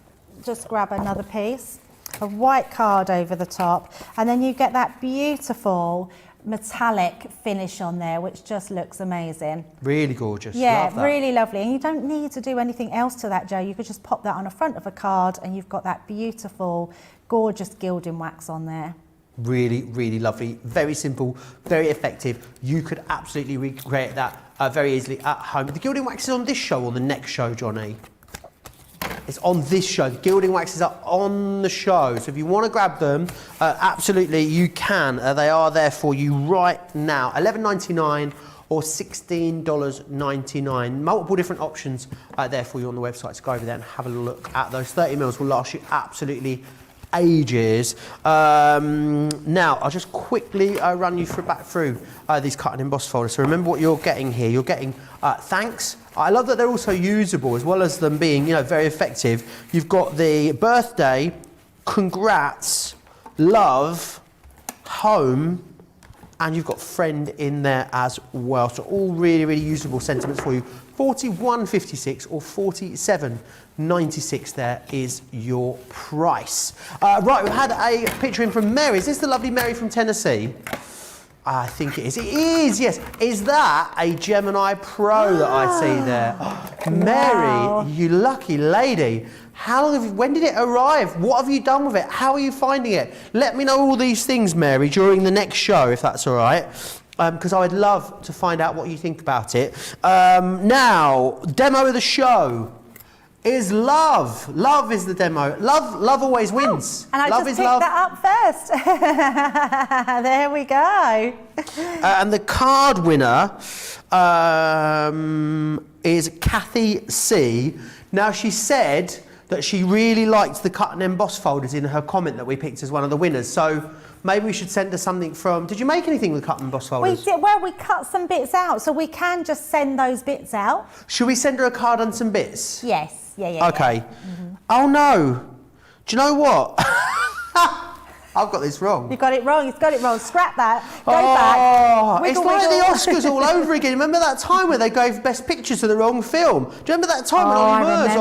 just grab another piece of white card over the top, and then you get that beautiful metallic finish on there, which just looks amazing. Really gorgeous. Yeah, really lovely. And you don't need to do anything else to that, Joe. You could just pop that on the front of a card and you've got that beautiful, gorgeous gilding wax on there. Really, really lovely. Very simple, very effective. You could absolutely recreate that very easily at home. The gilding wax is on this show or the next show, Johnny? It's on this show. The gilding waxes are on the show. So if you want to grab them, absolutely you can. They are there for you right now. $11.99 or $16.99. Multiple different options there for you on the website. So go over there and have a look at those. 30 mils will last you absolutely ages. Now, I'll just quickly run you back through these cut and emboss folders. So remember what you're getting here. You're getting thanks. I love that they're also usable, as well as them being, very effective. You've got the birthday, congrats, love, home, and you've got friend in there as well. So all really, really usable sentiments for you. $41.56 or $47.96 there is your price. Right, we've had a picture in from Mary. Is this the lovely Mary from Tennessee? I think it is. It is, yes. Is that a Gemini Pro that I see there? Mary, you lucky lady. When did it arrive? What have you done with it? How are you finding it? Let me know all these things, Mary, during the next show, if that's all right. Because I would love to find out what you think about it. Now, demo of the show is love. Love is the demo. Love always wins. And I love just picked that up first. There we go. And the card winner is Kathy C. Now, she said that she really liked the cut and emboss folders in her comment that we picked as one of the winners. So maybe we should send her something from... Did you make anything with cut and emboss folders? We did. Well, we cut some bits out, so we can just send those bits out. Should we send her a card and some bits? Yes. Yeah. Okay. Oh, no. Do you know what? I've got this wrong. You got it wrong. You've got it wrong. Scrap that. Go back. It's like the Oscars all over again. Remember that time where they gave Best Picture to the wrong film? Do you remember that time when Ollie Murs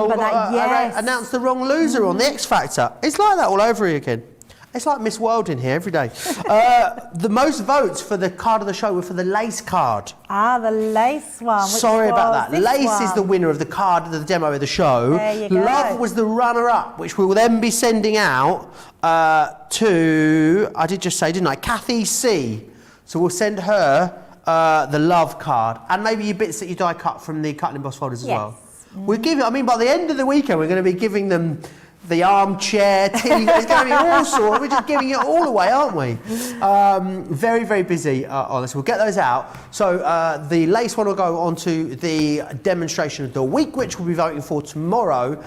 announced the wrong loser on the X Factor? It's like that all over again. It's like Miss World in here every day. The most votes for the card of the show were for the lace card. Ah, the lace one. Sorry about that. Lace is the winner of the card, the demo of the show. There you go. Love was the runner-up, which we will then be sending out to, I did just say, didn't I, Kathy C. So we'll send her the love card, and maybe your bits that you die cut from the Cutlin embossed folders as well. We'll give it, I mean, by the end of the weekend, we're going to be giving them the armchair, tea, it's going to be all sorts. We're just giving it all away, aren't we? Very, very busy on this. We'll get those out. So the lace one will go on to the demonstration of the week, which we'll be voting for tomorrow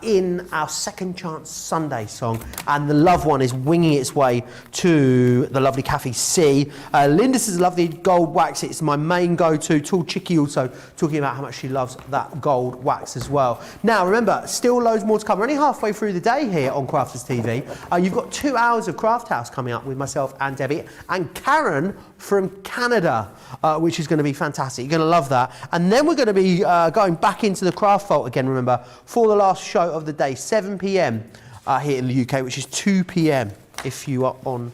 in our Second Chance Sunday song. And the love one is winging its way to the lovely Cafe C. Linda's is a lovely gold wax. It's my main go-to. Tall Chicky also talking about how much she loves that gold wax as well. Now, remember, still loads more to come. We're only halfway through the day here on Crafters TV. You've got 2 hours of Craft House coming up with myself and Debbie and Karen from Canada, which is going to be fantastic. You're going to love that. And then we're going to be going back into the Craft Vault again, remember, for the last show of the day, 7 p.m. Here in the UK, which is 2 p.m. if you are on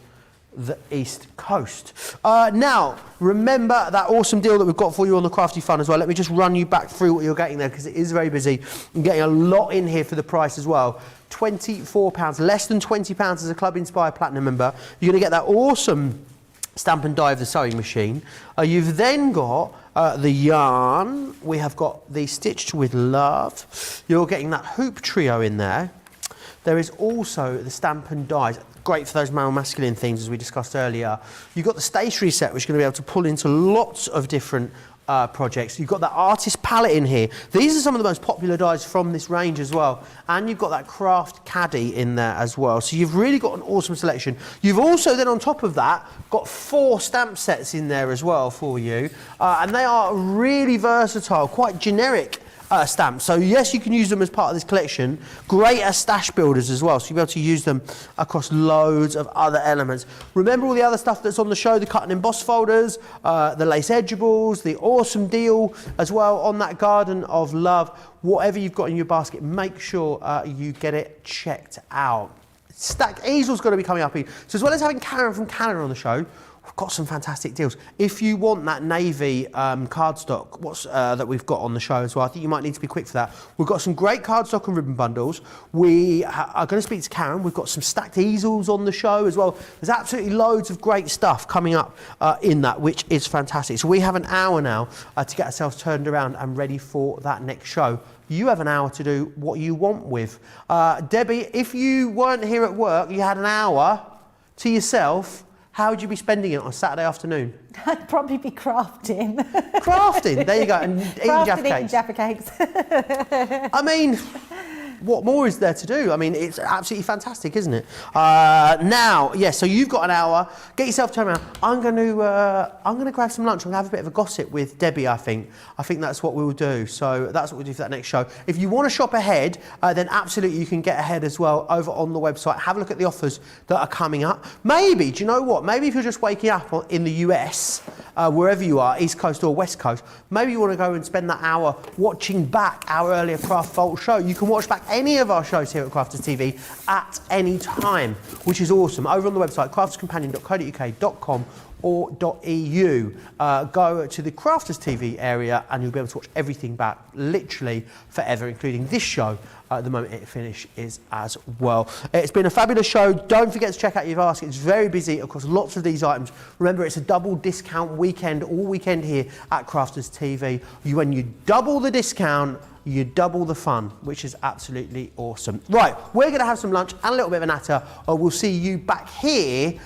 the East Coast. Now, remember that awesome deal that we've got for you on the Crafty Fun as well. Let me just run you back through what you're getting there, because it is very busy. You're getting a lot in here for the price as well. £24, less than £20 as a Club Inspired Platinum member. You're going to get that awesome stamp and die of the sewing machine. You've then got the yarn. We have got the Stitched with Love. You're getting that hoop trio in there. There is also the stamp and dies. Great for those male masculine themes, as we discussed earlier. You've got the stationery set, which you're going to be able to pull into lots of different projects. You've got that artist palette in here. These are some of the most popular dies from this range as well. And you've got that craft caddy in there as well. So you've really got an awesome selection. You've also then on top of that got 4 stamp sets in there as well for you. And they are really versatile, quite generic stamps. So yes, you can use them as part of this collection. Great as stash builders as well, so you'll be able to use them across loads of other elements. Remember all the other stuff that's on the show, the cut and emboss folders, the lace edgeables, the awesome deal as well on that Garden of Love. Whatever you've got in your basket, make sure you get it checked out. Stack Easel's going to be coming up here. So as well as having Karen from Canada on the show, we've got some fantastic deals. If you want that navy cardstock that we've got on the show as well, I think you might need to be quick for that. We've got some great cardstock and ribbon bundles. We are going to speak to Karen. We've got some stacked easels on the show as well. There's absolutely loads of great stuff coming up in that, which is fantastic. So we have an hour now to get ourselves turned around and ready for that next show. You have an hour to do what you want with. Debbie, if you weren't here at work, you had an hour to yourself, how would you be spending it on a Saturday afternoon? I'd probably be crafting. Crafting, there you go, and eating Jaffa cakes. I mean, what more is there to do? I mean, it's absolutely fantastic, isn't it? Now, yes, so you've got an hour. Get yourself turned around. I'm going to grab some lunch. I'm going to have a bit of a gossip with Debbie, I think. I think that's what we'll do. So that's what we'll do for that next show. If you want to shop ahead, then absolutely you can get ahead as well over on the website. Have a look at the offers that are coming up. Maybe, do you know what? Maybe if you're just waking up in the US, wherever you are, East Coast or West Coast, maybe you want to go and spend that hour watching back our earlier Craft Vault show. You can watch back any of our shows here at Crafters TV at any time, which is awesome. Over on the website, crafterscompanion.co.uk.com or .eu. Go to the Crafters TV area and you'll be able to watch everything back literally forever, including this show the moment it finishes as well. It's been a fabulous show. Don't forget to check out your basket. It's very busy across lots of these items. Remember, it's a double discount weekend, all weekend here at Crafters TV. When you double the discount, you double the fun, which is absolutely awesome. Right, we're going to have some lunch and a little bit of a natter. We'll see you back here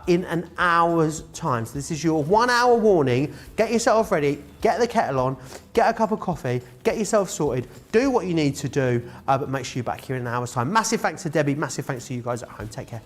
in an hour's time. So this is your 1 hour warning. Get yourself ready, get the kettle on, get a cup of coffee, get yourself sorted, do what you need to do, but make sure you're back here in an hour's time. Massive thanks to Debbie, massive thanks to you guys at home. Take care.